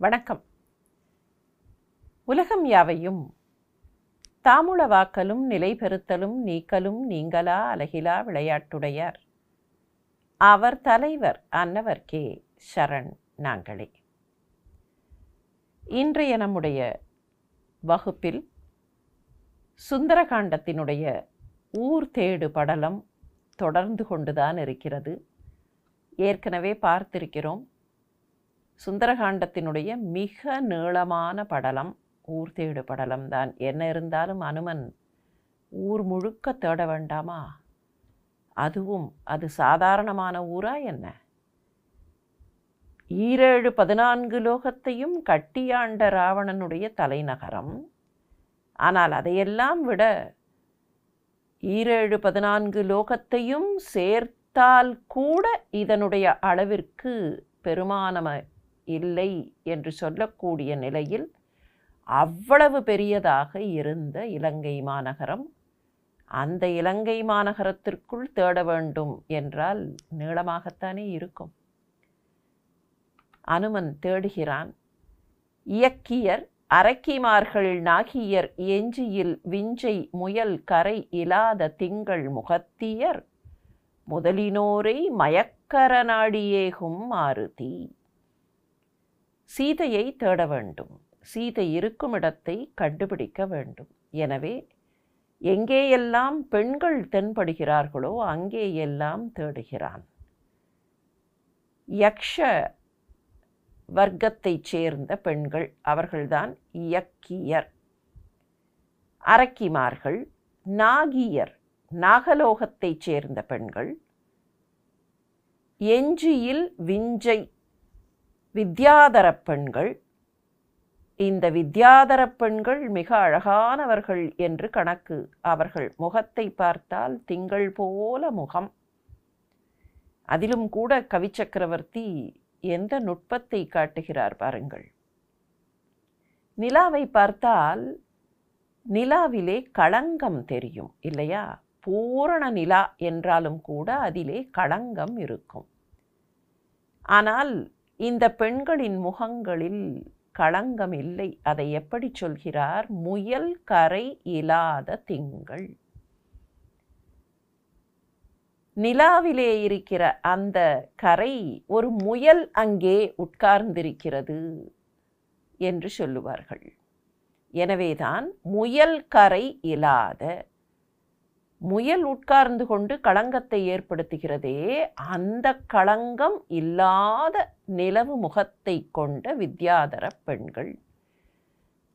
வணக்கம். உலகம் யாவையும் தாமுளவாக்கலும் நிலைபெறுத்தலும் நீக்கலும் நீங்களா அலகிலா விளையாட்டுடையார் அவர் தலைவர் அன்னவர்க்கே சரண் நாங்களே. இன்றைய நம்முடைய வகுப்பில் சுந்தரகாண்டத்தினுடைய ஊர் தேடு படலம் தொடர்ந்து கொண்டுதான் இருக்கிறது. ஏற்கனவே பார்த்திருக்கிறோம். சுந்தரகாண்டத்தினுடைய மிக நீளமான படலம் ஊர் தேடு படலம்தான். என்ன இருந்தாலும் அனுமன் ஊர் முழுக்க தேட வேண்டாமா? அதுவும் அது சாதாரணமான ஊரா என்ன? 17-14 லோகத்தையும் கட்டியாண்ட ராவணனுடைய தலைநகரம். ஆனால் அதையெல்லாம் விட 17-14 லோகத்தையும் சேர்த்தால் கூட இதனுடைய அளவிற்கு பெருமானம் இல்லை என்று சொல்லக்கூடிய நிலையில் அவ்வளவு பெரியதாக இருந்த இலங்கை மாநகரம். அந்த இலங்கை மாநகரத்திற்குள் தேட வேண்டும் என்றால் நீளமாகத்தானே இருக்கும். அனுமன் தேடுகிறான். இயக்கியர் அரக்கிமார்கள் நாகியர் எஞ்சியில் விஞ்சை முயல் கரை இலாத திங்கள் முகத்தியர் முதலினோரை மயக்கர நாடியேகும் மாருதி. சீதையை தேட வேண்டும். சீதை இருக்கும் இடத்தை கண்டுபிடிக்க வேண்டும். எனவே எங்கேயெல்லாம் பெண்கள் தென்படுகிறார்களோ அங்கேயெல்லாம் தேடுகிறான். யக்ஷ வர்க்கத்தைச் சேர்ந்த பெண்கள், அவர்கள்தான் இயக்கியர். அரக்கிமார்கள் நாகியர், நாகலோகத்தைச் சேர்ந்த பெண்கள். எஞ்சியில் விஞ்சை வித்யாதர பெண்கள். இந்த வித்யாதர பெண்கள் மிக அழகானவர்கள் என்று கணக்கு. அவர்கள் முகத்தை பார்த்தால் திங்கள் போல முகம். அதிலும் கூட கவிச்சக்கரவர்த்தி எந்த நுட்பத்தை காட்டுகிறார் பாருங்கள். நிலாவை பார்த்தால் நிலாவிலே களங்கம் தெரியும் இல்லையா? பூரண நிலா என்றாலும் கூட அதிலே களங்கம் இருக்கும். ஆனால் இந்த பெண்களின் முகங்களில் களங்கம் இல்லை. அதை எப்படி சொல்கிறார்? முயல் கரை இலாத திங்கள். நிலாவிலே இருக்கிற அந்த கரை, ஒரு முயல் அங்கே உட்கார்ந்திருக்கிறது என்று சொல்லுவார்கள். எனவேதான் முயல் கரை இலாத, முயல் உட்கார்ந்து கொண்டு களங்கத்தை ஏற்படுத்துகிறதே, அந்த களங்கம் இல்லாத நிலவு முகத்தை கொண்ட வித்யாதர பெண்கள்.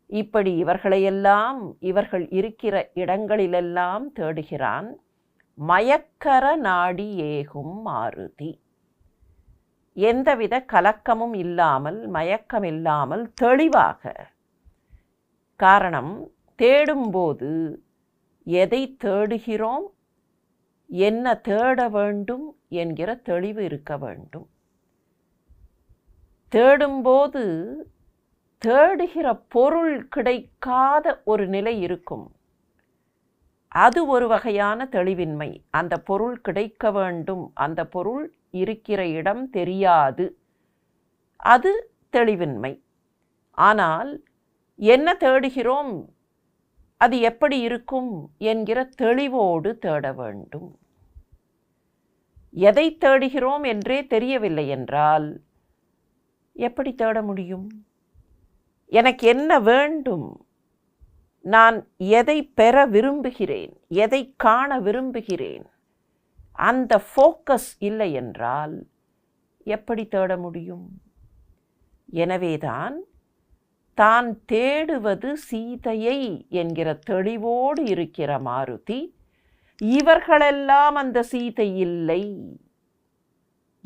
இப்படி இவர்களையெல்லாம் இவர்கள் இருக்கிற இடங்களிலெல்லாம் தேடுகிறான். மயக்கர நாடி ஏகும் மாருதி. எந்தவித கலக்கமும் இல்லாமல், மயக்கமில்லாமல் தெளிவாக. காரணம், தேடும்போது எதை தேடுகிறோம், என்ன தேட வேண்டும் என்கிற தெளிவு இருக்க வேண்டும். தேடும்போது தேடுகிற பொருள் கிடைக்காத ஒரு நிலை இருக்கும். அது ஒரு வகையான தெளிவின்மை. அந்த பொருள் கிடைக்க வேண்டும், அந்த பொருள் இருக்கிற இடம் தெரியாது, அது தெளிவின்மை. ஆனால் என்ன தேடுகிறோம், அது எப்படி இருக்கும் என்கிற தெளிவோடு தேட வேண்டும். எதை தேடுகிறோம் என்றே தெரியவில்லை என்றால் எப்படி தேட முடியும்? எனக்கு என்ன வேண்டும், நான் எதை பெற விரும்புகிறேன், எதை காண விரும்புகிறேன், அந்த ஃபோக்கஸ் இல்லை என்றால் எப்படி தேட முடியும்? எனவேதான் தான் தேடுவது சீதையை என்கிற தெளிவோடு இருக்கிற மாருதி, இவர்களெல்லாம் அந்த சீதை இல்லை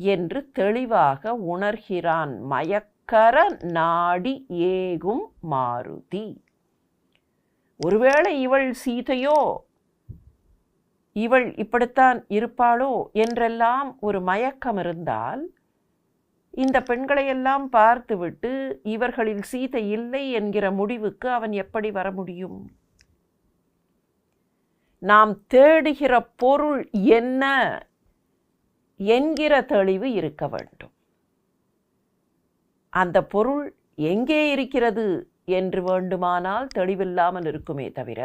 என்று தெளிவாக உணர்கிறான். மயக்கர நாடி ஏகும் மாருதி. ஒருவேளை இவள் சீதையோ, இவள் இப்படித்தான் இருப்பாளோ என்றெல்லாம் ஒரு மயக்கம் இருந்தால், இந்த பெண்களையெல்லாம் பார்த்துவிட்டு இவர்களில் சீதை இல்லை என்கிற முடிவுக்கு அவன் எப்படி வர முடியும்? நாம் தேடுகிற பொருள் என்ன என்கிற தெளிவு இருக்க வேண்டும். அந்த பொருள் எங்கே இருக்கிறது என்று வேண்டுமானால் தெளிவில்லாமல் இருக்குமே தவிர,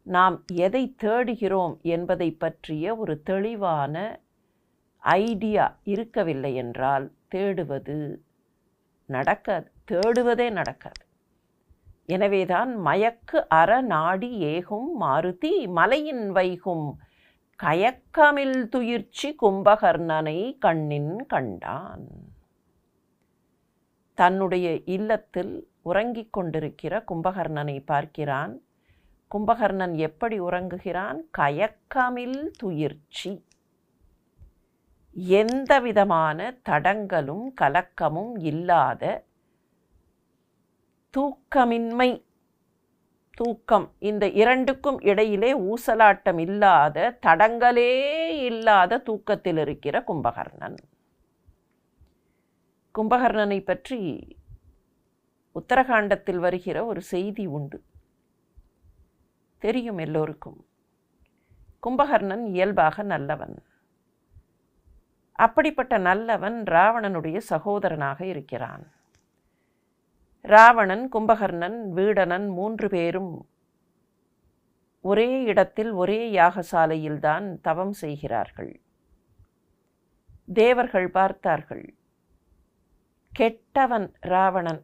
நாம் எதை தேடுகிறோம் என்பதை பற்றிய ஒரு தெளிவான ஐடியா இருக்கவில்லை என்றால் தேடுவது நடக்காது, தேடுவதே நடக்காது. எனவேதான் மயக்கு அற நாடி ஏகும் மாருதி மலையின் வைகும் கயக்கமில் துயிர்ச்சி கும்பகர்ணனை கண்ணின் கண்டான். தன்னுடைய இல்லத்தில் உறங்கிக் கொண்டிருக்கிற கும்பகர்ணனை பார்க்கிறான். கும்பகர்ணன் எப்படி உறங்குகிறான்? கயக்கமில் துயிர்ச்சி, எந்த விதமான தடங்கலும் கலக்கமும் இல்லாத தூக்கமின்மை, தூக்கம், இந்த இரண்டுக்கும் இடையிலே ஊசலாட்டம் இல்லாத, தடங்களே இல்லாத தூக்கத்தில் இருக்கிற கும்பகர்ணன். கும்பகர்ணனை பற்றி உத்தரகாண்டத்தில் வருகிற ஒரு செய்தி உண்டு, தெரியும் எல்லோருக்கும். கும்பகர்ணன் இயல்பாக நல்லவன். அப்படிப்பட்ட நல்லவன் ராவணனுடைய சகோதரனாக இருக்கிறான். ராவணன், கும்பகர்ணன், வீடணன் 3 பேரும் ஒரே இடத்தில் ஒரே யாகசாலையில்தான் தவம் செய்கிறார்கள். தேவர்கள் பார்த்தார்கள், கெட்டவன் ராவணன்,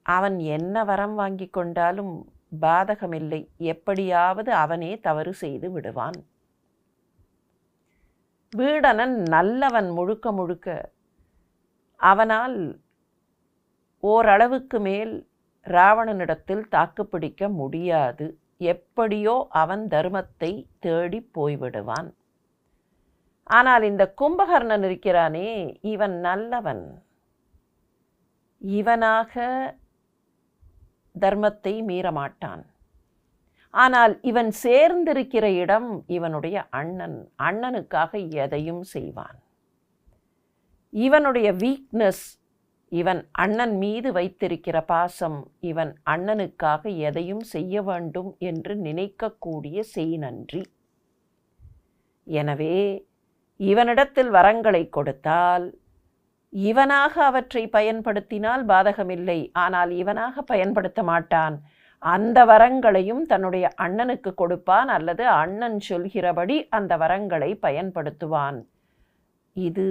அவன் என்ன வரம் வாங்கி கொண்டாலும் பாதகமில்லை, எப்படியாவது அவனே தவறு செய்து விடுவான். வீடணன் நல்லவன், முழுக்க முழுக்க அவனால் ஓரளவுக்கு மேல் ராவணனிடத்தில் தாக்குப்பிடிக்க முடியாது. எப்படியோ அவன் தர்மத்தை தேடி போய்விடுவான். ஆனால் இந்த கும்பகர்ணன் இருக்கிறானே, இவன் நல்லவன். இவனாக தர்மத்தை மீறமாட்டான். ஆனால் இவன் சேர்ந்திருக்கிற இடம் இவனுடைய அண்ணன். அண்ணனுக்காக எதையும் செய்வான். இவனுடைய வீக்னஸ், இவன் அண்ணன் மீது வைத்திருக்கிற பாசம், இவன் அண்ணனுக்காக எதையும் செய்ய வேண்டும் என்று நினைக்கக்கூடிய செய்நன்றி. எனவே இவனிடத்தில் வரங்களை கொடுத்தால், இவனாக அவற்றை பயன்படுத்தினால் பாதகமில்லை. ஆனால் இவனாக பயன்படுத்த மாட்டான். அந்த வரங்களையும் தன்னுடைய அண்ணனுக்கு கொடுப்பான், அல்லது அண்ணன் சொல்கிறபடி அந்த வரங்களை பயன்படுத்துவான். இது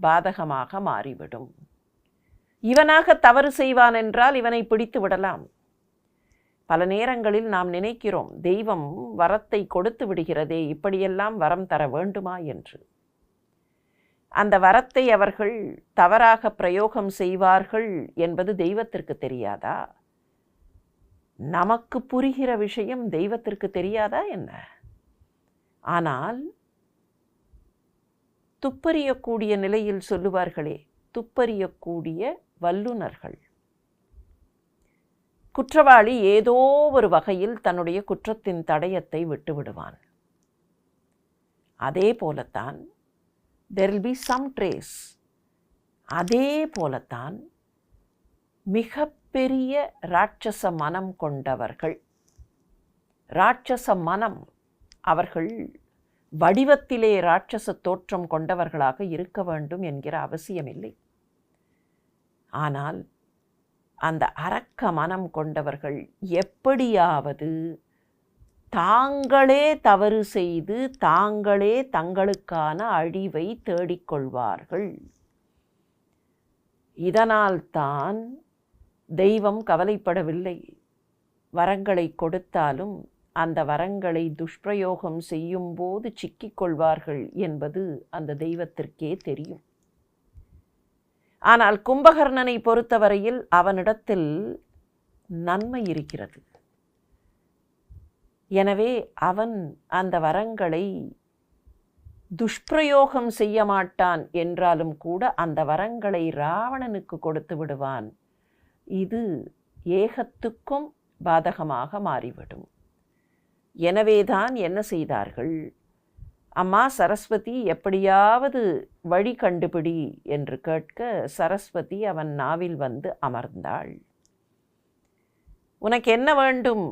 பாதகமாக மாறிவிடும். இவனாக தவறு செய்வான் என்றால் இவனை பிடித்து விடலாம். பல நேரங்களில் நாம் நினைக்கிறோம், தெய்வம் வரத்தை கொடுத்து விடுகிறதே, இப்படியெல்லாம் வரம் தர வேண்டுமா என்று. அந்த வரத்தை அவர்கள் தவறாக பிரயோகம் செய்வார்கள் என்பது தெய்வத்திற்கு தெரியாதா? நமக்கு புரிகிற விஷயம் தெய்வத்திற்கு தெரியாதா என்ன? ஆனால் துப்பறியக்கூடிய நிலையில் சொல்லுவார்களே, துப்பறியக்கூடிய வல்லுனர்கள். குற்றவாளி ஏதோ ஒரு வகையில் தன்னுடைய குற்றத்தின் தடயத்தை விட்டு விடுவான். அதே போலத்தான் there will be some trace. அதே போலத்தான் மிகப்பெரிய ராட்சச மனம் கொண்டவர்கள். ராட்சச மனம், அவர்கள் வடிவத்திலே ராட்சச தோற்றம் கொண்டவர்களாக இருக்க வேண்டும் என்கிற அவசியமில்லை. ஆனால் அந்த அரக்க மனம் கொண்டவர்கள் எப்படியாவது தாங்களே தவறு செய்து தாங்களே தங்களுக்கான அழிவை தேடிக்கொள்வார்கள். இதனால்தான் தெய்வம் கவலைப்படவில்லை. வரங்களை கொடுத்தாலும் அந்த வரங்களை துஷ்பிரயோகம் செய்யும்போது சிக்கிக்கொள்வார்கள் என்பது அந்த தெய்வத்திற்கே தெரியும். ஆனால் கும்பகர்ணனை பொறுத்தவரையில் அவனிடத்தில் நன்மை இருக்கிறது. எனவே அவன் அந்த வரங்களை துஷ்பிரயோகம் செய்ய மாட்டான் என்றாலும் கூட அந்த வரங்களை ராவணனுக்கு கொடுத்து விடுவான். இது ஏகத்துக்கும் பாதகமாக மாறிவிடும். எனவேதான் என்ன செய்தார்கள்? அம்மா சரஸ்வதி, எப்படியாவது வழி கண்டுபிடி என்று கேட்க சரஸ்வதி அவன் நாவில் வந்து அமர்ந்தாள். உனக்கு என்ன வேண்டும்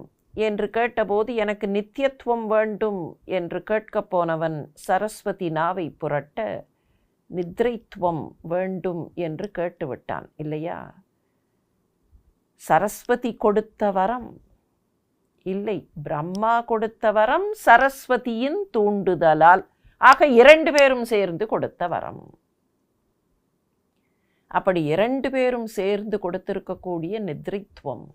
என்று கேட்டபோது, எனக்கு நித்தியத்துவம் வேண்டும் என்று கேட்கப் போனவன் சரஸ்வதி நாவை புரட்ட நித்ரைத்துவம் வேண்டும் என்று கேட்டுவிட்டான் இல்லையா? சரஸ்வதி கொடுத்த வரம் இல்லை, பிரம்மா கொடுத்த வரம் சரஸ்வதியின் தூண்டுதலால். ஆக 2 பேரும் சேர்ந்து கொடுத்த வரம். அப்படி 2 பேரும் சேர்ந்து கொடுத்திருக்கக்கூடிய நித்ரித்துவம்,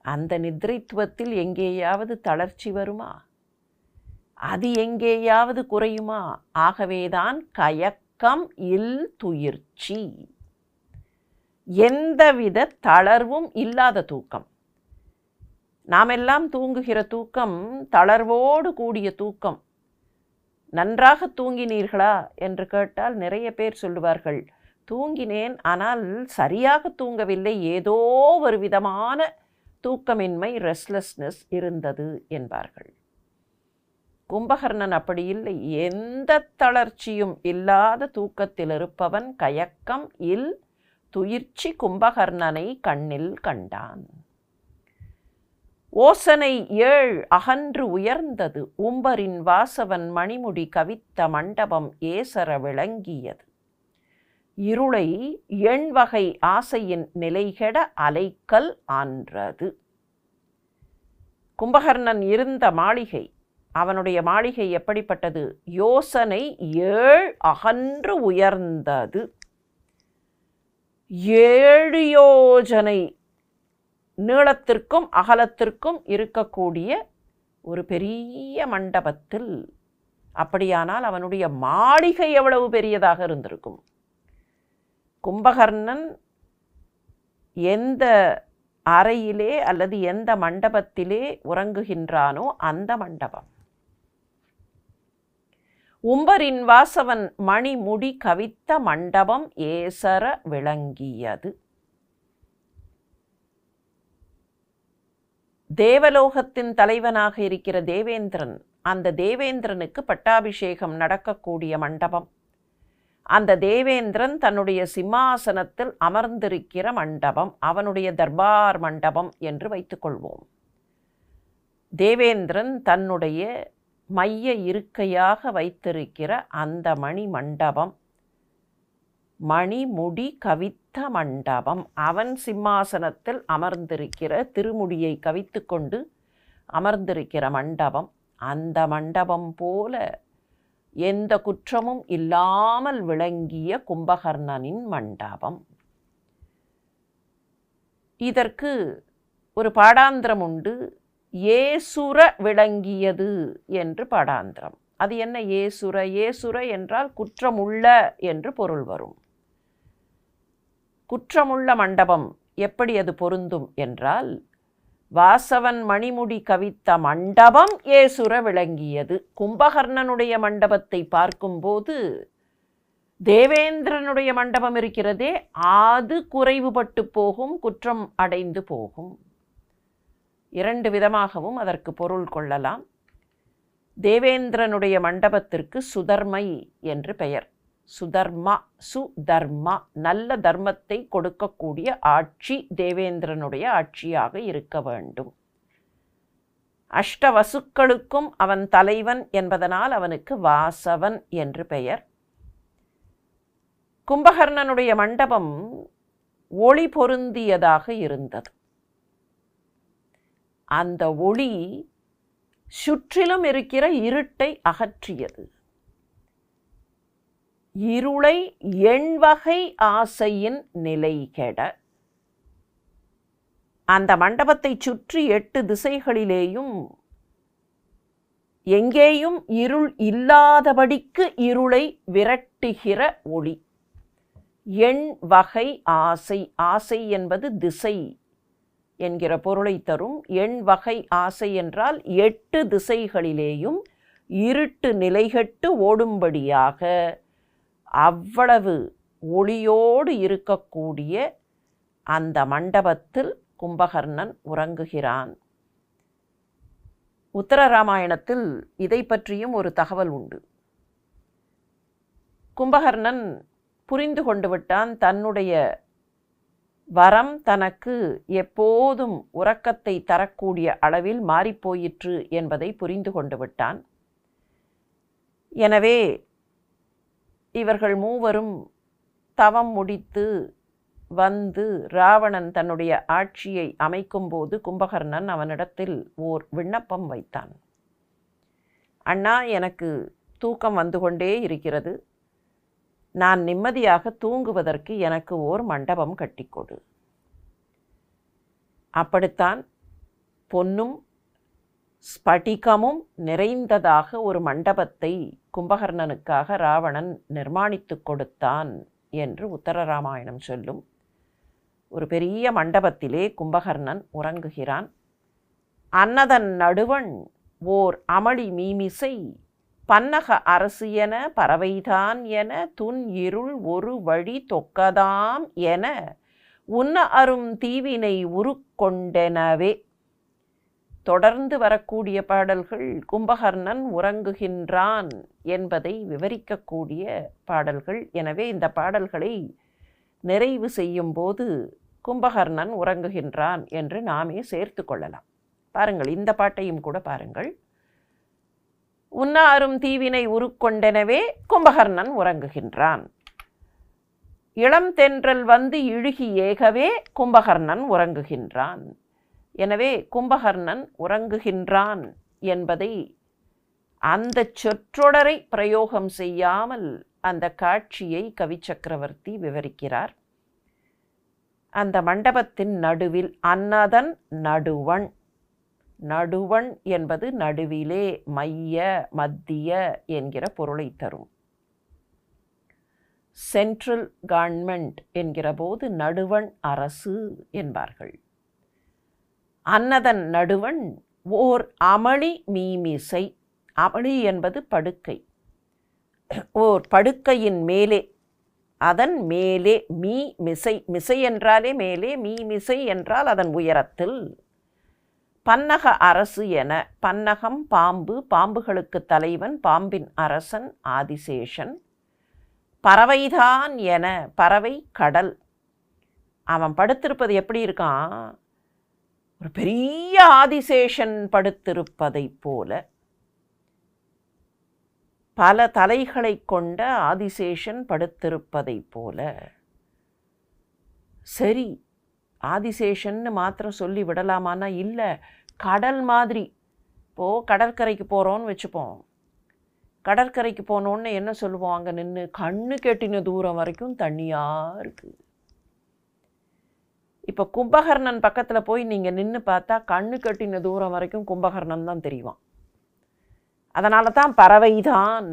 அந்த நித்ரித்துவத்தில் எங்கேயாவது தளர்ச்சி வருமா? அது எங்கேயாவது குறையுமா? ஆகவேதான் கயக்கம் இல் துயிர்ச்சி, எந்தவித தளர்வும் இல்லாத தூக்கம். நாமெல்லாம் தூங்குகிற தூக்கம் தளர்வோடு கூடிய தூக்கம். நன்றாக தூங்கினீர்களா என்று கேட்டால் நிறைய பேர் சொல்லுவார்கள், தூங்கினேன், ஆனால் சரியாக தூங்கவில்லை, ஏதோ ஒரு விதமான தூக்கமின்மை, ரெஸ்ட்லெஸ்னஸ் இருந்தது என்பார்கள். கும்பகர்ணன் அப்படி இல்லை. எந்த தளர்ச்சியும் இல்லாத தூக்கத்தில் இருப்பவன் கயக்கம் இல் துயிர்ச்சி கும்பகர்ணனை கண்ணில் கண்டான். ஓசனை 7 அகன்று உயர்ந்தது, உம்பரின் வாசவன் மணிமுடி கவித்த மண்டபம் ஏசர விளங்கியது. இருளை எண்வகை ஆசையின் நிலைகெட அலைக்கல் ஆன்றது. கும்பகர்ணன் இருந்த மாளிகை, அவனுடைய மாளிகை எப்படிப்பட்டது? யோசனை 7 அகன்று உயர்ந்தது. 7 யோஜனை நீளத்திற்கும் அகலத்திற்கும் இருக்கக்கூடிய ஒரு பெரிய மண்டபத்தில். அப்படியானால் அவனுடைய மாளிகை எவ்வளவு பெரியதாக இருந்திருக்கும்? கும்பகர்ணன் எந்த அறையிலே அல்லது எந்த மண்டபத்திலே உறங்குகின்றானோ அந்த மண்டபம். உம்பரின் வாசவன் மணிமுடி கவித்த மண்டபம் ஏசர விளங்கியது. தேவலோகத்தின் தலைவனாக இருக்கிற தேவேந்திரன், அந்த தேவேந்திரனுக்கு பட்டாபிஷேகம் நடக்கக்கூடிய மண்டபம். அந்த தேவேந்திரன் தன்னுடைய சிம்மாசனத்தில் அமர்ந்திருக்கிற மண்டபம், அவனுடைய தர்பார் மண்டபம் என்று வைத்துக்கொள்வோம். தேவேந்திரன் தன்னுடைய மைய இருக்கையாக வைத்திருக்கிற அந்த மணி மண்டபம், மணிமுடி கவித்த மண்டபம், அவன் சிம்மாசனத்தில் அமர்ந்திருக்கிற, திருமுடியை கவித்து கொண்டு அமர்ந்திருக்கிற மண்டபம். அந்த மண்டபம் போல எந்த குற்றமும் இல்லாமல் விளங்கிய கும்பகர்ணனின் மண்டபம். இதற்கு ஒரு பாடாந்திரம் உண்டு. ஏசுர விளங்கியது என்று பாடாந்திரம். அது என்ன ஏசுர? ஏசுர என்றால் குற்றமுள்ள என்று பொருள் வரும். குற்றமுள்ள மண்டபம் எப்படி அது பொருந்தும் என்றால், வாசவன் மணிமுடி கவித்த மண்டபம் ஏசுர விளங்கியது. கும்பகர்ணனுடைய மண்டபத்தை பார்க்கும்போது தேவேந்திரனுடைய மண்டபம் இருக்கிறதே, அது குறைவுபட்டு போகும், குற்றம் அடைந்து போகும். 2 விதமாகவும் அதற்கு பொருள் கொள்ளலாம். தேவேந்திரனுடைய மண்டபத்திற்கு சுதர்மை என்று பெயர். சுதர்மா, சுதர்மா, நல்ல தர்மத்தை கொடுக்கக்கூடிய ஆட்சி தேவேந்திரனுடைய ஆட்சியாக இருக்க வேண்டும். அஷ்டவசுக்களுக்கும் அவன் தலைவன் என்பதனால் அவனுக்கு வாசவன் என்று பெயர். கும்பகர்ணனுடைய மண்டபம் ஒளி பொருந்தியதாக இருந்தது. அந்த ஒளி சுற்றிலும் இருக்கிற இருட்டை அகற்றியது. இருளை எண்வகை ஆசையின் நிலை கெட. அந்த மண்டபத்தை சுற்றி 8 திசைகளிலேயும் எங்கேயும் இருள் இல்லாதபடிக்கு இருளை விரட்டுகிற ஒளி. எண் வகை ஆசை, ஆசை என்பது திசை என்கிற பொருளை தரும். எண் வகை ஆசை என்றால் 8 திசைகளிலேயும் இருட்டு நிலைகட்டு ஓடும்படியாக அவ்வளவு ஒளியோடு இருக்கக்கூடிய அந்த மண்டபத்தில் கும்பகர்ணன் உறங்குகிறான். உத்தர ராமாயணத்தில் இதை பற்றியும் ஒரு தகவல் உண்டு. கும்பகர்ணன் புரிந்து கொண்டு விட்டான், தன்னுடைய வரம் தனக்கு எப்போதும் உறக்கத்தை தரக்கூடிய அளவில் மாறிப்போயிற்று என்பதை புரிந்து கொண்டு விட்டான். எனவே இவர்கள் மூவரும் தவம் முடித்து வந்து ராவணன் தன்னுடைய ஆட்சியை அமைக்கும்போது கும்பகர்ணன் அவனிடத்தில் ஓர் விண்ணப்பம் வைத்தான். அண்ணா, எனக்கு தூக்கம் வந்து கொண்டே இருக்கிறது. நான் நிம்மதியாக தூங்குவதற்கு எனக்கு ஓர் மண்டபம் கட்டிக்கொடு. அப்படித்தான் பொன்னும் ஸ்படிகமும் நிறைந்ததாக ஒரு மண்டபத்தை கும்பகர்ணனுக்காக ராவணன் நிர்மாணித்து கொடுத்தான் என்று உத்தரராமாயணம் சொல்லும். ஒரு பெரிய மண்டபத்திலே கும்பகர்ணன் உறங்குகிறான். அன்னதன் நடுவன் ஓர் அமளி மீமிசை பன்னக அரசு என பறவைதான் என துன் இருள் ஒரு வழி தொக்கதாம் என உன்ன அரும் தீவினை உருக்கொண்டெனவே. தொடர்ந்து வரக்கூடிய பாடல்கள் கும்பகர்ணன் உறங்குகின்றான் என்பதை விவரிக்கக்கூடிய பாடல்கள். எனவே இந்த பாடல்களை நிறைவு செய்யும் போது கும்பகர்ணன் உறங்குகின்றான் என்று நாமே சேர்த்து கொள்ளலாம். பாருங்கள், இந்த பாட்டையும் கூட பாருங்கள். உன்னாரும் தீவினை உருக்கொண்டெனவே கும்பகர்ணன் உறங்குகின்றான். இளம் தென்றல் வந்து இழுகி ஏகவே கும்பகர்ணன் உறங்குகின்றான். எனவே கும்பகர்ணன் உறங்குகின்றான் என்பதை அந்த சொற்றொடரை பிரயோகம் செய்யாமல் அந்த காட்சியை கவிச்சக்கரவர்த்தி விவரிக்கிறார். அந்த மண்டபத்தின் நடுவில் அன்னதன் நடுவன். நடுவன் என்பது நடுவிலே, மைய, மத்திய என்கிற பொருளை தரும். சென்ட்ரல் கவர்மெண்ட் என்கிற போது நடுவன் அரசு என்பார்கள். அன்னதன் நடுவன் ஓர் அமளி மீமிசை. அமளி என்பது படுக்கை. ஓர் படுக்கையின் மேலே, அதன் மேலே, மீ மிசை, மிசை என்றாலே மேலே, மீ மிசை என்றால் அதன் உயரத்தில். பன்னக அரசு என, பன்னகம் பாம்பு, பாம்புகளுக்கு தலைவன், பாம்பின் அரசன் ஆதிசேஷன். பறவைதான் என, பறவை கடல். அவன் படுத்திருப்பது எப்படி இருக்கான்? ஒரு பெரிய ஆதிசேஷன் படுத்திருப்பதை போல. பல தலைகளை கொண்ட ஆதிசேஷன் படுத்திருப்பதை போல. சரி, ஆதிசேஷன்னு மாத்திரம் சொல்லி விடலாமான்னா இல்லை, கடல் மாதிரி. இப்போது கடற்கரைக்கு போகிறோன்னு வச்சுப்போம். கடற்கரைக்கு போனோன்னு என்ன சொல்லுவோம்? அங்கே நின்று கண்ணு கெட்டின தூரம் வரைக்கும் தண்ணியாக இருக்குது. இப்போ கும்பகர்ணன் பக்கத்தில் போய் நீங்கள் நின்று பார்த்தா கண்ணு கட்டின தூரம் வரைக்கும் கும்பகர்ணன் தான் தெரிவான். அதனால தான் பறவைதான்.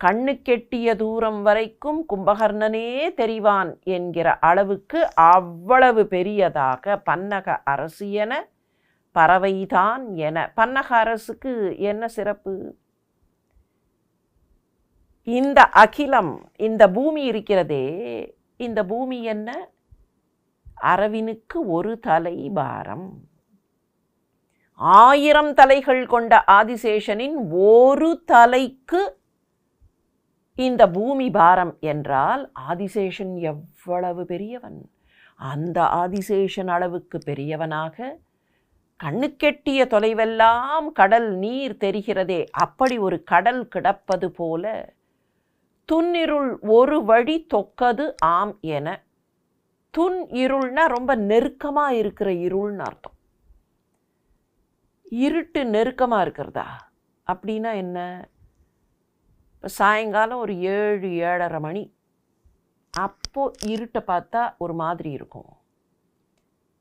கண்ணு கெட்டிய தூரம் வரைக்கும் கும்பகர்ணனே தெரிவான் என்கிற அளவுக்கு அவ்வளவு பெரியதாக பன்னக அரசு என, பறவைதான் என. பன்னக அரசுக்கு என்ன சிறப்பு? இந்த அகிலம், இந்த பூமி இருக்கிறதே, இந்த பூமி என்ன? அரவினுக்கு ஒரு தலை பாரம். 1000 தலைகள் கொண்ட ஆதிசேஷனின் ஒரு தலைக்கு இந்த பூமி பாரம் என்றால் ஆதிசேஷன் எவ்வளவு பெரியவன்! அந்த ஆதிசேஷன் அளவுக்கு பெரியவனாக கண்ணுக்கெட்டிய தொலைவெல்லாம் கடல் நீர் தெரிகிறதே, அப்படி ஒரு கடல் கிடப்பது போல துன்னிருள் ஒரு வழி தொக்கது ஆம் என. துன் இருள்னா ரொம்ப நெருக்கமாக இருக்கிற இருள்னு அர்த்தம். இருட்டு நெருக்கமாக இருக்கிறதா அப்படின்னா என்ன? இப்போ சாயங்காலம் ஒரு 7-7:30 மணி, அப்போது இருட்டை பார்த்தா ஒரு மாதிரி இருக்கும்.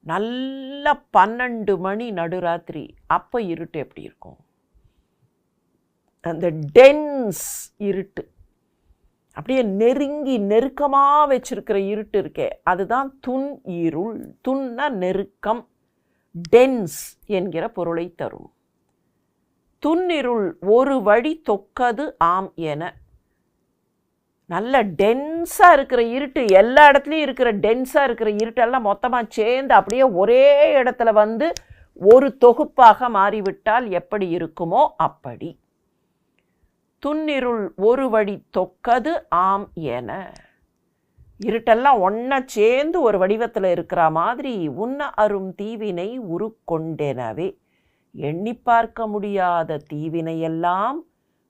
நல்ல 12 மணி நடுராத்திரி, அப்போ இருட்டு எப்படி இருக்கும்? அந்த டென்ஸ் இருட்டு, அப்படியே நெருங்கி நெருக்கமாக வச்சிருக்கிற இருட்டு இருக்கே, அதுதான் துன் இருள். துன்னா நெருக்கம், டென்ஸ் என்கிற பொருளை தரும். துன்னிருள் ஒரு வழி தொக்கது ஆம் என. நல்ல டென்ஸாக இருக்கிற இருட்டு, எல்லா இடத்துலையும் இருக்கிற டென்ஸாக இருக்கிற இருட்டெல்லாம் மொத்தமாக சேர்ந்து அப்படியே ஒரே இடத்துல வந்து ஒரு தொகுப்பாக மாறிவிட்டால் எப்படி இருக்குமோ அப்படி. துன்னிருள் ஒரு வழி தொக்கது ஆம் என. இருட்டெல்லாம் ஒன்றா சேர்ந்து ஒரு வடிவத்தில் இருக்கிற மாதிரி உன்ன அரும் தீவினை உருக்கொண்டெனவே. எண்ணி பார்க்க முடியாத தீவினையெல்லாம்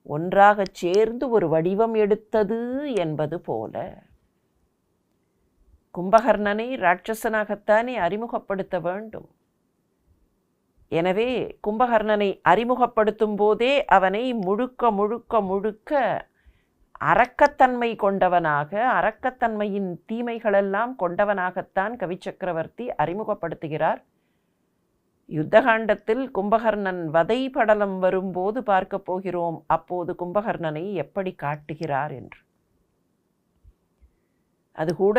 ஒன்றாக சேர்ந்து ஒரு வடிவம் எடுத்தது என்பது போல. கும்பகர்ணனை ராட்சசனாகத்தானே அறிமுகப்படுத்த வேண்டும். எனவே கும்பகர்ணனை அறிமுகப்படுத்தும் போதே அவனை முழுக்க முழுக்க முழுக்க அரக்கத்தன்மை கொண்டவனாக, அரக்கத்தன்மையின் தீமைகளெல்லாம் கொண்டவனாகத்தான் கவிச்சக்கரவர்த்தி அறிமுகப்படுத்துகிறார். யுத்தகாண்டத்தில் கும்பகர்ணன் வதை படலம் வரும்போது பார்க்க போகிறோம். அப்போது கும்பகர்ணனை எப்படி காட்டுகிறார் என்று. அது கூட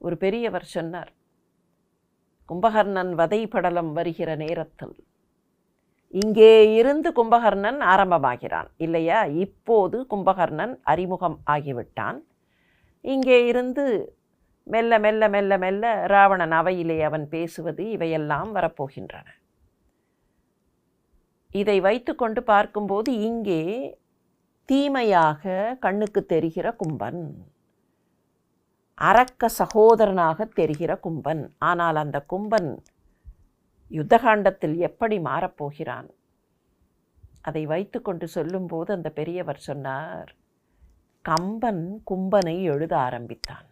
ஒரு பெரியவர் சொன்னார். கும்பகர்ணன் வதை படலம் வருகிற நேரத்தில் இங்கே இருந்து கும்பகர்ணன் ஆரம்பமாகிறான் இல்லையா? இப்போது கும்பகர்ணன் அறிமுகம் ஆகிவிட்டான். இங்கே இருந்து மெல்ல மெல்ல மெல்ல மெல்ல ராவணன் அவையிலே அவன் பேசுவது இவையெல்லாம் வரப்போகின்றன. இதை வைத்துக்கொண்டு பார்க்கும்போது இங்கே தீமையாக கண்ணுக்கு தெரிகிற கும்பன், அரக்க சகோதரனாக தெரிகிற கும்பன். ஆனால் அந்த கும்பன் யுத்தகாண்டத்தில் எப்படி மாறப்போகிறான் அதை வைத்துக்கொண்டு சொல்லும்போது அந்த பெரியவர் சொன்னார், கம்பன் கும்பனை எழுத ஆரம்பித்தான்.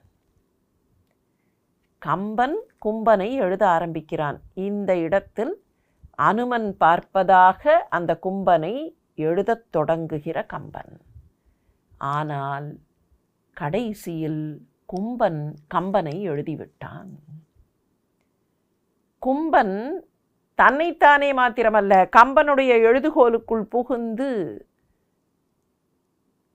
கம்பன் கும்பனை எழுத ஆரம்பிக்கிறான். இந்த இடத்தில் அனுமன் பார்ப்பதாக அந்த கும்பனை எழுதத் தொடங்குகிற கம்பன். ஆனால் கடைசியில் கும்பன் கம்பனை எழுதிவிட்டான். கும்பன் தன்னைத்தானே மாத்திரமல்ல, கம்பனுடைய எழுதுகோலுக்குள் புகுந்து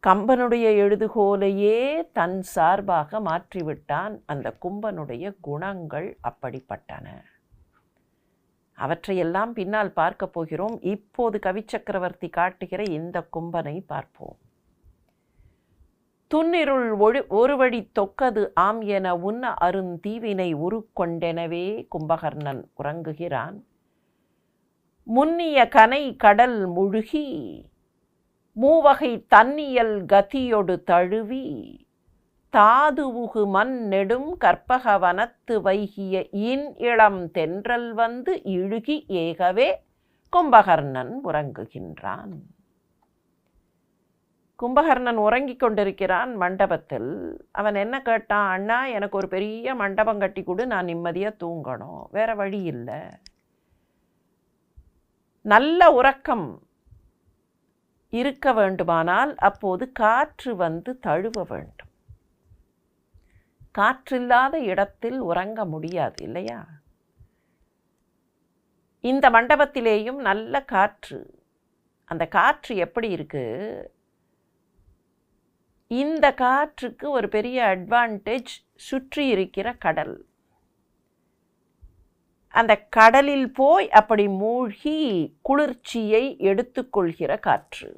கம்பனுடைய எழுதுகோலையே தன் சார்பாக மாற்றிவிட்டான். அந்த கும்பனுடைய குணங்கள் அப்படிப்பட்டன. அவற்றையெல்லாம் பின்னால் பார்க்க போகிறோம். இப்போது கவிச்சக்கரவர்த்தி காட்டுகிற இந்த கும்பனை பார்ப்போம். துன்னிருள் ஒரு வழி தொக்கது ஆம் என உன்ன அருந்தீவினை உருக்கொண்டெனவே கும்பகர்ணன் உறங்குகிறான். முன்னிய கனை கடல் முழுகி மூவகை தன்னியல் கதியொடு தழுவி தாதுவுகு மண் நெடும் கற்பக வனத்து வைகிய இன் இளம் தென்றல் வந்து இழுகி ஏகவே கும்பகர்ணன் உறங்குகின்றான். கும்பகர்ணன் உறங்கிக் கொண்டிருக்கிறான் மண்டபத்தில். அவன் என்ன கேட்டான்? அண்ணா, எனக்கு ஒரு பெரிய மண்டபம் கட்டி கொடு, நான் நிம்மதியாக தூங்கணும், வேற வழி இல்லை. நல்ல உறக்கம் இருக்க வேண்டுமானால் அப்போது காற்று வந்து தழுவ வேண்டும். காற்றில்லாத இடத்தில் உறங்க முடியாது இல்லையா? இந்த மண்டபத்திலேயும் நல்ல காற்று. அந்த காற்று எப்படி இருக்கு? இந்த காற்றுக்கு ஒரு பெரிய அட்வான்டேஜ், சுற்றி இருக்கிற கடல். அந்த கடலில் போய் அப்படி மூழ்கி குளிர்ச்சியை எடுத்துக்கொள்கிற காற்று.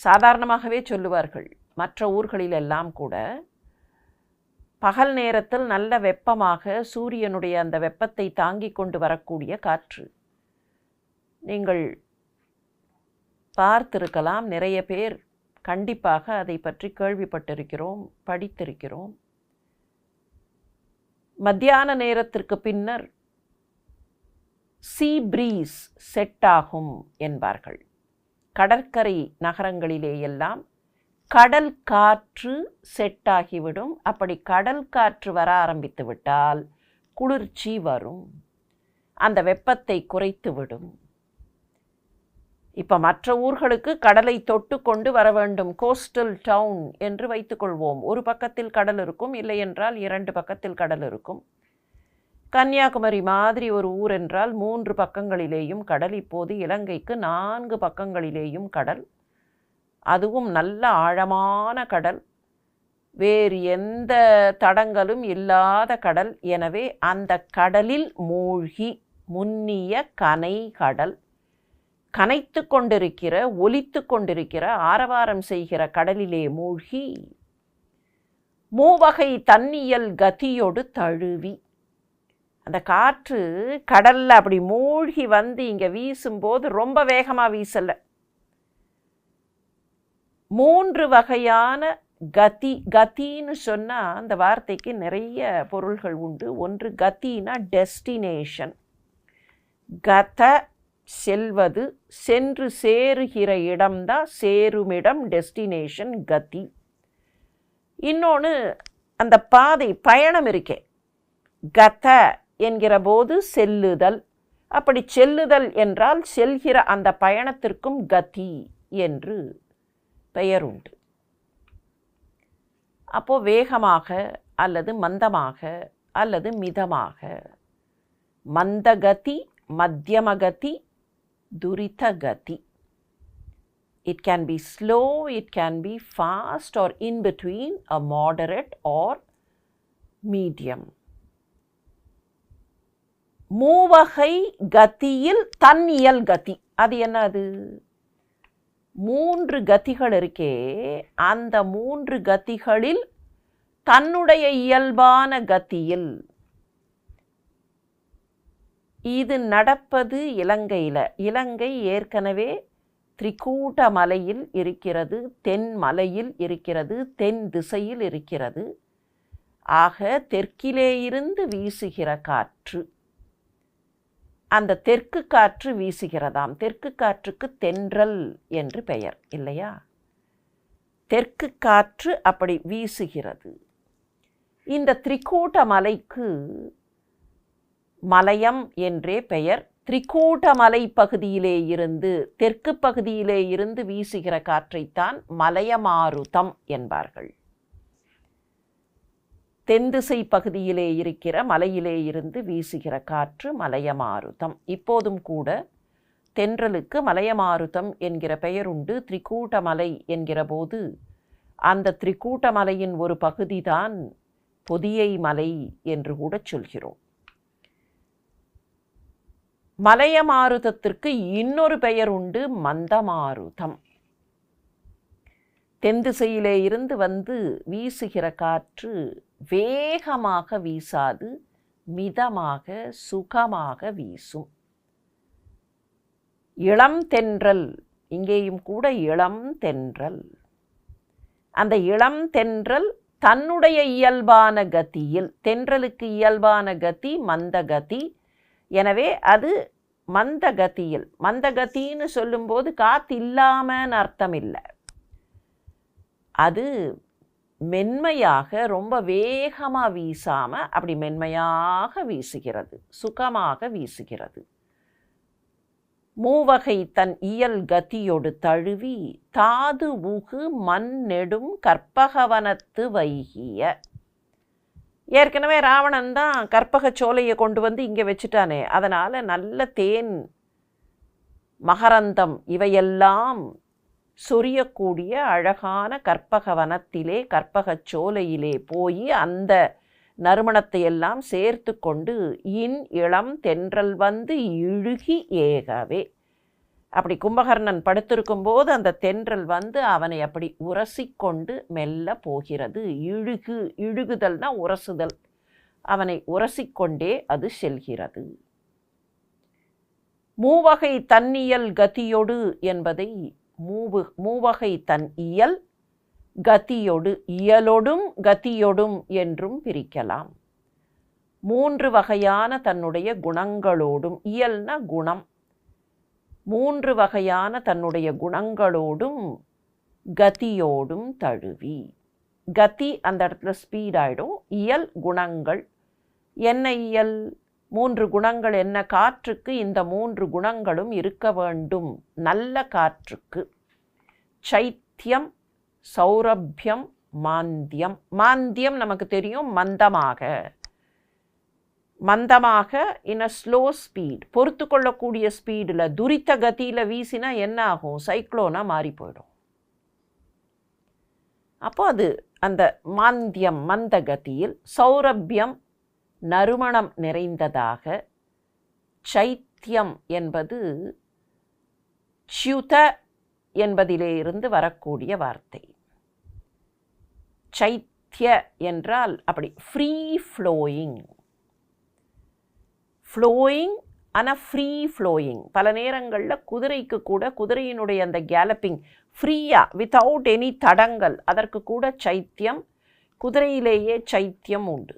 சாதாரணமாகவே சொல்லுவார்கள், மற்ற ஊர்களிலெல்லாம் கூட பகல் நேரத்தில் நல்ல வெப்பமாக சூரியனுடைய அந்த வெப்பத்தை தாங்கிக் கொண்டு வரக்கூடிய காற்று. நீங்கள் பார்த்திருக்கலாம், நிறைய பேர் கண்டிப்பாக அதை பற்றி கேள்விப்பட்டிருக்கிறோம், படித்திருக்கிறோம். மத்தியான நேரத்திற்கு பின்னர் சீ பிரீஸ் செட் ஆகும் என்பார்கள். கடற்கரை நகரங்களிலே எல்லாம் கடல் காற்று செட் ஆகிவிடும். அப்படி கடல் காற்று வர ஆரம்பித்து விட்டால் குளிர்ச்சி வரும், அந்த வெப்பத்தை குறைத்து விடும். இப்போ மற்ற ஊர்களுக்கு கடலை தொட்டு கொண்டு வர வேண்டும், கோஸ்டல் டவுன் என்று வைத்துக்கொள்வோம். ஒரு பக்கத்தில் கடல் இருக்கும், இல்லை என்றால் 2 பக்கத்தில் கடல் இருக்கும். கன்னியாகுமரி மாதிரி ஒரு ஊர் என்றால் 3 பக்கங்களிலேயும் கடல். இப்போது இலங்கைக்கு 4 பக்கங்களிலேயும் கடல், அதுவும் நல்ல ஆழமான கடல், வேறு எந்த தடங்களும் இல்லாத கடல். எனவே அந்த கடலில் மூழ்கி முன்னிய கனை கடல், கனைத்து கொண்டிருக்கிற, ஒலித்து கொண்டிருக்கிற, ஆரவாரம் செய்கிற கடலிலே மூழ்கி மூவகை தன்னியல் கதியொடு தழுவி, அந்த காற்று கடல்ல அப்படி மூழ்கி வந்து இங்கே வீசும்போது ரொம்ப வேகமாக வீசலை. 3 வகையான கதி. கத்தின்னு சொன்னால் அந்த வார்த்தைக்கு நிறைய பொருள்கள் உண்டு. ஒன்று கத்தினா டெஸ்டினேஷன், கத செல்வது, சென்று சேருகிற இடம்தான் சேருமிடம், டெஸ்டினேஷன் கதி. இன்னொன்று அந்த பாதை பயணம் இருக்கே, கத என்கிற போது செல்லுதல். அப்படி செல்லுதல் என்றால் செல்கிற அந்த பயணத்திற்கும் கதி என்று பெயர் உண்டு. அப்போ வேகமாக அல்லது மந்தமாக அல்லது மிதமாக, மந்தகதி, மத்தியமகதி, துரிதகதி. It can be slow, it can be fast or in between, a moderate or medium. மூவகை கதியில் தன்னியல் கதி. அது என்னது? 3 கதிகள் இருக்கே, அந்த 3 கதிகளில் தன்னுடைய இயல்பான கதியில். இது நடப்பது இலங்கையில். இலங்கை ஏற்கனவே திரிகூட்ட மலையில் இருக்கிறது, தென் மலையில் இருக்கிறது, தென் திசையில் இருக்கிறது. ஆக தெற்கிலே இருந்து வீசுகிற காற்று, அந்த தெற்கு காற்று வீசுகிறதாம். தெற்கு காற்றுக்கு தென்றல் என்று பெயர் இல்லையா? தெற்கு காற்று அப்படி வீசுகிறது. இந்த திரிகூட்ட மலைக்கு மலையம் என்றே பெயர். திரிகூட்ட மலை பகுதியிலே இருந்து, தெற்கு பகுதியிலே இருந்து வீசுகிற காற்றைத்தான் மலையமாருதம் என்பார்கள். தென்திசை பகுதியிலே இருக்கிற மலையிலே இருந்து வீசுகிற காற்று மலையமாருதம். இப்போதும் கூட தென்றலுக்கு மலையமாருதம் என்கிற பெயர் உண்டு. திரிகூட்ட மலை என்கிற போது அந்த திரிகூட்ட மலையின் ஒரு பகுதிதான் பொதியை மலை என்று கூட சொல்கிறோம். மலையமாருதத்திற்கு இன்னொரு பெயர் உண்டு, மந்தமாருதம். தென்திசையிலே இருந்து வந்து வீசுகிற காற்று வேகமாக வீசாது, மிதமாக சுகமாக வீசும். இளம் தென்றல், இங்கேயும் கூட இளம் தென்றல். அந்த இளம் தென்றல் தன்னுடைய இயல்பான கதியில், தென்றலுக்கு இயல்பான கதி மந்தகதி. எனவே அது மந்தகதியில். மந்தகத்தின்னு சொல்லும்போது காற்று இல்லாமன்னு அர்த்தம் இல்லை. அது மென்மையாக, ரொம்ப வேகமாக வீசாமல் அப்படி மென்மையாக வீசுகிறது, சுகமாக வீசுகிறது. மூவகை தன் இயல் கதியொடு தழுவி தாது உகு மண் நெடும் கற்பகவனத்து வைகிய. ஏற்கனவே ராவணன் தான் கற்பக சோலையை கொண்டு வந்து இங்கே வச்சுட்டானே, அதனால் நல்ல தேன், மகரந்தம் இவையெல்லாம் சொரியக்கூடிய அழகான கற்பக வனத்திலே, கற்பக சோலையிலே போய் அந்த நறுமணத்தை எல்லாம் சேர்த்து கொண்டு இளம் தென்றல் வந்து இழுகி ஏகவே. அப்படி கும்பகர்ணன் படுத்திருக்கும்போது அந்த தென்றல் வந்து அவனை அப்படி உரசிக்கொண்டு மெல்ல போகிறது. இழுகுதல்னா உரசுதல். அவனை உரசிக்கொண்டே அது செல்கிறது. மூவகை தன்னியல் கதியொடு என்பதை மூவகை தன் இயல் கதியொடு, இயலொடும் கதியொடும் என்றும் பிரிக்கலாம். 3 வகையான தன்னுடைய குணங்களோடும், இயல்னா குணம், 3 வகையான தன்னுடைய குணங்களோடும் கதியோடும் தழுவி. கதி அந்த இடத்துல ஸ்பீடாயிடும். இயல் குணங்கள். என்ன இயல்? 3 குணங்கள் என்ன? காற்றுக்கு இந்த 3 குணங்களும் இருக்க வேண்டும். நல்ல காற்றுக்கு சைத்தியம், சௌரபியம், மாந்தியம். மாந்தியம் நமக்கு தெரியும், மந்தமாக. மந்தமாக இன் அ ஸ்லோ ஸ்பீட், பொறுத்து கொள்ளக்கூடிய ஸ்பீடில், துரித கதியில் வீசினா என்ன ஆகும்? சைக்ளோனாக மாறி போயிடும். அப்போ அது அந்த மாந்தியம், மந்த கதியில். சௌரபியம் நறுமணம் நிறைந்ததாக. சைத்தியம் என்பது ச்யுத என்பதிலே இருந்து வரக்கூடிய வார்த்தை. சைத்திய என்றால் அப்படி ஃப்ரீ ஃப்ளோயிங். ஃப்ளோயிங் ஆனால் ஃப்ரீ ஃப்ளோயிங். பல நேரங்களில் குதிரைக்கு கூட, குதிரையினுடைய அந்த கேலப்பிங் ஃப்ரீயாக, வித்தவுட் எனி தடங்கள், அதற்கு கூட சைத்தியம், குதிரையிலேயே சைத்தியம் உண்டு.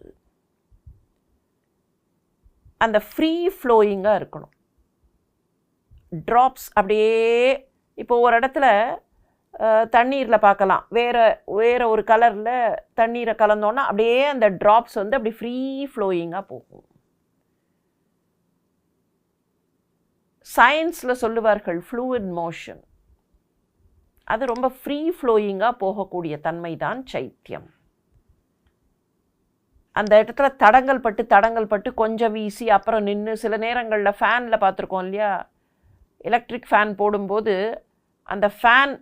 அந்த ஃப்ரீ ஃப்ளோயிங்காக இருக்கணும். ட்ராப்ஸ் அப்படியே, இப்போ ஒரு இடத்துல தண்ணீரில் பார்க்கலாம். வேறு ஒரு கலரில் தண்ணீரை கலந்தோன்னா அப்படியே அந்த ட்ராப்ஸ் வந்து அப்படி ஃப்ரீ ஃப்ளோயிங்காக போகும். சயின்ஸில் சொல்லுவார்கள் ஃப்ளூயிட் மோஷன். அது ரொம்ப ஃப்ரீ ஃப்ளோயிங்காக போகக்கூடிய தன்மை தான் சைத்தியம். அந்த இடத்துல தடங்கள் பட்டு கொஞ்சம் வீசி அப்புறம் நின்று, சில நேரங்களில் ஃபேனில் பார்த்துருக்கோம் இல்லையா, எலக்ட்ரிக் ஃபேன் போடும்போது அந்த ஃபேன்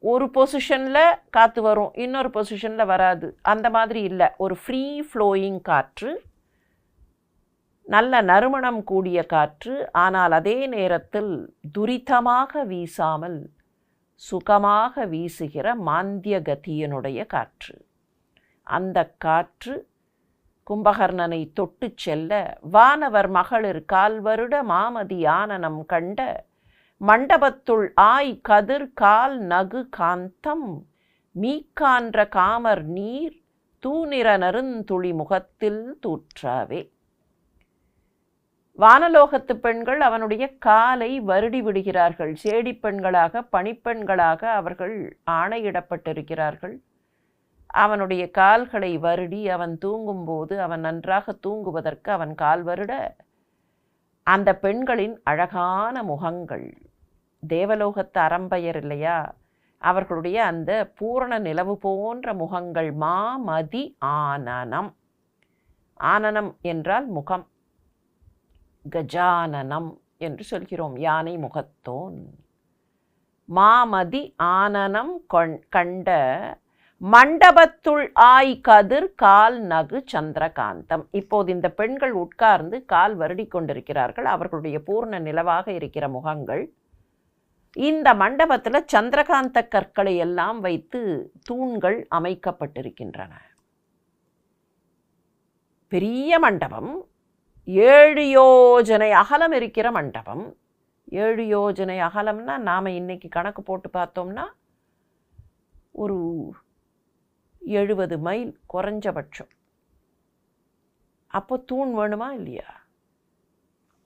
ஒரு பொசிஷனில் காற்று வரும், இன்னொரு பொசிஷனில் வராது. அந்த மாதிரி இல்லை, ஒரு ஃப்ரீ ஃப்ளோயிங் காற்று, நல்ல நறுமணம் கூடிய காற்று. ஆனால் அதே நேரத்தில் துரிதமாக வீசாமல் சுகமாக வீசுகிற மாந்திய கதியினுடைய காற்று. அந்த காற்று கும்பகர்ணனை தொட்டு செல்ல, வானவர் மகளிர் கால்வருட மாமதி ஆனனம் கண்ட மண்டபத்துள் ஆய் கதிர் கால் நகு காந்தம் மீக்கான்ற காமர் நீர் தூநிற நருந்துளி முகத்தில் தூற்றாவே. வானலோகத்து பெண்கள் அவனுடைய காலை வருடி விடுகிறார்கள். சேடி பெண்களாக, பணிப்பெண்களாக அவர்கள் ஆணையிடப்பட்டிருக்கிறார்கள். அவனுடைய கால்களை வருடி அவன் தூங்கும்போது அவன் நன்றாக தூங்குவதற்கு அவன் கால் வருட, அந்த பெண்களின் அழகான முகங்கள், தேவலோகத்து அரம்பையர் இல்லையா, அவர்களுடைய அந்த பூரண நிலவு போன்ற முகங்கள். மாமதி ஆனனம். ஆனனம் என்றால் முகம். கஜானனம் என்று சொல்கிறோம், யானை முகத்தோன். மாமதி ஆனனம் கண்ட மண்டபத்துள் ஆய் கதிர் கால் நகு சந்திரகாந்தம். இப்போது இந்த பெண்கள் உட்கார்ந்து கால் வருடி கொண்டிருக்கிறார்கள். அவர்களுடைய பூர்ண நிலவாக இருக்கிற முகங்கள். இந்த மண்டபத்தில் சந்திரகாந்த கற்களை எல்லாம் வைத்து தூண்கள் அமைக்கப்பட்டிருக்கின்றன. பெரிய மண்டபம், 7 யோஜனை அகலம் இருக்கிற மண்டபம். 7 யோஜனை அகலம்னா நாம் இன்னைக்கு கணக்கு போட்டு பார்த்தோம்னா ஒரு 70 மைல் குறைஞ்சபட்சம். அப்போ தூண் வேணுமா இல்லையா?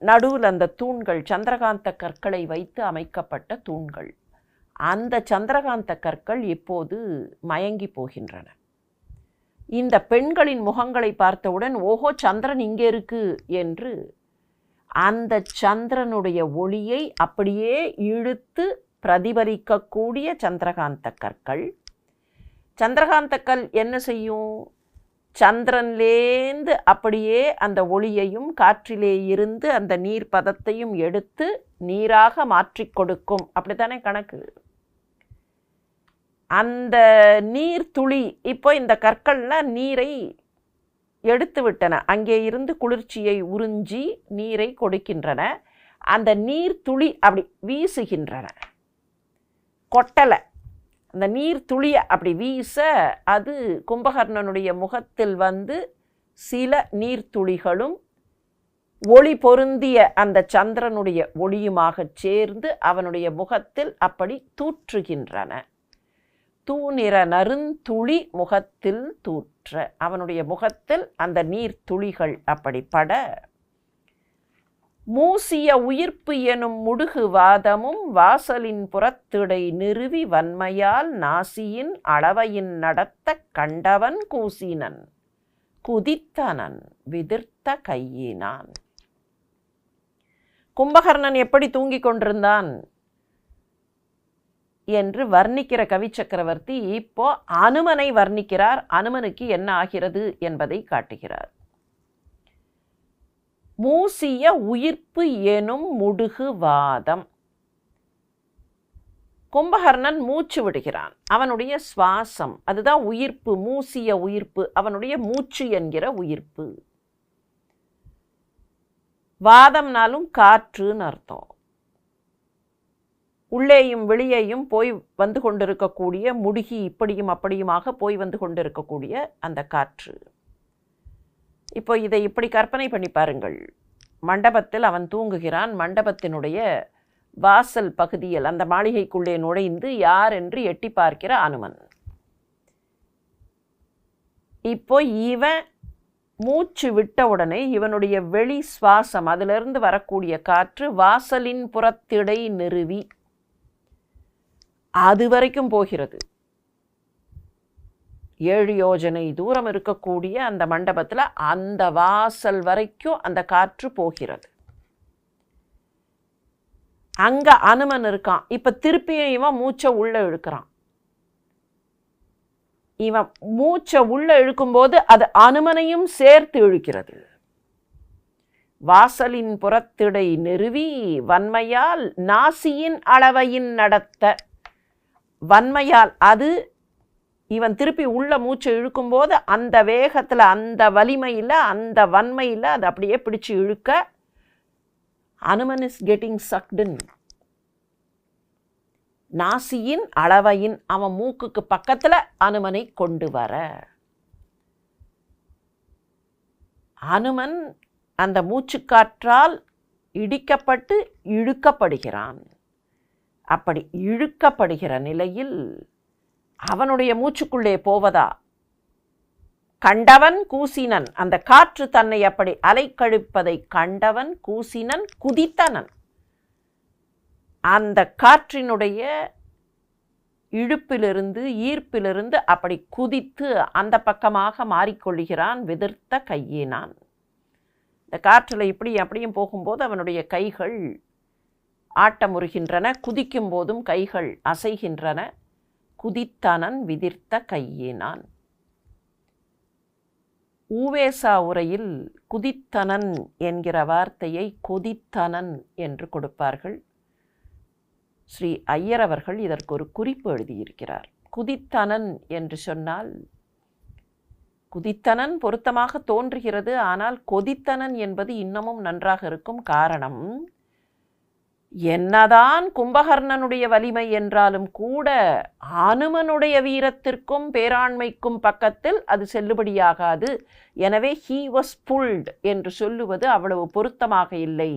நடுவில் அந்த தூண்கள் சந்திரகாந்த கற்களை வைத்து அமைக்கப்பட்ட தூண்கள். அந்த சந்திரகாந்த கற்கள் இப்போது மயங்கி போகின்றன. இந்த பெண்களின் முகங்களை பார்த்தவுடன் ஓஹோ சந்திரன் இங்கே இருக்கு என்று அந்த சந்திரனுடைய ஒளியை அப்படியே இழுத்து பிரதிபலிக்கக்கூடிய சந்திரகாந்த கற்கள். சந்திரகாந்த கல் என்ன செய்யும்? சந்திரன்லேந்து அப்படியே அந்த ஒளியையும் காற்றிலே இருந்து அந்த நீர் பதத்தையும் எடுத்து நீராக மாற்றி கொடுக்கும். அப்படித்தானே கணக்கு. அந்த நீர் துளி இப்போ இந்த கற்கள்லாம் நீரை எடுத்து விட்டன. அங்கே இருந்து குளிர்ச்சியை உறிஞ்சி நீரை கொடுக்கின்றன. அந்த நீர் துளி அப்படி வீசுகின்றன, கொட்டலை. அந்த நீர் துளியை அப்படி வீச அது கும்பகர்ணனுடைய முகத்தில் வந்து சில நீர்த்துளிகளும் ஒளி பொருந்திய அந்த சந்திரனுடைய ஒளியுமாக சேர்ந்து அவனுடைய முகத்தில் அப்படி தூற்றுகின்றன. தூநிற நருந்துளி முகத்தில் தூற்ற, அவனுடைய முகத்தில் அந்த நீர்த்துளிகள் அப்படி பட, மூசிய உயிர்ப்பு எனும் முடுகு வாதமும் வாசலின் புறத்திடை நிறுவி வன்மையால் நாசியின் அளவையின் நடத்த கண்டவன் கூசினன் குதித்தனன் விதிர்த்த கையினான். கும்பகர்ணன் எப்படி தூங்கிக் கொண்டிருந்தான் என்று வர்ணிக்கிற கவி சக்கரவர்த்தி இப்போ அனுமனை வர்ணிக்கிறார். அனுமனுக்கு என்ன ஆகிறது என்பதை காட்டுகிறார். மூசிய உயிர்ப்பு எனும் முடுகு வாதம். கும்பகர்ணன் மூச்சு விடுகிறான். அவனுடைய சுவாசம், அதுதான் உயிர்ப்பு. மூசிய உயிர்ப்பு, அவனுடைய மூச்சு என்கிற உயிர்ப்பு. வாதம்னாலும் காற்றுன்னு அர்த்தம். உள்ளேயும் வெளியேயும் போய் வந்து கொண்டிருக்கக்கூடிய, முடுகி இப்படியும் அப்படியுமாக போய் வந்து கொண்டிருக்கக்கூடிய அந்த காற்று. இப்போ இதை இப்படி கற்பனை பண்ணி பாருங்கள். மண்டபத்தில் அவன் தூங்குகிறான். மண்டபத்தினுடைய வாசல் பகுதியில் அந்த மாளிகைக்குள்ளே நுழைந்து யார் என்று எட்டி பார்க்கிற அனுமன். இப்போ இவன் மூச்சு விட்ட உடனே இவனுடைய வெளி சுவாசம், அதிலிருந்து வரக்கூடிய காற்று வாசலின் புறத்திடை நிறுவி அது வரைக்கும் போகிறது. 7 யோஜனை தூரம் இருக்கக்கூடிய அந்த மண்டபத்தில் அந்த வாசல் வரைக்கும் அந்த காற்று போகிறது. அங்க அனுமன் இருக்கான். இப்ப திருப்பியும் இவன் மூச்சை உள்ள இழுக்கிறான். இவன் மூச்சை உள்ள இழுக்கும்போது அது அனுமனையும் சேர்த்து இழுக்கிறது. வாசலின் புறத்திடை நிறுவி வன்மையால் நாசியின் அளவையின் நடத்த. வன்மையால் அது இவன் திருப்பி உள்ள மூச்சை இழுக்கும்போது அந்த வேகத்தில், அந்த வலிமையில், அந்த வன்மையில் அது அப்படியே பிடிச்சு இழுக்க அனுமன் இஸ் கெட்டிங் சக்டு இன். நாசியின் அளவையின், அவன் மூக்குக்கு பக்கத்தில் அனுமனை கொண்டு வர அனுமன் அந்த மூச்சுக்காற்றால் இடிக்கப்பட்டு இழுக்கப்படுகிறான். அப்படி இழுக்கப்படுகிற நிலையில் அவனுடைய மூச்சுக்குள்ளே போவதா கண்டவன் கூசினன். அந்த காற்று தன்னை அப்படி அலைக்கழிப்பதை கண்டவன் கூசினன் குதித்தனன். அந்த காற்றினுடைய இழுப்பிலிருந்து, ஈர்ப்பிலிருந்து அப்படி குதித்து அந்த பக்கமாக மாறிக்கொள்கிறான். விதிர்த்த கையினான். இந்த காற்றில் இப்படி அப்படியும் போகும்போது அவனுடைய கைகள் ஆட்டமுறுகின்றன. குதிக்கும் போதும் கைகள் அசைகின்றன. குதித்தனன் விதிர்த்த கையினான். ஊவேசா உரையில் குதித்தனன் என்கிற வார்த்தையை கொதித்தனன் என்று கொடுப்பார்கள். ஸ்ரீ ஐயர் அவர்கள் இதற்கு ஒரு குறிப்பு எழுதியிருக்கிறார். குதித்தனன் என்று சொன்னால் குதித்தனன் பொருத்தமாக தோன்றுகிறது. ஆனால் கொதித்தனன் என்பது இன்னமும் நன்றாக இருக்கும். காரணம், என்னதான் கும்பகர்ணனுடைய வலிமை என்றாலும் கூட அனுமனுடைய வீரத்திற்கும் பேராண்மைக்கும் பக்கத்தில் அது செல்லுபடியாகாது. எனவே he was pulled என்று சொல்லுவது அவ்வளவு பொருத்தமாக இல்லை.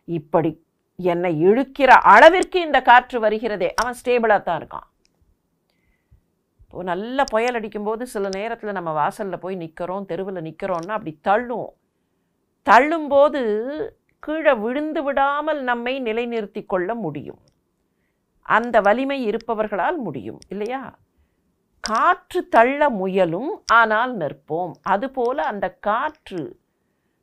இப்படி என்னை இழுக்கிற அளவிற்கு இந்த காற்று வருகிறதே, அவன் ஸ்டேபிளாக தான் இருக்கான். இப்போ நல்ல புயல் அடிக்கும்போது சில நேரத்தில் நம்ம வாசலில் போய் நிற்கிறோம், தெருவில் நிற்கிறோன்னா அப்படி தள்ளும்போது கீழே விழுந்து விடாமல் நம்மை நிலைநிறுத்தி கொள்ள முடியும். அந்த வலிமை இருப்பவர்களால் முடியும் இல்லையா? காற்று தள்ள முயலும், ஆனால் நிற்போம். அதுபோல அந்த காற்று,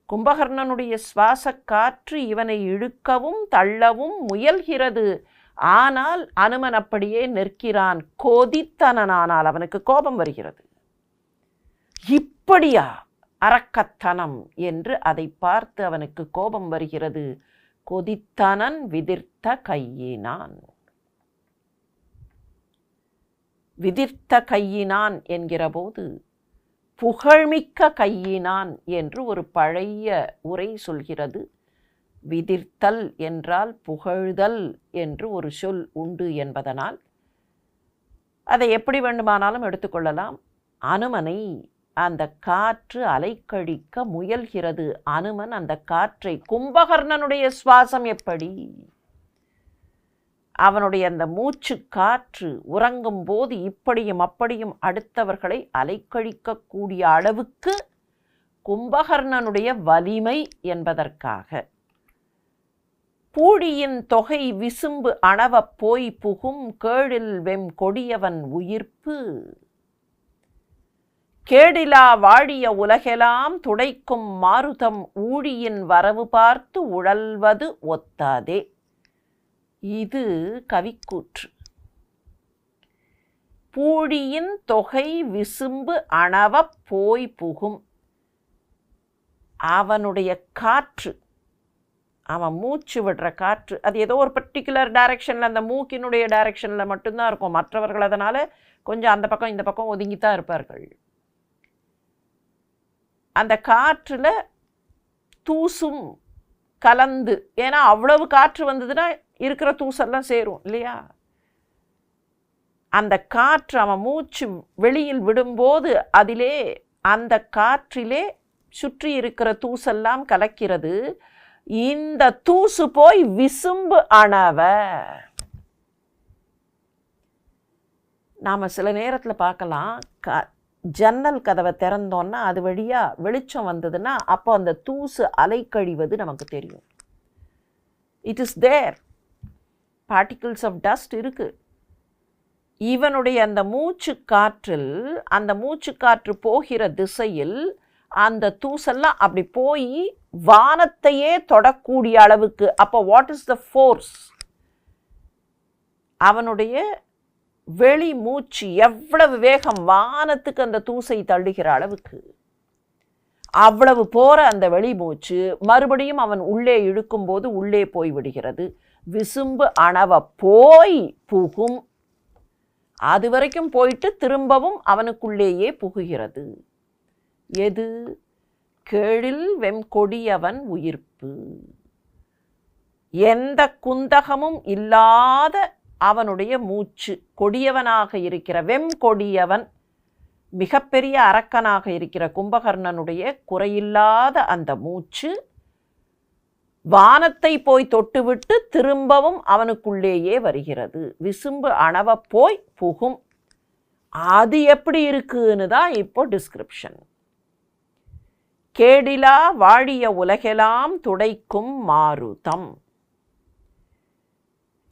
கும்பகர்ணனுடைய சுவாச காற்று இவனை இழுக்கவும் தள்ளவும் முயல்கிறது. ஆனால் அனுமன் அப்படியே நிற்கிறான். கொதித்தனனானால் அவனுக்கு கோபம் வருகிறது. இப்படியா அரக்கத்தனம் என்று அதை பார்த்து அவனுக்கு கோபம் வருகிறது. கொதித்தனன் விதிர்த்த கையினான். விதிர்த்த கையினான் என்கிற போது புகழ்மிக்க கையினான் என்று ஒரு பழைய உரை சொல்கிறது. விதிர்த்தல் என்றால் புகழ்தல் என்று ஒரு சொல் உண்டு என்பதனால் அதை எப்படி வேண்டுமானாலும் எடுத்துக்கொள்ளலாம். அனுமனை அந்த காற்று அலைக்கழிக்க முயல்கிறது. அனுமன் அந்த காற்றை, கும்பகர்ணனுடைய சுவாசம் எப்படி, அவனுடைய அந்த மூச்சு காற்று உறங்கும் போது இப்படியும் அப்படியும் அடுத்தவர்களை அலைக்கழிக்கக்கூடிய அளவுக்கு கும்பகர்ணனுடைய வலிமை என்பதற்காக பூழியின் தொகை விசும்பு அணவப் போய் புகும் கேழில் வெம் கொடியவன் உயிர்ப்பு கேடிலா வாழிய உலகெல்லாம் துடைக்கும் மாருதம் ஊழியின் வரவு பார்த்து உழல்வது ஒத்தாதே. இது கவிக்கூற்று. பூழியின் தொகை விசும்பு அணவப் போய் புகும். அவனுடைய காற்று, அவன் மூச்சு விடுற காற்று, அது ஏதோ ஒரு பர்டிகுலர் டைரக்ஷனில், அந்த மூக்கினுடைய டைரக்ஷனில் மட்டும்தான் இருக்கும். மற்றவர்கள் அதனால் கொஞ்சம் அந்த பக்கம் இந்த பக்கம் ஒதுங்கித்தான் இருப்பார்கள். அந்த காற்றில் தூசும் கலந்து, ஏன்னா அவ்வளவு காற்று வந்ததுன்னா இருக்கிற தூசெல்லாம் சேரும் இல்லையா? அந்த காற்று அவன் மூச்சு வெளியில் விடும்போது அதிலே, அந்த காற்றிலே சுற்றி இருக்கிற தூசெல்லாம் கலக்கிறது. இந்த தூசு போய் விசும்பு அணவ. நாம் சில நேரத்தில் பார்க்கலாம், ஜன்னல் கதவை திறந்தோன்னா அது வழியாக வெளிச்சம் வந்ததுன்னா அப்போ அந்த தூசு அலைக்கழிவது நமக்கு தெரியும். It is there. Particles of dust இருக்குது. இவனுடைய அந்த மூச்சு காற்றில் அந்த மூச்சு காற்று போகிற திசையில் அந்த தூசெல்லாம் அப்படி போய் வானத்தையே தொடக்கூடிய அளவுக்கு. அப்போ வாட் இஸ் த ஃபோர்ஸ்? அவனுடைய வெளி மூச்சு எவ்வளவு வேகம் வானத்துக்கு அந்த தூசை தள்ளுகிற அளவுக்கு அவ்வளவு போற அந்த வெளி மூச்சு மறுபடியும் அவன் உள்ளே இழுக்கும்போது உள்ளே போய் விடுகிறது. விசும்பு அணவ போய் புகும். அது வரைக்கும் போயிட்டு திரும்பவும் அவனுக்குள்ளேயே புகுகிறது. எது? கேழில் வெம்கொடியவன் உயிர்ப்பு. எந்த குந்தகமும் இல்லாத அவனுடைய மூச்சு. கொடியவனாக இருக்கிற வெம்கொடியவன், மிகப்பெரிய அரக்கனாக இருக்கிற கும்பகர்ணனுடைய குறையில்லாத அந்த மூச்சு வானத்தை போய் தொட்டுவிட்டு திரும்பவும் அவனுக்குள்ளேயே வருகிறது. விசும்பு அணவ போய் புகும். அது எப்படி இருக்குன்னு தான் இப்போ டிஸ்கிரிப்ஷன். கேடிலா வாழிய உலகெல்லாம் துடைக்கும் மாருதம்.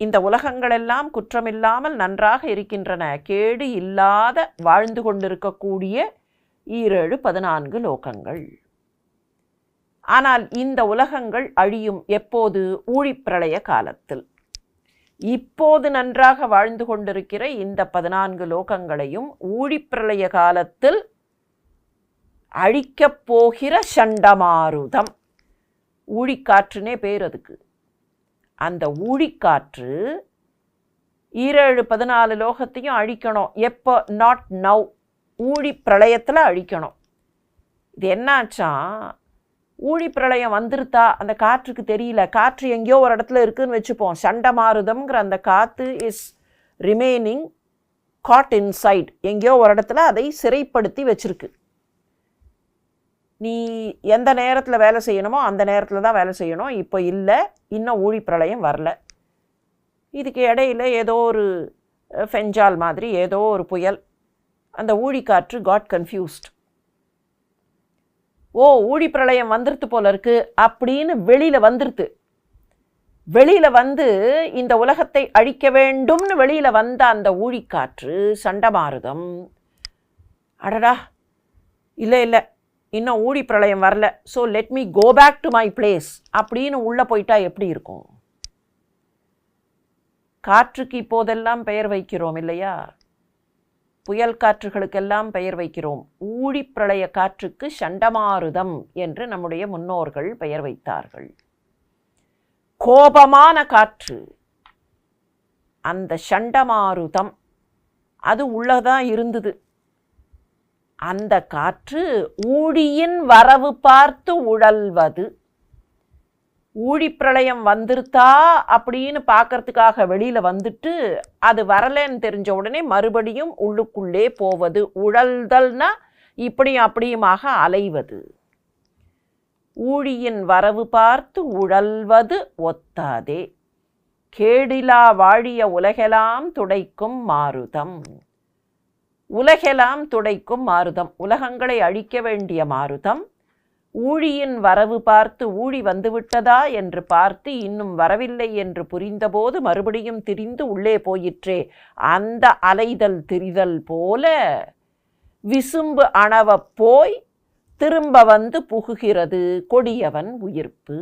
இந்த உலகங்களெல்லாம் குற்றமில்லாமல் நன்றாக இருக்கின்றன. கேடு இல்லாத வாழ்ந்து கொண்டிருக்கக்கூடிய 7-14 லோகங்கள். ஆனால் இந்த உலகங்கள் அழியும் எப்போது? ஊழிப்பிரளய காலத்தில். இப்போது நன்றாக வாழ்ந்து கொண்டிருக்கிற இந்த 14 லோகங்களையும் ஊழிப்பிரளய காலத்தில் அழிக்கப் போகிற சண்டமாருதம். ஊழிக்காற்றுனே பேர் அதுக்கு. அந்த ஊழிக்காற்று 7-14 லோகத்தையும் அழிக்கணும். எப்போ? Not now. ஊழி பிரளயத்தில் அழிக்கணும். இது என்னாச்சா, ஊழி பிரளயம் வந்துருத்தா அந்த காற்றுக்கு தெரியல. காற்று எங்கேயோ ஒரு இடத்துல இருக்குதுன்னு வச்சுப்போம். சண்டமாருதம்ங்கிற அந்த காற்று இஸ் ரிமைனிங் காட் இன்சைட். எங்கேயோ ஒரு இடத்துல அதை சிறைப்படுத்தி வச்சிருக்கு. நீ எந்த நேரத்தில் வேலை செய்யணுமோ அந்த நேரத்தில் தான் வேலை செய்யணும். இப்போ இல்லை, இன்னும் ஊழி பிரளயம் வரல. இதுக்கு இடையில் ஏதோ ஒரு ஃபெஞ்சால் மாதிரி ஏதோ ஒரு புயல், அந்த ஊழிக்காற்று காட் கன்ஃபியூஸ்ட். ஓ, ஊழி பிரளயம் வந்துருத்து போல இருக்கு அப்படின்னு வெளியில் வந்துருது. வெளியில் வந்து இந்த உலகத்தை அழிக்க வேண்டும்னு வெளியில் வந்த அந்த ஊழிக்காற்று சண்டமாருதம், அடடா இல்லை இல்லை இன்னும் ஊழி பிரளயம் வரல, so let me go back to my place அப்படின்னு உள்ளே போயிட்டா எப்படி இருக்கும்? காற்றுக்கு இப்போதெல்லாம் பெயர் வைக்கிறோம் இல்லையா? புயல் காற்றுகளுக்கெல்லாம் பெயர் வைக்கிறோம். ஊழி பிரளய காற்றுக்கு சண்டமாருதம் என்று நம்முடைய முன்னோர்கள் பெயர் வைத்தார்கள். கோபமான காற்று அந்த சண்டமாருதம், அது உள்ளதான் இருந்தது. அந்த காற்று ஊழியின் வரவு பார்த்து உழல்வது. ஊழிப்பிரளயம் வந்துருத்தா அப்படின்னு பார்க்கறதுக்காக வெளியில் வந்துட்டு அது வரலன்னு தெரிஞ்ச உடனே மறுபடியும் உள்ளுக்குள்ளே போவது. உழல்தல்னா இப்படியும் அப்படியுமாக அலைவது. ஊழியின் வரவு பார்த்து உழல்வது ஒத்தாதே. கேடிலா வாழிய உலகெல்லாம் துடைக்கும் மாருதம். உலகெல்லாம் துடைக்கும் மாருதம், உலகங்களை அழிக்க வேண்டிய மாருதம். ஊழியின் வரவு பார்த்து, ஊழி வந்துவிட்டதா என்று பார்த்து இன்னும் வரவில்லை என்று புரிந்தபோது மறுபடியும் திரிந்து உள்ளே போயிற்றே, அந்த அலைதல் திரிதல் போல விசும்பு அணவ போய் திரும்ப வந்து புகுகிறது கொடியவன் உயிர்ப்பு.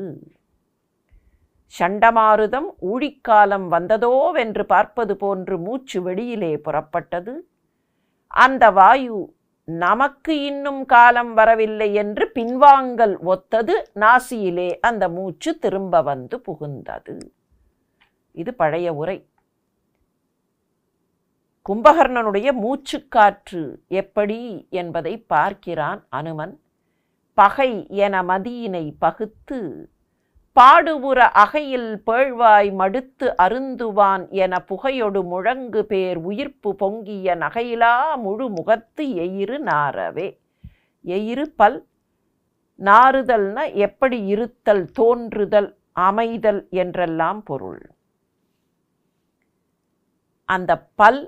சண்டமாருதம் ஊழிக்காலம் வந்ததோவென்று பார்ப்பது போன்று மூச்சு வெளியிலே புறப்பட்டது. அந்த வாயு நமக்கு இன்னும் காலம் வரவில்லை என்று பின்வாங்கல் ஒத்தது. நாசியிலே அந்த மூச்சு திரும்ப வந்து புகுந்தது. இது பழைய உரை. கும்பகர்ணனுடைய மூச்சுக்காற்று எப்படி என்பதை பார்க்கிறான் அனுமன். பகை என மதியினை பகுத்து பாடுபுற அகையில் பேழ்வாய் மடுத்து அருந்துவான் என புகையொடு முழங்கு பேர் உயிர்ப்பு பொங்கிய நகையிலா முழு முகத்து எயிறு நாரவே. எயிறு பல், நாறுதல்னா எப்படி இருத்தல், தோன்றுதல், அமைதல் என்றெல்லாம் பொருள். அந்த பல்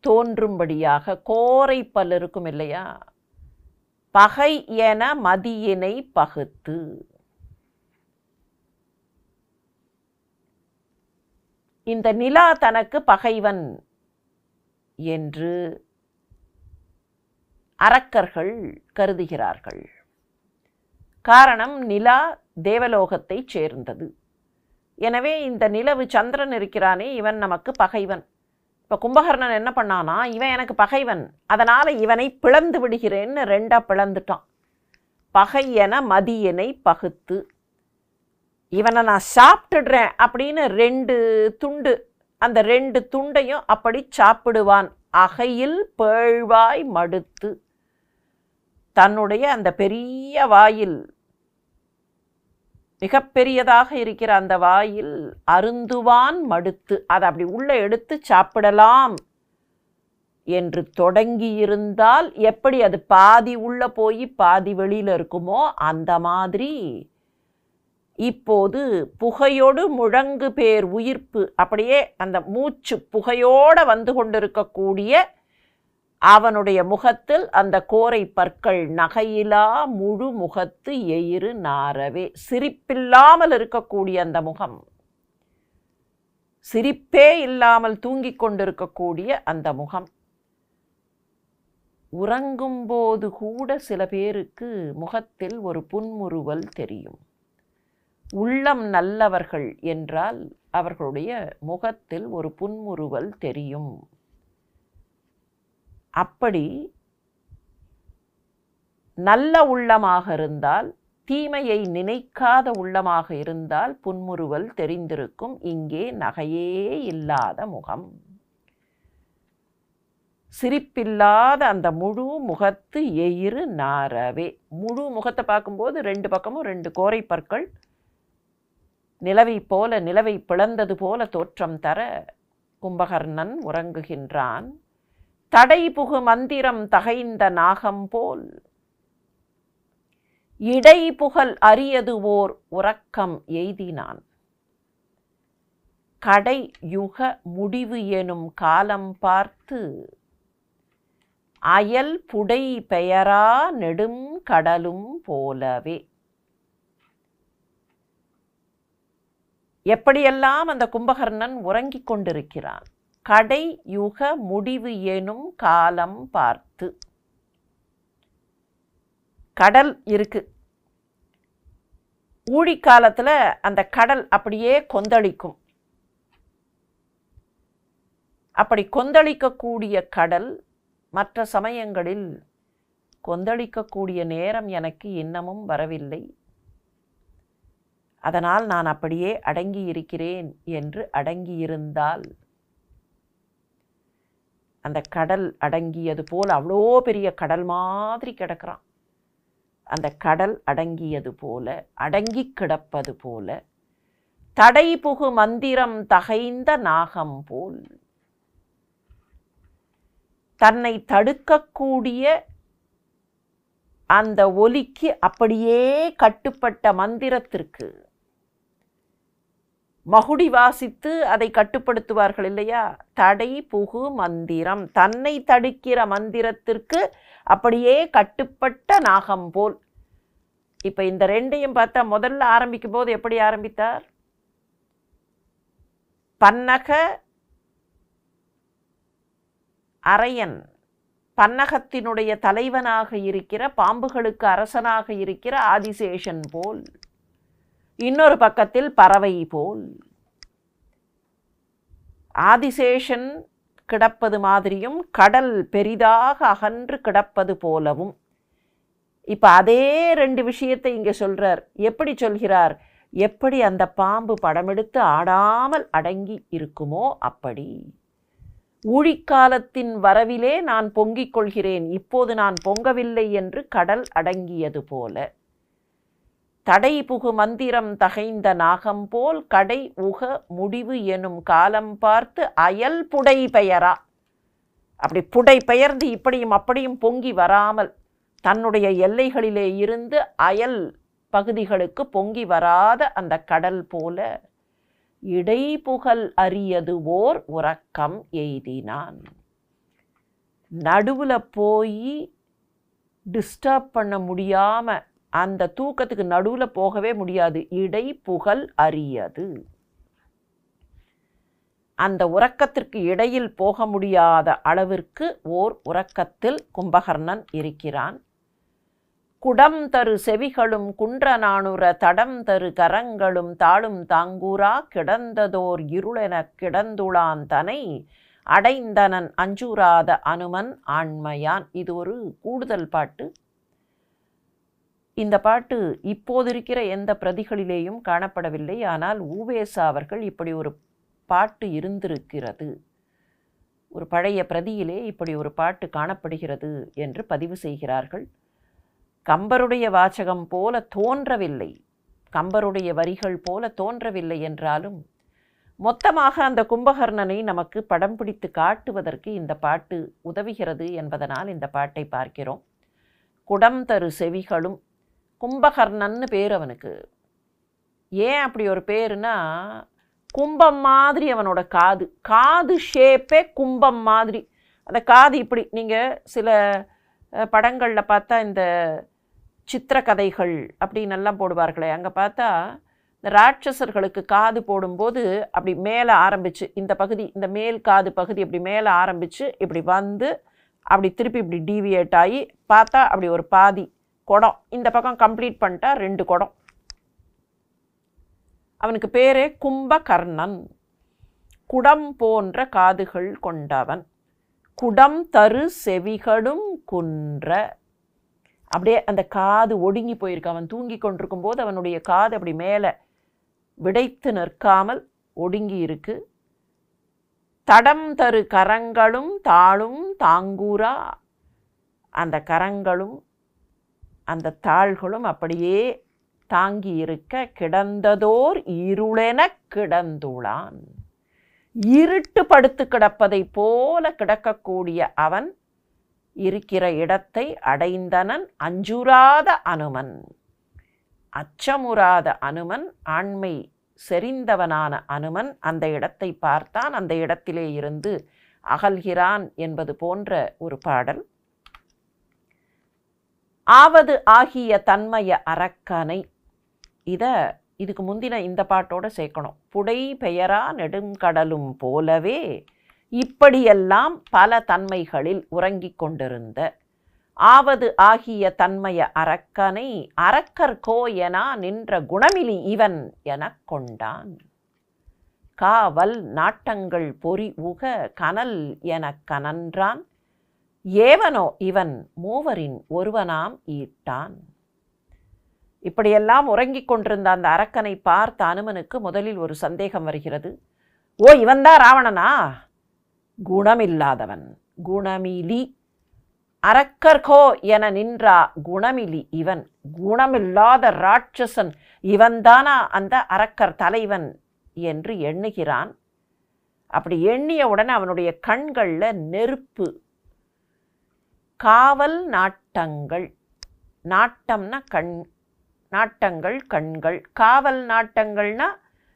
தோன்றும்படியாக கோரை பல் இருக்கும் இல்லையா? பகை என மதியினை பகுத்து. இந்த நிலா தனக்கு பகைவன் என்று அரக்கர்கள் கருதுகிறார்கள். காரணம், நிலா தேவலோகத்தைச் சேர்ந்தது. எனவே இந்த நிலவு சந்திரன் இருக்கிறானே, இவன் நமக்கு பகைவன். இப்போ கும்பகர்ணன் என்ன பண்ணானா, இவன் எனக்கு பகைவன், அதனால் இவனை பிளந்து விடுகிறேன்னு ரெண்டாக பிளந்துட்டான். பகையென மதியனை பகுத்து, இவனை நான் சாப்பிட்டுடுறேன் அப்படின்னு 2 துண்டு, அந்த 2 துண்டையும் அப்படி சாப்பிடுவான். அகையில் பேழ்வாய் மடுத்து, தன்னுடைய அந்த பெரிய வாயில், மிகப்பெரியதாக இருக்கிற அந்த வாயில் அருந்துவான் மடுத்து, அதை அப்படி உள்ள எடுத்து சாப்பிடலாம் என்று தொடங்கியிருந்தால் எப்படி அது பாதி உள்ள போய் பாதி வெளியில் இருக்குமோ, அந்த மாதிரி இப்போது புகையோடு முழங்கு பேர் உயிர்ப்பு, அப்படியே அந்த மூச்சு புகையோடு வந்து கொண்டிருக்கக்கூடிய அவனுடைய முகத்தில் அந்த கோரை பற்கள், நகையிலா முழு முகத்து எயிறு நாரவே, சிரிப்பில்லாமல் இருக்கக்கூடிய அந்த முகம், சிரிப்பே இல்லாமல் தூங்கிக் கொண்டிருக்கக்கூடிய அந்த முகம். உறங்கும்போது கூட சில பேருக்கு முகத்தில் ஒரு புன்முறுவல் தெரியும். உள்ளம் நல்லவர்கள் என்றால் அவர்களுடைய முகத்தில் ஒரு புன்முறுவல் தெரியும். அப்படி நல்ல உள்ளமாக இருந்தால், தீமையை நினைக்காத உள்ளமாக இருந்தால் புன்முறுவல் தெரிந்திருக்கும். இங்கே நகையே இல்லாத முகம், சிரிப்பில்லாத அந்த முழு முகத்து எயிறு நாரவே. முழு முகத்தை பார்க்கும்போது 2 பக்கமும் 2 கோரை பற்கள் நிலவை போல, நிலவை பிளந்தது போல தோற்றம் தர கும்பகர்ணன் உறங்குகின்றான். தடை புகு மந்திரம் தகைந்த நாகம் போல், இடை புகழ் அரியது ஓர் உறக்கம் எய்தினான். கடை யுக முடிவு எனும் காலம் பார்த்து, அயல் புடை பெயரா நெடும் கடலும் போலவே. எப்படியெல்லாம் அந்த கும்பகர்ணன் உறங்கிக் கொண்டிருக்கிறான். கடை யுக முடிவு எனும் காலம் பார்த்து, கடல் இருக்கு, ஊழிக்காலத்தில் அந்த கடல் அப்படியே கொந்தளிக்கும். அப்படி கொந்தளிக்கக்கூடிய கடல் மற்ற சமயங்களில் கொந்தளிக்கக்கூடிய நேரம் எனக்கு இன்னமும் வரவில்லை, அதனால் நான் அப்படியே அடங்கி இருக்கிறேன் என்று அடங்கியிருந்தால், அந்த கடல் அடங்கியது போல், அவ்வளோ பெரிய கடல் மாதிரி கிடக்கிறான், அந்த கடல் அடங்கியது போல, அடங்கி கிடப்பது போல, தடை புகு மந்திரம் தகைந்த நாகம் போல், தன்னை தடுக்கக்கூடிய அந்த ஒலிக்கு அப்படியே கட்டுப்பட்ட மந்திரத்திற்கு, மகுடி வாசித்து அதை கட்டுப்படுத்துவார்கள் இல்லையா, தடை புகு மந்திரம், தன்னை தடுக்கிற மந்திரத்திற்கு அப்படியே கட்டுப்பட்ட நாகம் போல். இப்போ இந்த 2ஐயும் பார்த்தா, முதல்ல ஆரம்பிக்கும் போது எப்படி ஆரம்பித்தார்? பன்னக அரையன், பன்னகத்தினுடைய தலைவனாக இருக்கிற, பாம்புகளுக்கு அரசனாக இருக்கிற ஆதிசேஷன் போல், இன்னொரு பக்கத்தில் பறவை போல். ஆதிசேஷன் கிடப்பது மாதிரியும் கடல் பெரிதாக அகன்று கிடப்பது போலவும். இப்போ அதே 2 விஷயத்தை இங்கே சொல்றார். எப்படி சொல்கிறார்? எப்படி அந்த பாம்பு படமெடுத்து ஆடாமல் அடங்கி இருக்குமோ அப்படி. ஊழிக்காலத்தின் வரவிலே நான் பொங்கிக் கொள்கிறேன், இப்போது நான் பொங்கவில்லை என்று கடல் அடங்கியது போல. தடை புகு மந்திரம் தகைந்த நாகம் போல், கடை உக முடிவு எனும் காலம் பார்த்து, அயல் புடை பெயரா, அப்படி புடை பெயர்ந்து இப்படியும் அப்படியும் பொங்கி வராமல், தன்னுடைய எல்லைகளிலே இருந்து அயல் பகுதிகளுக்கு பொங்கி வராத அந்த கடல் போல, இடைப்புகழ் அரியது ஓர் உறக்கம் எய்தினான். நடுவில் போய் டிஸ்டர்ப் பண்ண முடியாமல், அந்த தூக்கத்துக்கு நடுவில் போகவே முடியாது. இடைப்புகழ் அரியது, அந்த உறக்கத்திற்கு இடையில் போக முடியாத அளவிற்கு ஓர் உறக்கத்தில் கும்பகர்ணன் இருக்கிறான். குடம் தரு செவிகளும் குன்ற நாணுற தடம் தரு கரங்களும் தாளும் தாங்கூரா கிடந்ததோர் இருளெனக் கிடந்துளான் தனை அடைந்தனன் அஞ்சுராத அனுமன் ஆண்மையான். இது ஒரு கூடுதல் பாட்டு. இந்த பாட்டு இப்போது இருக்கிற எந்த பிரதிகளிலேயும் காணப்படவில்லை. ஆனால் ஊவேசா அவர்கள் இப்படி ஒரு பாட்டு இருந்திருக்கிறது, ஒரு பழைய பிரதியிலே இப்படி ஒரு பாட்டு காணப்படுகிறது என்று பதிவு செய்கிறார்கள். கம்பருடைய வாசகம் போல தோன்றவில்லை, கம்பருடைய வரிகள் போல தோன்றவில்லை என்றாலும் மொத்தமாக அந்த கும்பகர்ணனை நமக்கு படம் பிடித்து காட்டுவதற்கு இந்த பாட்டு உதவுகிறது என்பதனால் இந்த பாட்டை பார்க்கிறோம். குடம் தரு செவிகளும், கும்பகர்ணன்னு பேர் அவனுக்கு. ஏன் அப்படி ஒரு பேருனா, கும்பம் மாதிரி அவனோட காது, காது ஷேப்பே கும்பம் மாதிரி. அந்த காது இப்படி, நீங்கள் சில படங்களில் பார்த்தா இந்த சித்திரக்கதைகள் அப்படின்னு எல்லாம் போடுவார்களே, அங்கே பார்த்தா இந்த ராட்சசர்களுக்கு காது போடும்போது அப்படி மேலே ஆரம்பித்து இந்த பகுதி, இந்த மேல் காது பகுதி அப்படி மேலே ஆரம்பித்து இப்படி வந்து அப்படி திருப்பி இப்படி டீவியேட் ஆகி பார்த்தா அப்படி ஒரு பாதி குடம், இந்த பக்கம் கம்ப்ளீட் பண்ணிட்டா 2 குடம். அவனுக்கு பேரே கும்பகர்ணன். குடம் போன்ற காதுகள் கொண்டவன். குடம் தரு செவிகளும் குன்ற, அப்படியே அந்த காது ஒடுங்கி போயிருக்கு. அவன் தூங்கி கொண்டிருக்கும் போது அவனுடைய காது அப்படி மேலே விடைத்து நிற்காமல் ஒடுங்கி இருக்கு. தடம் தரு கரங்களும் தாளும் தாங்கூரா, அந்த கரங்களும் அந்த தாள்களும் அப்படியே தாங்கி இருக்க கிடந்ததோர் இருளென கிடந்துளான். இருட்டு படுத்து கிடப்பதை போல கிடக்கக்கூடிய அவன் இருக்கிற இடத்தை அடைந்தனன் அஞ்சுராத அனுமன். அச்சமுறாத அனுமன், ஆண்மை செறிந்தவனான அனுமன் அந்த இடத்தை பார்த்தான், அந்த இடத்திலே இருந்து அகல்கிறான் என்பது போன்ற ஒரு பாடல். ஆவது ஆகிய தன்மைய அரக்கனை, இதுக்கு முந்தின இந்த பாட்டோடு சேர்க்கணும். புடை பெயரா நெடுங்கடலும் போலவே இப்படியெல்லாம் பல தன்மைகளில் உறங்கிக் கொண்டிருந்த ஆவது ஆகிய தன்மைய அரக்கனை அரக்கர்கோ என நின்ற குணமிலி இவன் எனக் கொண்டான். காவல் நாட்டங்கள் பொறி உக கனல் எனக் கனன்றான். ஏவனோ இவன் மூவரின் ஒருவனாம் ஈட்டான். இப்படியெல்லாம் உறங்கிக் கொண்டிருந்த அந்த அரக்கனை பார்த்த அனுமனுக்கு முதலில் ஒரு சந்தேகம் வருகிறது. ஓ, இவன்தான் ராவணனா? குணமில்லாதவன், குணமிலி. அரக்கர்கோ என நின்றா குணமிலி இவன், குணமில்லாத ராட்சசன் இவன்தானா அந்த அரக்கர் தலைவன் என்று எண்ணுகிறான். அப்படி எண்ணியவுடன் அவனுடைய கண்களில் நெருப்பு. காவல் நாட்டங்கள், நாட்டம்னா கண், நாட்டங்கள் கண்கள். காவல் நாட்டங்கள்னா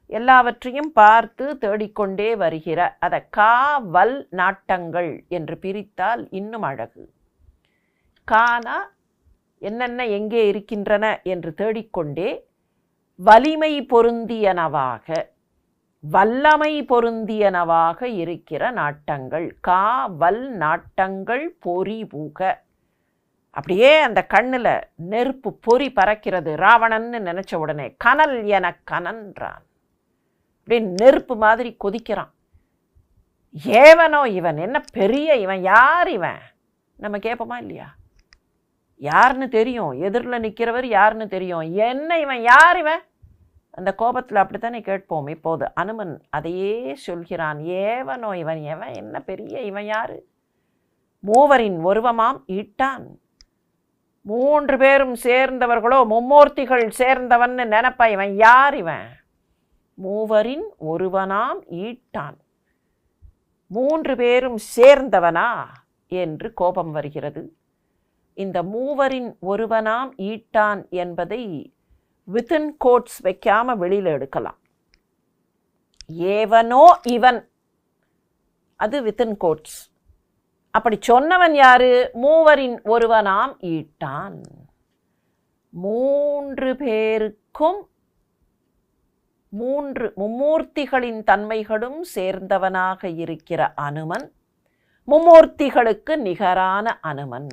எல்லாவற்றையும் பார்த்து தேடிக்கொண்டே வருகிற, அதை காவல் நாட்டங்கள் என்று பிரித்தால் இன்னும் அழகு. கானா என்னென்ன எங்கே இருக்கின்றன என்று தேடிக்கொண்டே வலிமை பொருந்தியனவாக, வல்லமை பொருந்தியனவாக இருக்கிற நாட்டங்கள். காவல் நாட்டங்கள் பொறிபூக. அப்படியே அந்த கண்ணில் நெருப்பு பொறி பறக்கிறது. ராவணன்னு நினச்ச உடனே கனல் என கனன்றான். அப்படியே நெருப்பு மாதிரி கொதிக்கிறான். ஏவனோ இவன், என்ன பெரிய இவன், யார் இவன்? நம்ம கேட்போமா இல்லையா? யாருன்னு தெரியும், எதிரில் நிற்கிறவர் யாருன்னு தெரியும், என்ன இவன், யார் இவன்? அந்த கோபத்தில் அப்படித்தானே கேட்போம். இப்போது அனுமன் அதையே சொல்கிறான். ஏவனோ இவன், எவன், என்ன பெரிய இவன், யாரு? மூவரின் ஒருவமாம் ஈட்டான். 3 பேரும் சேர்ந்தவர்களோ, மும்மூர்த்திகள் சேர்ந்தவன்னு நினைப்பா. இவன் யார் இவன்? மூவரின் ஒருவனாம் ஈட்டான். 3 பேரும் சேர்ந்தவனா என்று கோபம் வருகிறது. இந்த மூவரின் ஒருவனாம் ஈட்டான் என்பதை வித்தின் கோட்ஸ் வைக்காம வெளியில் எடுக்கலாம். ஏவனோ இவன், அது வித்தின் கோட்ஸ். அப்படி சொன்னவன் யாரு? மூவரின் ஒருவனாம் ஈட்டான். 3 பேருக்கும் மும்மூர்த்திகளின் தன்மைகளும் சேர்ந்தவனாக இருக்கிற அனுமன், மும்மூர்த்திகளுக்கு நிகரான அனுமன்.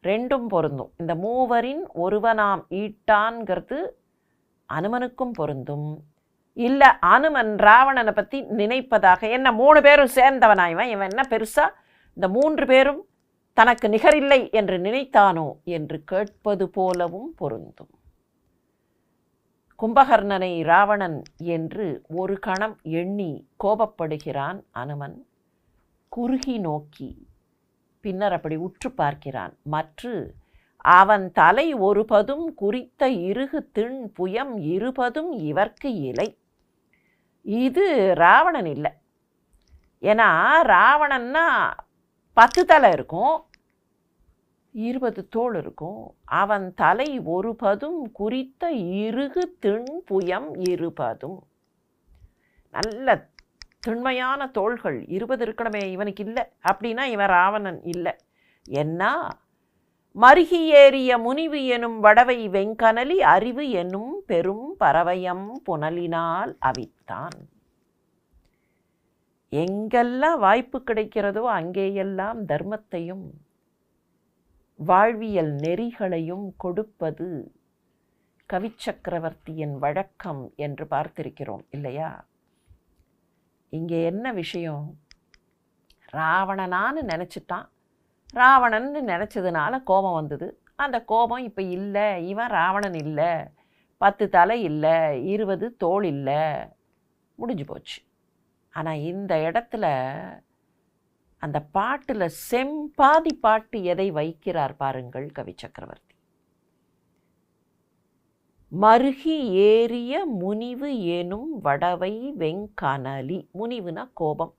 ரெண்டும் பொருந்தும். இந்த மூவரின் ஒருவனாம் ஈட்டான்கிறது அனுமனுக்கும் பொருந்தும். இல்லை அனுமன் ராவணனை பற்றி நினைப்பதாக, என்ன 3 பேரும் சேர்ந்தவனா இவன் என்ன பெருசா இந்த 3 பேரும் தனக்கு நிகரில்லை என்று நினைத்தானோ என்று கேட்பது போலவும் பொருந்தும். கும்பகர்ணனை ராவணன் என்று ஒரு கணம் எண்ணி கோபப்படுகிறான் அனுமன். குறுகி நோக்கி பின்னர் அப்படி உற்று பார்க்கிறான். மற்று அவன் தலை ஒருபதும் குறித்த இறுகு திண் புயம் இருபதும் இவர்க்கு இலை. இது ராவணன் இல்லை. ஏன்னா ராவணன்னா 10 தலை இருக்கும், 20 தோள் இருக்கும். அவன் தலை ஒருபதும் குறித்த இறுகு திண் புயம் இருபதும். நல்ல திண்மையான தோள்கள் 20 இருக்கணுமே, இவனுக்கு இல்லை. அப்படின்னா இவன் ராவணன் இல்லை. என்ன மருகி ஏறிய முனிவு எனும் வடவை வெங்கனலி அறிவு எனும் பெரும் பறவையம் புனலினால் அவித்தான். எங்கெல்லாம் வாய்ப்பு கிடைக்கிறதோ அங்கேயெல்லாம் தர்மத்தையும் வாழ்வியல் நெறிகளையும் கொடுப்பது கவிச்சக்கரவர்த்தியின் வழக்கம் என்று பார்த்திருக்கிறோம் இல்லையா? இங்கே என்ன விஷயம்? ராவணனான்னு நினச்சிட்டான். ராவணன்னு நினச்சதுனால கோபம் வந்தது. அந்த கோபம் இப்போ இல்லை, இவன் ராவணன் இல்லை, 10 தலை இல்லை, 20 தோள் இல்லை, முடிஞ்சு போச்சு. ஆனால் இந்த இடத்துல அந்த பாட்டில் செம்பாதி பாட்டு எதை வைக்கிறார் பாருங்கள் கவிச்சக்கரவர்த்தி. மருகி ஏறிய முனிவு எனும் வடவை வெங்கனலி. முனிவுனா கோபம்.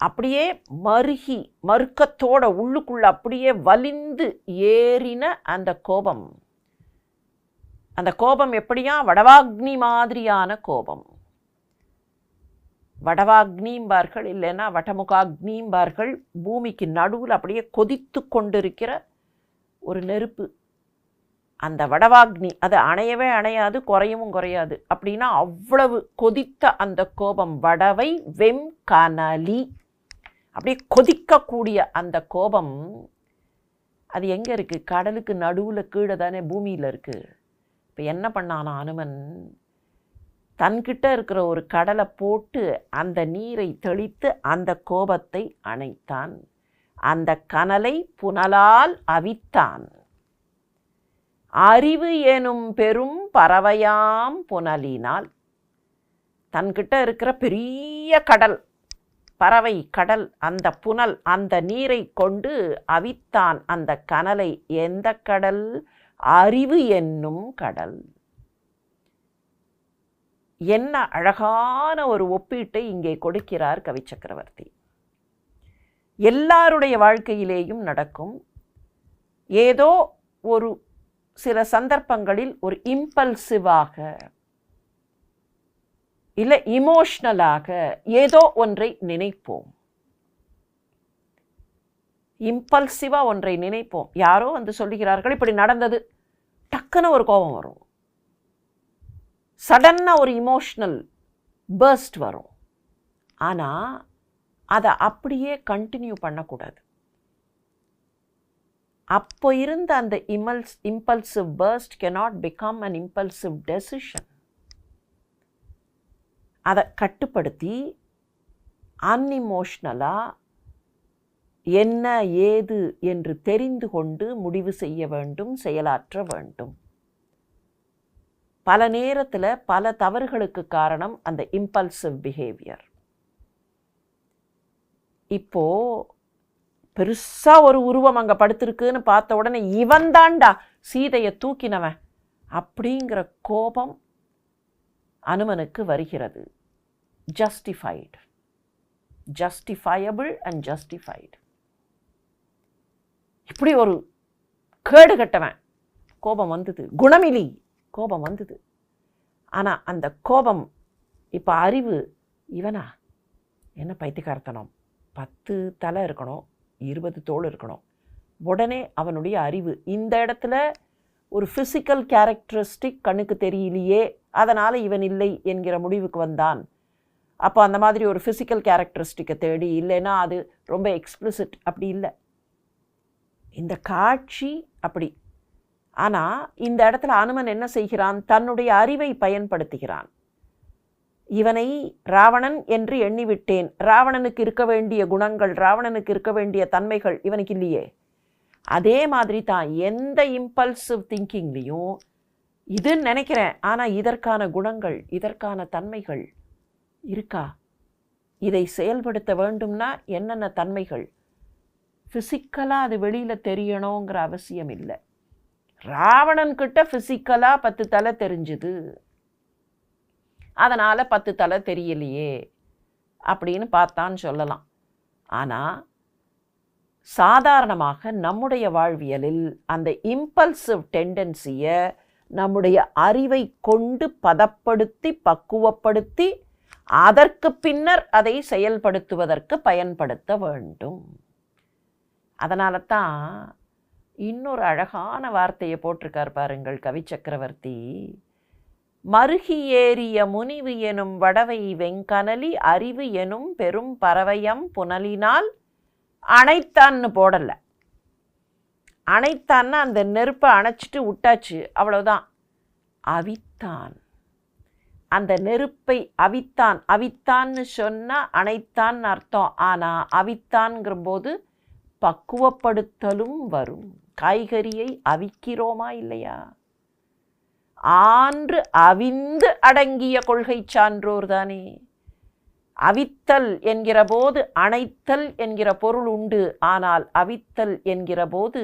அப்படியே மருகி மறுக்கத்தோட உள்ளுக்குள்ள அப்படியே வலிந்து ஏறின அந்த கோபம். அந்த கோபம் எப்படியா? வடவாக்னி மாதிரியான கோபம். வடவாக்னிம்பார்கள், இல்லைன்னா வடமுகாக்னிம்பார்கள். பூமிக்கு நடுவில் அப்படியே கொதித்து கொண்டிருக்கிற ஒரு நெருப்பு. அந்த வடவாக்னி அது அணையவே அணையாது, குறையவும் குறையாது. அப்படின்னா அவ்வளவு கொதித்த அந்த கோபம். வடவை வெம்கனலி, அப்படியே கொதிக்கக்கூடிய அந்த கோபம். அது எங்கே இருக்குது? கடலுக்கு நடுவில் கீழே தானே, பூமியில் இருக்குது. இப்போ என்ன பண்ணானா அனுமன்? தன்கிட்ட இருக்கிற ஒரு கடலை போட்டு அந்த நீரை தெளித்து அந்த கோபத்தை அணைத்தான். அந்த கனலை புனலால் அவித்தான். அறிவு எனும் பெரும் பறவையாம் புனலினால். தன்கிட்ட இருக்கிற பெரிய கடல், பறவை கடல், அந்த புனல், அந்த நீரை கொண்டு அவித்தான் அந்த கனலை. எந்த கடல்? அறிவு என்னும் கடல். என்ன அழகான ஒரு ஒப்பீட்டை இங்கே கொடுக்கிறார் கவிச்சக்கரவர்த்தி. எல்லாருடைய வாழ்க்கையிலேயும் நடக்கும். ஏதோ ஒரு சில சந்தர்ப்பங்களில் ஒரு இம்பல்சிவாக இல்லை இமோஷ்னலாக ஏதோ ஒன்றை நினைப்போம். இம்பல்சிவாக ஒன்றை நினைப்போம். யாரோ வந்து சொல்லுகிறார்கள், இப்படி நடந்தது, டக்குன்னு ஒரு கோபம் வரும். சடன்னாக ஒரு இமோஷ்னல் பர்ஸ்ட் வரும். ஆனால் அதை அப்படியே கண்டினியூ பண்ணக்கூடாது. அப்போ இருந்த அந்த impulsive burst cannot become an impulsive decision. அதை கட்டுப்படுத்தி அன்இமோஷ்னலாக என்ன ஏது என்று தெரிந்து கொண்டு முடிவு செய்ய வேண்டும், செயலாற்ற வேண்டும். பல நேரத்தில் பல தவறுகளுக்கு காரணம் அந்த இம்பல்சிவ் பிஹேவியர். இப்போ பெருசாக ஒரு உருவம் அங்கே படுத்திருக்குன்னு பார்த்த உடனே இவன் தாண்டா சீதையை தூக்கினவன் அப்படிங்கிற கோபம் அனுமனுக்கு வருகிறது. Justified, justifiable and justified. இப்படி ஒரு கேடு கட்டவன் கோபம் வந்தது, குணமிலி கோபம் வந்தது. ஆனால் அந்த கோபம் இப்போ அறிவு, இவனா என்ன பைத்தியக்காரத்தனம், 10 தலை இருக்கணும், 20 தோள் இருக்கணும். உடனே அவனுடைய அறிவு இந்த இடத்துல ஒரு ஃபிசிக்கல் கேரக்டரிஸ்டிக் கண்ணுக்கு தெரியலையே, அதனால் இவன் இல்லை என்கிற முடிவுக்கு வந்தான். அப்போ அந்த மாதிரி ஒரு ஃபிசிக்கல் கேரக்டரிஸ்டிக்கை தேடி, இல்லைன்னா அது ரொம்ப எக்ஸ்பிளிசிட், அப்படி இல்லை. இந்த காட்சி அப்படி. ஆனால் இந்த இடத்துல அனுமன் என்ன செய்கிறான்? தன்னுடைய அறிவை பயன்படுத்துகிறான். இவனை ராவணன் என்று எண்ணிவிட்டேன். ராவணனுக்கு இருக்க வேண்டிய குணங்கள், ராவணனுக்கு இருக்க வேண்டிய தன்மைகள் இவனுக்கு இல்லையே. அதே மாதிரி தான் எந்த இம்பல்சிவ் திங்கிங்லேயும் இதுன்னு நினைக்கிறேன், ஆனால் இதற்கான குணங்கள், இதற்கான தன்மைகள் இருக்கா? இதை செயல்படுத்த வேண்டும்னா என்னென்ன தன்மைகள்? ஃபிசிக்கலாக அது வெளியில் தெரியணுங்கிற அவசியம் இல்லை. ராவணன்கிட்ட ஃபிசிக்கலாக 10 தலை தெரிஞ்சுது, அதனால் 10 தலை தெரியலையே அப்படின்னு பார்த்தான்னு சொல்லலாம். ஆனால் சாதாரணமாக நம்முடைய வாழ்வியலில் அந்த இம்பல்சிவ் டெண்டன்சியை நம்முடைய அறிவை கொண்டு பதப்படுத்தி பக்குவப்படுத்தி அதற்கு பின்னர் அதை செயல்படுத்துவதற்கு பயன்படுத்த வேண்டும். அதனால தான் இன்னொரு அழகான வார்த்தையை போட்டிருக்கார் பாருங்கள் கவி சக்கரவர்த்தி. மருகி ஏறிய முனிவு எனும் வடவை வெங்கனலி அறிவு எனும் பெரும் பறவையம் புனலினால் அணைத்தான்னு போடலை. அணைத்தான்னா அந்த நெருப்பை அணைச்சிட்டு விட்டாச்சு, அவ்வளோதான். அவித்தான், அந்த நெருப்பை அவித்தான். அவித்தான்னு சொன்னால் அணைத்தான்னு அர்த்தம். ஆனால் அவித்தான்ங்கிற போது பக்குவப்படுத்தலும் வரும். காய்கறியை அவிக்கிறோமா இல்லையா? ஆன்று அவிந்து அடங்கிய கொள்கை சான்றோர் தானே. அவித்தல் என்கிற போது அணைத்தல் என்கிற பொருள் உண்டு. ஆனால் அவித்தல் என்கிற போது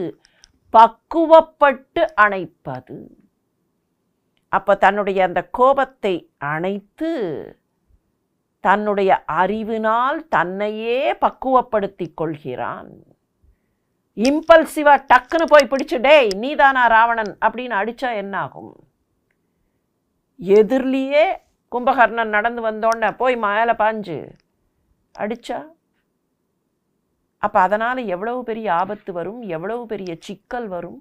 பக்குவப்பட்டு அணைப்பது. அப்போ தன்னுடைய அந்த கோபத்தை அணைத்து தன்னுடைய அறிவினால் தன்னையே பக்குவப்படுத்தி கொள்கிறான். இம்பல்சிவாக டக்குன்னு போய் பிடிச்சு, டேய் நீதானா ராவணன் அப்படின்னு அடித்தா என்ன ஆகும்? எதிரிலேயே கும்பகர்ணன் நடந்து வந்தோடனே போய் மேலே பாஞ்சு அடித்தா அப்போ அதனால் எவ்வளவு பெரிய ஆபத்து வரும், எவ்வளவு பெரிய சிக்கல் வரும்.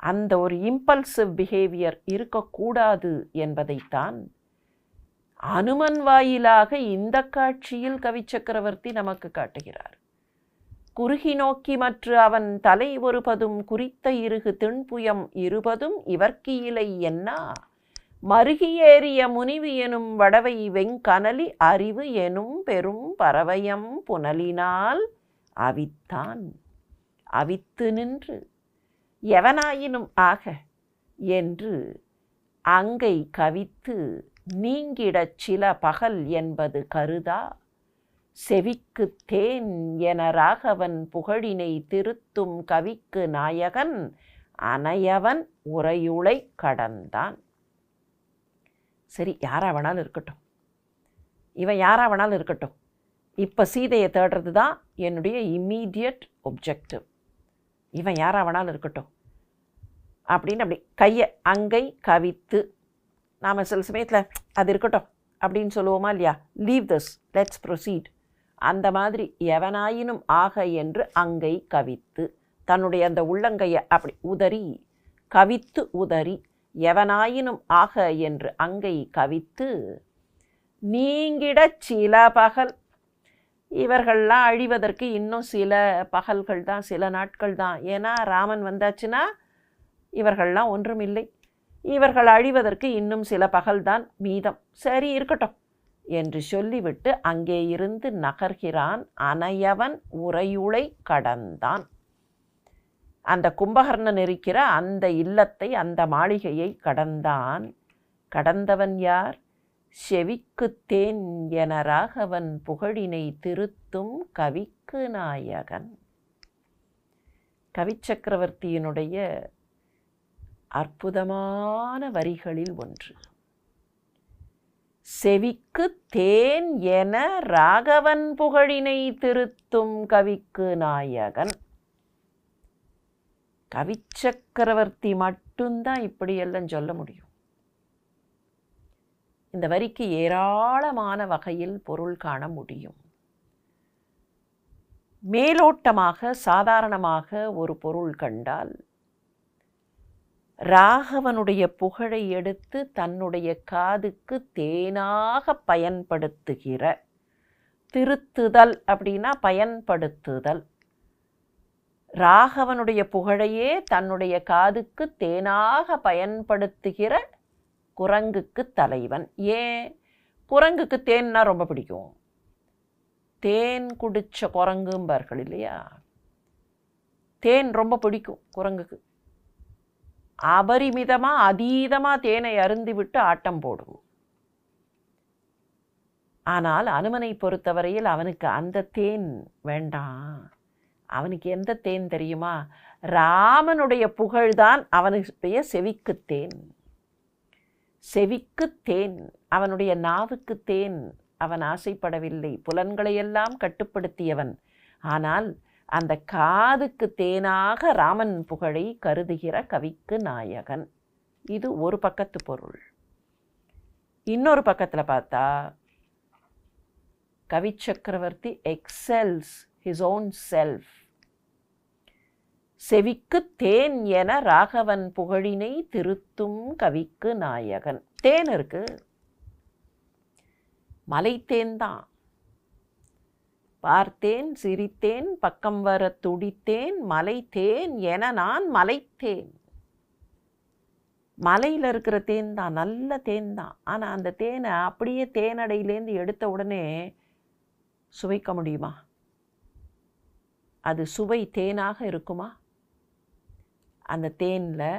அந்த ஒரு இம்பல்சிவ் பிஹேவியர் இருக்கக்கூடாது என்பதைத்தான் அனுமன் வாயிலாக இந்த காட்சியில் கவி சக்கரவர்த்தி நமக்கு காட்டுகிறார். குறுகி நோக்கி மற்ற அவன் தலை ஒருபதும் குறித்த இருகு திண்புயம் இருபதும் இவர்க்கு இலை என்ன மருகியேறிய முனிவு எனும் வடவை வெங்கனலி அறிவு எனும் பெரும் பறவையம் புனலினால் அவித்தான். அவித்து நின்று எவனாயினும் ஆக என்று அங்கை கவித்து நீங்கிடச் சில பகல் என்பது கருதா செவிக்கு தேன் என ராகவன் புகழினை திருத்தும் கவிக்கு நாயகன் அனையவன் உரையுளை கடந்தான். சரி, யாராவனாலும் இருக்கட்டும், இவன் யாராவனாலும் இருக்கட்டும், இப்போ சீதையை தேடுறது தான் என்னுடைய இம்மீடியட் ஒப்ஜெக்டிவ். இவன் யாராவனாலும் இருக்கட்டும் அப்படின்னு அப்படி கையை அங்கை கவித்து, நாம் சில சமயத்தில் அது இருக்கட்டும் அப்படின்னு சொல்லுவோமா இல்லையா, லீவ் திஸ், லெட்ஸ் ப்ரொசீட். அந்த மாதிரி எவனாயினும் ஆக என்று அங்கை கவித்து தன்னுடைய அந்த உள்ளங்கையை அப்படி உதறி கவித்து உதறி எவனாயினும் ஆக என்று அங்கை கவித்து நீங்கிட சில பகல். இவர்கள்லாம் அழிவதற்கு இன்னும் சில பகல்கள் தான், சில நாட்கள் தான். ஏன்னா ராமன் வந்தாச்சுன்னா இவர்கள்லாம் ஒன்றுமில்லை. இவர்கள் அழிவதற்கு இன்னும் சில பகல்தான் மீதம். சரி இருக்கட்டும் என்று சொல்லிவிட்டு அங்கே இருந்து நகர்கிறான். அனையவன் உரையுளை கடந்தான். அந்த கும்பகர்ணன் இருக்கிற அந்த இல்லத்தை, அந்த மாளிகையை கடந்தான். கடந்தவன் யார்? செவிக்கு தேன் என ராகவன் புகழினை திருத்தும் கவிக்கு நாயகன். கவி சக்கரவர்த்தியினுடைய அற்புதமான வரிகளில் ஒன்று. செவிக்கு தேன் என ராகவன் புகழினை திருத்தும் கவிக்கு நாயகன். கவி சக்கரவர்த்தி மட்டும்தான் இப்படியெல்லாம் சொல்ல முடியும். இந்த வரிக்கு ஏராளமான வகையில் பொருள் காண முடியும். மேலோட்டமாக சாதாரணமாக ஒரு பொருள் கண்டால் ராகவனுடைய புகழை எடுத்து தன்னுடைய காதுக்கு தேனாக பயன்படுத்துகிற, திருத்துதல் அப்படின்னா பயன்படுத்துதல். ராகவனுடைய புகழையே தன்னுடைய காதுக்கு தேனாக பயன்படுத்துகிற குரங்குக்கு தலைவன். ஏன்? குரங்குக்கு தேன்னா ரொம்ப பிடிக்கும். தேன் குடிச்ச குரங்கும்பார்கள் இல்லையா? தேன் ரொம்ப பிடிக்கும் குரங்குக்கு. அபரிமிதமாக அதீதமாக தேனை அருந்திவிட்டு ஆட்டம் போடும். ஆனால் அனுமனை பொறுத்தவரையில் அவனுக்கு அந்த தேன் வேண்டாம். அவனுக்கு எந்த தேன் தெரியுமா? ராமனுடைய புகழ்தான் அவனுடைய செவிக்கு தேன். செவிக்கு தேன், அவனுடைய நாவுக்கு தேன். அவன் ஆசைப்படவில்லை. புலன்களையெல்லாம் கட்டுப்படுத்தியவன். ஆனால் அந்த காதுக்கு தேனாக ராமன் புகழை கருதுகிற கவிக்கு நாயகன். இது ஒரு பக்கத்து பொருள். இன்னொரு பக்கத்தில் பார்த்தா கவி சக்கரவர்த்தி எக்ஸெல்ஸ் his own self. செவிக்கு தேன் என ராகவன் புகழினை திருத்தும் கவிக்கு நாயகன். தேன் இருக்கு, மலைத்தேன் தான். பார்த்தேன், சிரித்தேன், பக்கம் வர துடித்தேன், மலைத்தேன் என நான் மலைத்தேன். மலையில் இருக்கிற தேன் தான், நல்ல தேன் தான். ஆனால் அந்த தேனை அப்படியே தேனடையிலேருந்து எடுத்த உடனே சுவைக்க முடியுமா? அது சுவை தேனாக இருக்குமா? அந்த தேனில்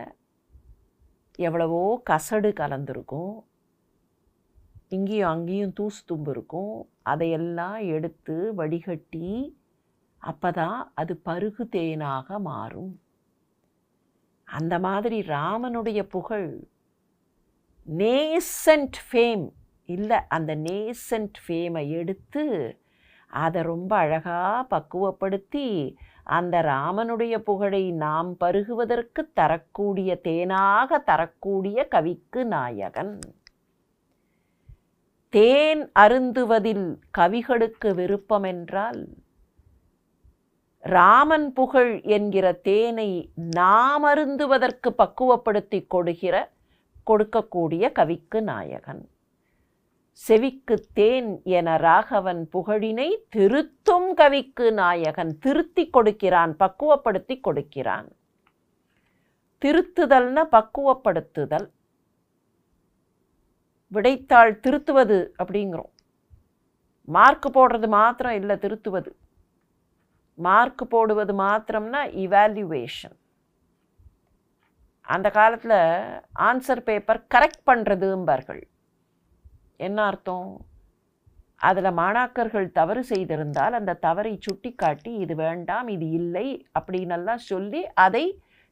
எவ்வளவோ கசடு கலந்துருக்கும், இங்கேயும் அங்கேயும் தூசு தும்பு இருக்கும். அதையெல்லாம் எடுத்து வடிகட்டி அப்போதான் அது பருகு தேனாக மாறும். அந்த மாதிரி ராமனுடைய புகழ் நேசன்ட் ஃபேம் இல்லை, அந்த நேசன்ட் ஃபேமை எடுத்து அதை ரொம்ப அழகாக பக்குவப்படுத்தி அந்த ராமனுடைய புகழை நாம் பருகுவதற்கு தரக்கூடிய தேனாக தரக்கூடிய கவிக்கு நாயகன். தேன் அருந்துவதில் கவிகளுக்கு விருப்பம் என்றால் ராமன் புகழ் என்கிற தேனை நாம் அருந்துவதற்கு பக்குவப்படுத்தி கொடுக்கக்கூடிய கவிக்கு நாயகன். செவிக்கு தேன் என ராகவன் புகழினை திருத்தும் கவிக்கு நாயகன். திருத்தி கொடுக்கிறான், பக்குவப்படுத்தி கொடுக்கிறான். திருத்துதல்னா பக்குவப்படுத்துதல். விடைத்தாள் திருத்துவது அப்படிங்கிறோம். மார்க் போடுறது மாத்திரம் இல்லை திருத்துவது. மார்க் போடுவது மாத்திரம்னா இவால்யூவேஷன். அந்த காலத்தில் ஆன்சர் பேப்பர் கரெக்ட் பண்ணுறதும்பார்கள். என்ன அர்த்தம்? அதில் மாணாக்கர்கள் தவறு செய்திருந்தால் அந்த தவறை சுட்டி காட்டி இது வேண்டாம், இது இல்லை அப்படின்னெல்லாம் சொல்லி அதை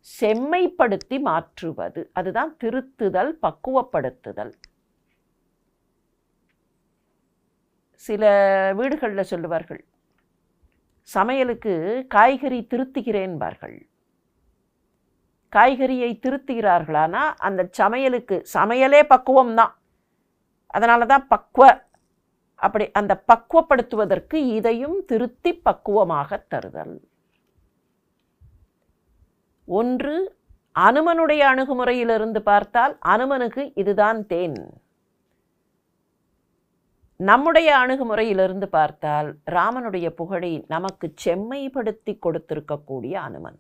செம்மைப்படுத்தி மாற்றுவது. அதுதான் திருத்துதல், பக்குவப்படுத்துதல். சில வீடுகளில் சொல்லுவார்கள், சமையலுக்கு காய்கறி திருத்துகிறேன்பார்கள். காய்கறியை திருத்துகிறார்களானா அந்த சமையலே பக்குவம்தான். அதனால தான் அப்படி அந்த பக்குவப்படுத்துவதற்கு இதையும் திருத்தி பக்குவமாக தருதல். ஒன்று, அனுமனுடைய அணுகுமுறையிலிருந்து பார்த்தால் அனுமனுக்கு இதுதான் தேன். நம்முடைய அணுகுமுறையிலிருந்து பார்த்தால் ராமனுடைய புகழை நமக்கு செம்மைப்படுத்தி கொடுத்திருக்கக்கூடிய அனுமன்.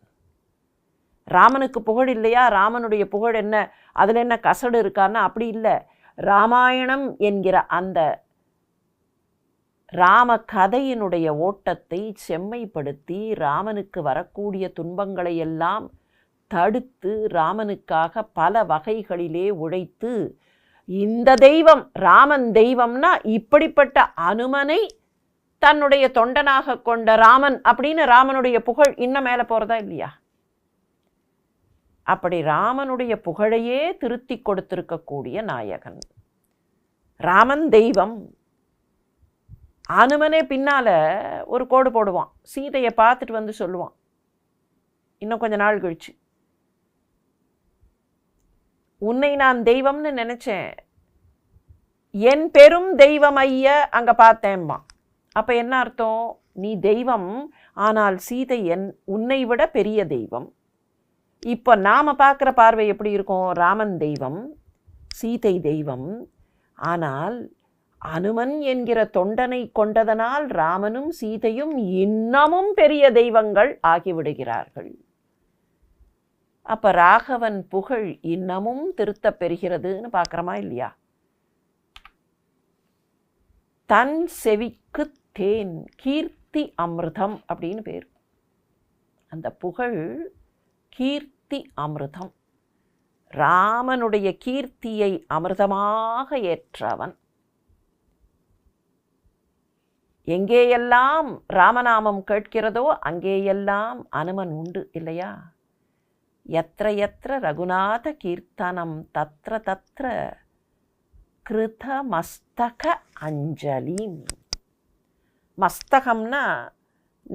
ராமனுக்கு புகழ் இல்லையா? ராமனுடைய புகழ் என்ன, அதில் என்ன கசடு இருக்கான்னா அப்படி இல்லை. ராமாயணம் என்கிற அந்த ராம கதையினுடைய ஓட்டத்தை செம்மைப்படுத்தி ராமனுக்கு வரக்கூடிய துன்பங்களை எல்லாம் தடுத்து ராமனுக்காக பல வகைகளிலே உழைத்து இந்த தெய்வம் ராமன் தெய்வம்னா இப்படிப்பட்ட அனுமனை தன்னுடைய தொண்டனாக கொண்ட ராமன் அப்படின்னு ராமனுடைய புகழ் இன்னும் மேலே போகிறதா இல்லையா? அப்படி ராமனுடைய புகழையே திருத்தி கொடுத்திருக்கக்கூடிய நாயகன். ராமன் தெய்வம். அனுமனே பின்னால் ஒரு கோடு போடுவான், சீதையை பார்த்துட்டு வந்து சொல்லுவான் இன்னும் கொஞ்ச நாள் கழிச்சு, உன்னை நான் தெய்வம்னு நினச்சேன், என் பெரும் தெய்வம் ஐய அங்கே பார்த்தேம்மா. அப்போ என்ன அர்த்தம்? நீ தெய்வம், ஆனால் சீதை உன்னை விட பெரிய தெய்வம். இப்போ நாம் பார்க்குற பார்வை எப்படி இருக்கும்? ராமன் தெய்வம், சீதை தெய்வம். ஆனால் அனுமன் என்கிற தொண்டனை கொண்டதனால் ராமனும் சீதையும் இன்னமும் பெரிய தெய்வங்கள் ஆகிவிடுகிறார்கள். அப்போ ராகவன் புகழ் இன்னமும் திருத்தப் பெறுகிறதுன்னு பார்க்குறோமா இல்லையா? தன் செவிக்கு தேன், கீர்த்தி அமிர்தம் அப்படின்னு பேர். அந்த புகழ் கீர்த்தி அமிர்தம். ராமனுடைய கீர்த்தியை அமிர்தமாக ஏற்றவன். எங்கேயெல்லாம் ராமநாமம் கேட்கிறதோ அங்கேயெல்லாம் அனுமன் உண்டு இல்லையா? யத்ர யத்ர ரகுநாத கீர்த்தனம் தத்ர தத்ர கிருத மஸ்தக அஞ்சலி. மஸ்தகம்னா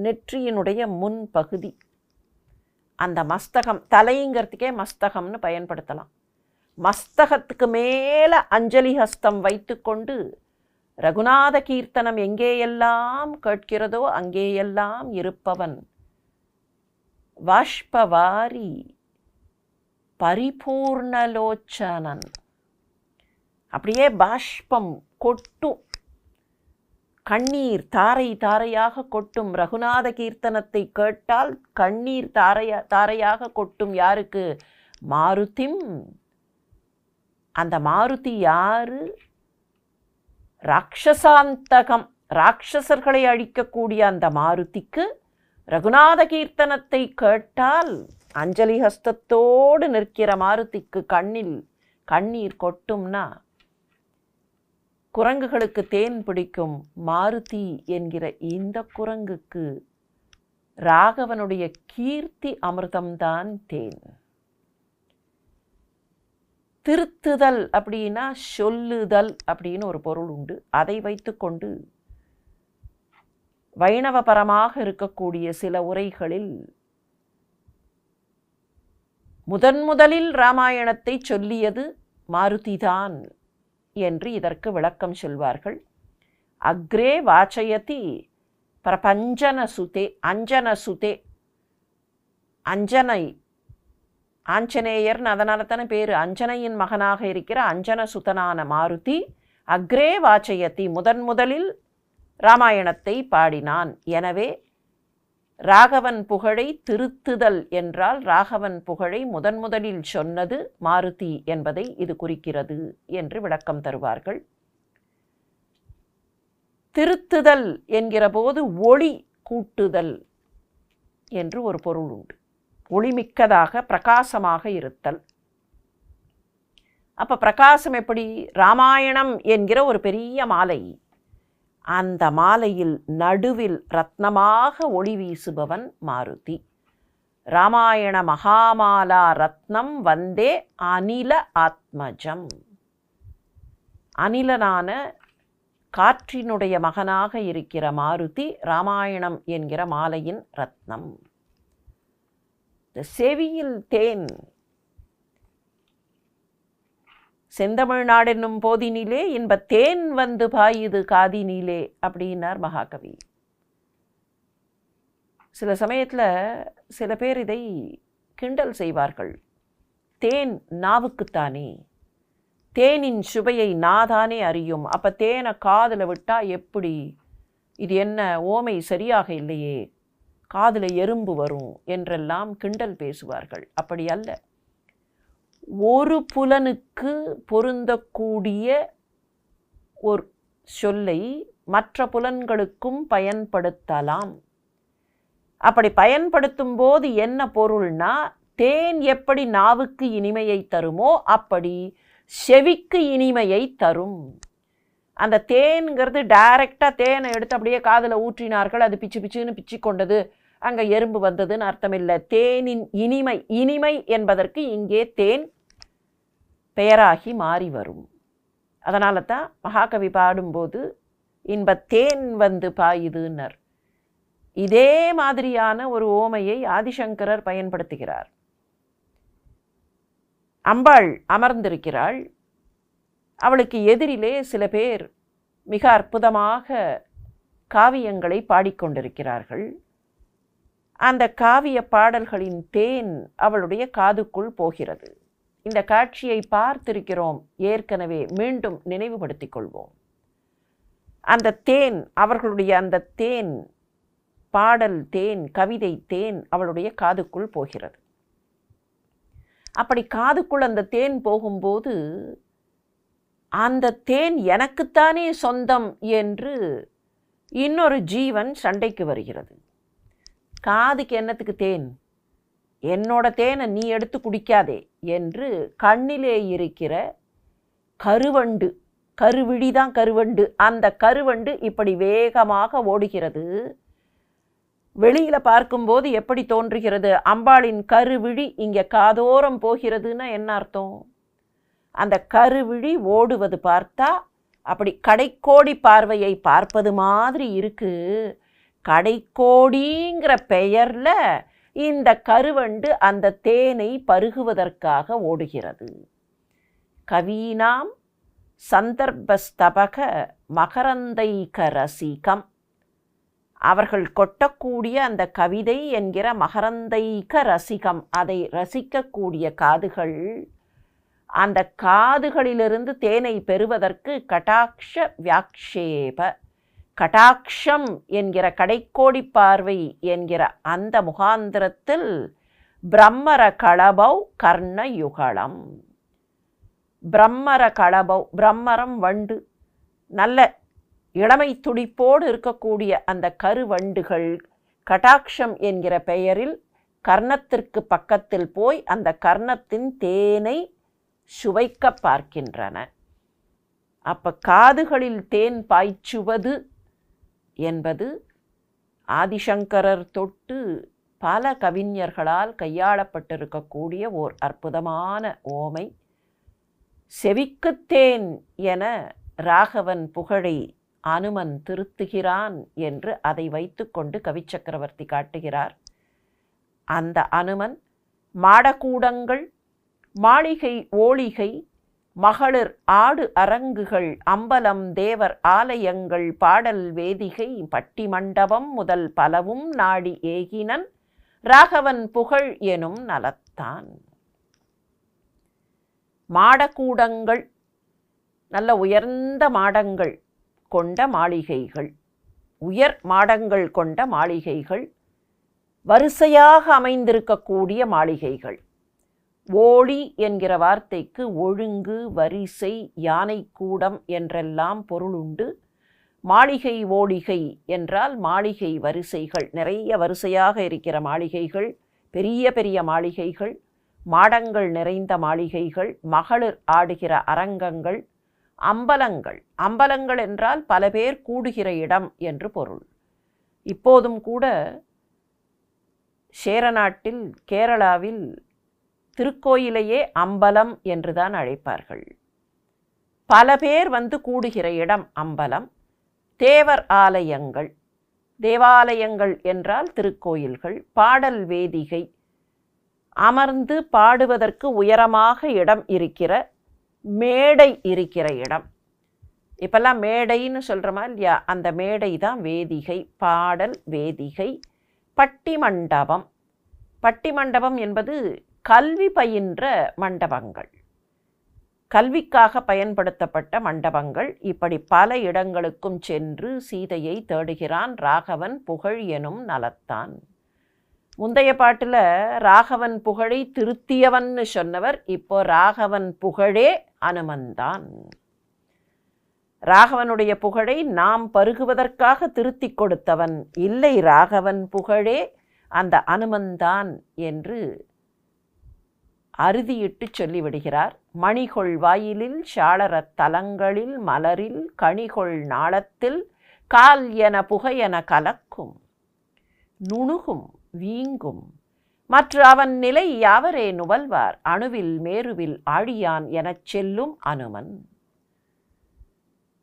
நெற்றியினுடைய முன்பகுதி. அந்த மஸ்தகம், தலைங்கிறதுக்கே மஸ்தகம்னு பயன்படுத்தலாம். மஸ்தகத்துக்கு மேலே அஞ்சலி ஹஸ்தம் வைத்து கொண்டு ரகுநாத கீர்த்தனம் எங்கேயெல்லாம் கேட்கிறதோ அங்கேயெல்லாம் இருப்பவன். வாஷ்பவாரி பரிபூர்ணலோச்சனன். அப்படியே பாஷ்பம் கொட்டும், கண்ணீர் தாரை தாரையாக கொட்டும். ரகுநாத கீர்த்தனத்தை கேட்டால் கண்ணீர் தாரையாக கொட்டும். யாருக்கு? மாருதிம். அந்த மாருதி யாரு? ராட்சசாந்தகம், ராட்சசர்களை அழிக்கக்கூடிய அந்த மாருதிக்கு ரகுநாத கீர்த்தனத்தை கேட்டால் அஞ்சலி ஹஸ்தத்தோடு நிற்கிற மாருதிக்கு கண்ணீர் கொட்டும்னா, குரங்குகளுக்கு தேன் பிடிக்கும் மாருதி என்கிற இந்த குரங்குக்கு ராகவனுடைய கீர்த்தி அமிர்தம்தான் தேன். திருத்துதல் அப்படின்னா சொல்லுதல் அப்படின்னு ஒரு பொருள் உண்டு. அதை வைத்துக்கொண்டு வைணவபரமாக இருக்கக்கூடிய சில உரைகளில் முதலில் ராமாயணத்தை சொல்லியது மாருதிதான் என்று இதற்கு விளக்கம் சொல்வார்கள். அக்ரே வாச்சயதி பிரபஞ்சனசுதே, அஞ்சனசுதே, அஞ்சனை, ஆஞ்சநேயர்னு அதனால தானே பேர். அஞ்சனையின் மகனாக இருக்கிற அஞ்சனசுதனான மாருதி அக்ரே வாச்சயதி, முதலில் ராமாயணத்தை பாடினான். எனவே ராகவன் புகழை திருத்துதல் என்றால் ராகவன் புகழை முதலில் சொன்னது மாருதி என்பதை இது குறிக்கிறது என்று விளக்கம் தருவார்கள். திருத்துதல் என்கிற போது ஒளி கூட்டுதல் என்று ஒரு பொருள் உண்டு. ஒளிமிக்கதாக பிரகாசமாக இருத்தல். அப்போ பிரகாசம் எப்படி? ராமாயணம் என்கிற ஒரு பெரிய மாலை, அந்த மாலையில் நடுவில் ரத்னமாக ஒளி வீசுபவன் மாருதி. ராமாயண மகாமாலா ரத்னம் வந்தே அனில ஆத்மஜம். அனிலனான காற்றினுடைய மகனாக இருக்கிற மாருதி ராமாயணம் என்கிற மாலையின் ரத்னம். செவியில் தேன், செந்தமிழ்நாடு என்னும் போதினிலே இன்ப தேன் வந்து பாயுது காதினிலே அப்படின்னார் மகாகவி. சில சமயத்தில் சில பேர் இதை கிண்டல் செய்வார்கள். தேன் நாவுக்குத்தானே, தேனின் சுவையை நாதானே அறியும், அப்போ தேனை காதில் விட்டால் எப்படி? இது என்ன ஓமை சரியாக இல்லையே, காதில் எறும்பு வரும் என்றெல்லாம் கிண்டல் பேசுவார்கள். அப்படி அல்ல. ஒரு புலனுக்கு பொருந்தக்கூடிய ஒரு சொல்லை மற்ற புலன்களுக்கும் பயன்படுத்தலாம். அப்படி பயன்படுத்தும் போது என்ன பொருள்னா, தேன் எப்படி நாவுக்கு இனிமையை தருமோ அப்படி செவிக்கு இனிமையை தரும். அந்த தேன்கிறது டைரெக்டாக தேனை எடுத்து அப்படியே காதில் ஊற்றினார்கள், அது பிச்சு பிச்சுன்னு பிச்சு கொண்டது, அங்கே எறும்பு வந்ததுன்னு அர்த்தமில்லை. தேனின் இனிமை என்பதற்கு இங்கே தேன் பெயராகி மாறி வரும். அதனால தான் மகாகவி பாடும்போது இன்ப தேன் வந்து பாயுதுன்னர். இதே மாதிரியான ஒரு ஓமையை ஆதிசங்கரர் பயன்படுத்துகிறார். அம்பாள் அமர்ந்திருக்கிறாள், அவளுக்கு எதிரிலே சில பேர் மிக அற்புதமாக காவியங்களை பாடிக்கொண்டிருக்கிறார்கள். அந்த காவிய பாடல்களின் தேன் அவளுடைய காதுக்குள் போகிறது. இந்த காட்சியை பார்த்திருக்கிறோம் ஏற்கனவே, மீண்டும் நினைவுபடுத்திக் கொள்வோம். அந்த தேன், அவர்களுடைய அந்த தேன், பாடல் தேன், கவிதை தேன் அவளுடைய காதுக்குள் போகிறது. அப்படி காதுக்குள் அந்த தேன் போகும்போது அந்த தேன் எனக்குத்தானே சொந்தம் என்று இன்னொரு ஜீவன் சண்டைக்கு வருகிறது. காதுக்கு என்னத்துக்கு தேன், என்னோட தேனை நீ எடுத்து குடிக்காதே என்று கண்ணிலே இருக்கிற கருவண்டு, கருவிழிதான் கருவண்டு, அந்த கருவண்டு இப்படி வேகமாக ஓடுகிறது. வெளியில் பார்க்கும்போது எப்படி தோன்றுகிறது, அம்பாளின் கருவிழி இங்கே காதோரம் போகிறதுன்னா என்ன அர்த்தம்? அந்த கருவிழி ஓடுவது பார்த்தா அப்படி கடைக்கோடி பார்வையை பார்ப்பது மாதிரி இருக்கு. கடைக்கோடிங்கிற பெயரில் இந்த கருவண்டு அந்த தேனை பருகுவதற்காக ஓடுகிறது. கவீனாம் சந்தர்ப்பஸ்தபக மகரந்தைக ரசிகம், அவர்கள் கொட்டக்கூடிய அந்த கவிதை என்கிற மகரந்தைக ரசிகம், அதை ரசிக்கக்கூடிய காதுகள், அந்த காதுகளிலிருந்து தேனை பெறுவதற்கு கடாக்ஷ வியாக்ஷேப, கடாட்சம் என்கிற கடைக்கோடி பார்வை என்கிற அந்த முகாந்திரத்தில் பிரம்மர களபௌ கர்ண யுகலம், பிரம்மர களபௌ, பிரம்மரம் வண்டு, நல்ல இளமை துடிப்போடு இருக்கக்கூடிய அந்த கருவண்டுகள் கடாட்சம் என்கிற பெயரில் கர்ணத்திற்கு பக்கத்தில் போய் அந்த கர்ணத்தின் தேனை சுவைக்க பார்க்கின்றன. அப்போ காதுகளில் தேன் பாய்ச்சுவது என்பது ஆதிசங்கரர் தொட்டு பல கவிஞர்களால் கையாளப்பட்டிருக்கக்கூடிய ஓர் அற்புதமான ஓமை. செவிக்குத்தேன் என ராகவன் புகழை அனுமன் திருத்துகிறான் என்று அதை வைத்து கொண்டு கவிச்சக்கரவர்த்தி காட்டுகிறார். அந்த அனுமன் மாடக்கூடங்கள், மாளிகை ஓளிகை, மகளிர் ஆடு அரங்குகள், அம்பலம், தேவர் ஆலயங்கள், பாடல் வேதிகை, பட்டி மண்டபம் முதல் பலவும் நாடி ஏகினன் ராகவன் புகழ் எனும் நலத்தான். மாடக்கூடங்கள், நல்ல உயர்ந்த மாடங்கள் கொண்ட மாளிகைகள், உயர் மாடங்கள் கொண்ட மாளிகைகள், வரிசையாக அமைந்திருக்கக்கூடிய மாளிகைகள். ஓளி என்கிற வார்த்தைக்கு ஒழுங்கு, வரிசை, யானை கூடம் என்றெல்லாம் பொருளுண்டு. மாளிகை ஓளிகை என்றால் மாளிகை வரிசைகள், நிறைய வரிசையாக இருக்கிற மாளிகைகள், பெரிய பெரிய மாளிகைகள், மாடங்கள் நிறைந்த மாளிகைகள், மகளிர் ஆடுகிற அரங்கங்கள், அம்பலங்கள். அம்பலங்கள் என்றால் பல பேர் கூடுகிற இடம் என்று பொருள். இப்போதும் கூட சேரநாட்டில், கேரளாவில் திருக்கோயிலையே அம்பலம் என்றுதான் அழைப்பார்கள். பல பேர் வந்து கூடுகிற இடம் அம்பலம். தேவர் ஆலயங்கள், தேவாலயங்கள் என்றால் திருக்கோயில்கள். பாடல் வேதிகை, அமர்ந்து பாடுவதற்கு உயரமாக இடம் இருக்கிற, மேடை இருக்கிற இடம். இப்பெல்லாம் மேடைன்னு சொல்கிறோமா இல்லையா, அந்த மேடை தான் வேதிகை, பாடல் வேதிகை. பட்டிமண்டபம், பட்டிமண்டபம் என்பது கல்வி பயின்ற மண்டபங்கள், கல்விக்காக பயன்படுத்தப்பட்ட மண்டபங்கள். இப்படி பல இடங்களுக்கும் சென்று சீதையை தேடுகிறான் ராகவன் புகழ் எனும் நலத்தான். முந்தைய பாட்டில் ராகவன் புகழை திருத்தியவன்னு சொன்னவர், இப்போ ராகவன் புகழே அனுமன்தான். ராகவனுடைய புகழை நாம் பருகுவதற்காக திருத்தி கொடுத்தவன் இல்லை, ராகவன் புகழே அந்த அனுமன்தான் என்று அறுதியிட்டு சொல்லிவிடுகிறார். மணிகொள் வாயிலில் சாளரத் தலங்களில் மலரில் கணிகொள் நாளத்தில் கால் என புகையென கலக்கும் நுணுகும் வீங்கும் மற்ற அவன் நிலை யாவரே நுவல்வார் அணுவில் மேருவில் ஆழியான் எனச் செல்லும் அனுமன்.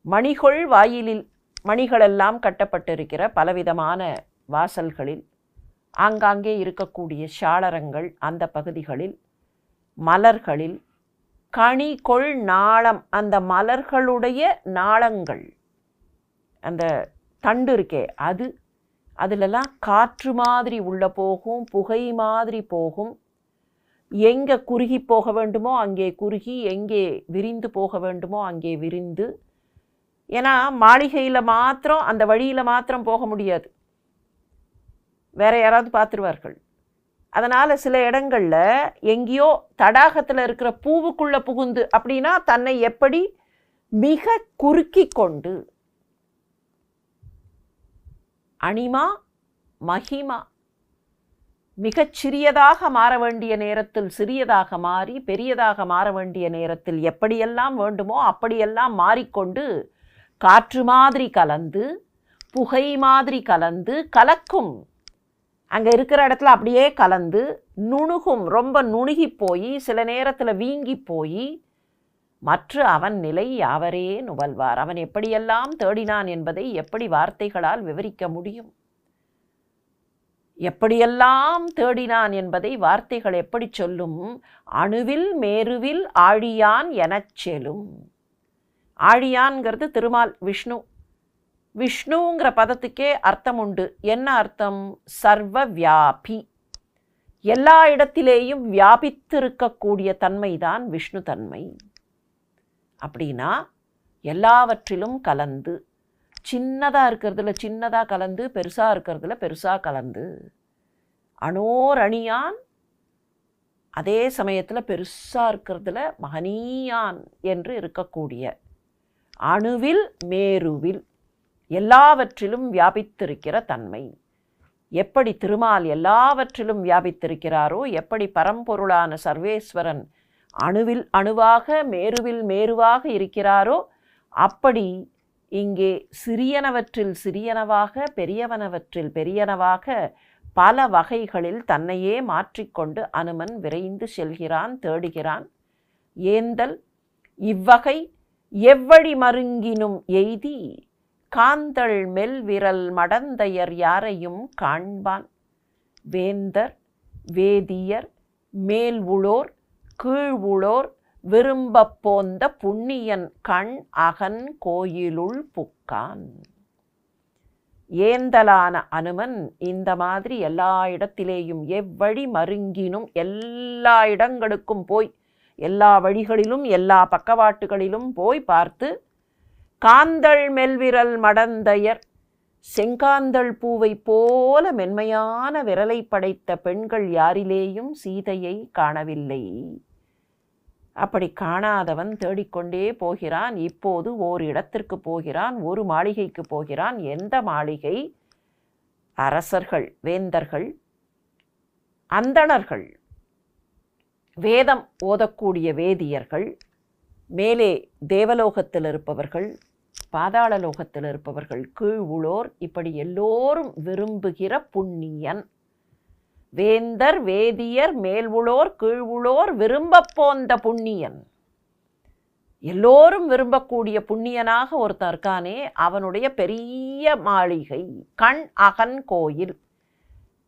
மணிகொள் வாயிலில், மணிகளெல்லாம் கட்டப்பட்டிருக்கிற பலவிதமான வாசல்களில், ஆங்காங்கே இருக்கக்கூடிய சாளரங்கள், அந்த பகுதிகளில், மலர்களில், கணிகொள் நாளம், அந்த மலர்களுடைய நாளங்கள், அந்த தண்டு இருக்கே அது, அதிலெல்லாம் காற்று மாதிரி உள்ளே போகும், புகை மாதிரி போகும். எங்கே குறுகி போக வேண்டுமோ அங்கே குறுகி, எங்கே விரிந்து போக வேண்டுமோ அங்கே விரிந்து. ஏன்னா மாளிகையில் மாத்திரம் அந்த வழியில் மாத்திரம் போக முடியாது, வேற யாராவது பார்த்துருவார்கள். அதனால் சில இடங்களில் எங்கேயோ தடாகத்தில் இருக்கிற பூவுக்குள்ளே புகுந்து அப்படின்னா தன்னை எப்படி மிக குறுக்கி கொண்டு அனிமா மகிமா மிகச் சிறியதாக மாற வேண்டிய நேரத்தில் சிறியதாக மாறி, பெரியதாக மாற வேண்டிய நேரத்தில் எப்படியெல்லாம் வேண்டுமோ அப்படியெல்லாம் மாறிக்கொண்டு காற்று மாதிரி கலந்து, புகை மாதிரி கலந்து, கலக்கும். அங்கே இருக்கிற இடத்துல அப்படியே கலந்து நுணுகும், ரொம்ப நுணுகி போய் சில நேரத்தில் வீங்கி போய், மற்ற அவன் நிலை யாவரே நுவல்வார். அவன் எப்படியெல்லாம் தேடினான் என்பதை எப்படி வார்த்தைகளால் விவரிக்க முடியும்? எப்படியெல்லாம் தேடினான் என்பதை வார்த்தைகள் எப்படி சொல்லும்? அணுவில் மேருவில் ஆழியான் எனச் செலும். ஆழியான்கிறது திருமால், விஷ்ணு. விஷ்ணுங்கிற பதத்துக்கே அர்த்தம் உண்டு. என்ன அர்த்தம்? சர்வ வியாபி, எல்லா இடத்திலேயும் வியாபித்திருக்கக்கூடிய தன்மைதான் விஷ்ணு தன்மை. அப்படின்னா எல்லாவற்றிலும் கலந்து, சின்னதாக இருக்கிறதுல சின்னதாக கலந்து, பெருசாக இருக்கிறதுல பெருசாக கலந்து, அணோர் அணியான், அதே சமயத்தில் பெருசாக இருக்கிறதுல மகனீயான் என்று இருக்கக்கூடிய, அணுவில் மேருவில் எல்லாவற்றிலும் வியாபித்திருக்கிற தன்மை. எப்படி திருமால் எல்லாவற்றிலும் வியாபித்திருக்கிறாரோ, எப்படி பரம்பொருளான சர்வேஸ்வரன் அணுவில் அணுவாக மேருவில் மேருவாக இருக்கிறாரோ, அப்படி இங்கே சிறியனவற்றில் சிறியனவாக, பெரியவனவற்றில் பெரியனவாக பல வகைகளில் தன்னையே மாற்றிக்கொண்டு அனுமன் விரைந்து செல்கிறான், தேடுகிறான். ஏந்தல் இவ்வகை எவ்வழி மருங்கினும் எய்தி காந்தள் மெல் விரல் மடந்தையர் யாரையும் காண்பான். வேந்தர் வேதியர் மேல் உளோர் கீழ் உளோர் விரும்பப் போந்த புண்ணியன் கண் அகன் கோயிலுள் புக்கான். ஏந்தலான அனுமன் இந்த மாதிரி எல்லா இடத்திலேயும் எவ்வழி மருங்கினும் எல்லா இடங்களுக்கும் போய், எல்லா வழிகளிலும் எல்லா பக்கவாட்டுகளிலும் போய் பார்த்து, காந்தள் மெல்விரல் மடந்தையர், செங்காந்தள் பூவை போல மென்மையான விரலை படைத்த பெண்கள் யாரிலேயும் சீதையை காணவில்லை. அப்படி காணாதவன் தேடிக்கொண்டே போகிறான். இப்போது ஓர் இடத்திற்கு போகிறான், ஒரு மாளிகைக்கு போகிறான். எந்த மாளிகை? அரசர்கள், வேந்தர்கள், அந்தணர்கள், வேதம் ஓதக்கூடிய வேதியர்கள், மேலே தேவலோகத்தில் இருப்பவர்கள், பாதாள லோகத்தில் இருப்பவர்கள், கீழ் உளோர், இப்படி எல்லோரும் விரும்புகிற புண்ணியன். வேந்தர் வேதியர் மேல் உளோர் கீழ் உளோர் விரும்பப் போந்த புண்ணியன். எல்லோரும் விரும்பக்கூடிய புண்ணியனாக ஒருத்தன் இருக்கானே, அவனுடைய பெரிய மாளிகை கண் அகன் கோயில்.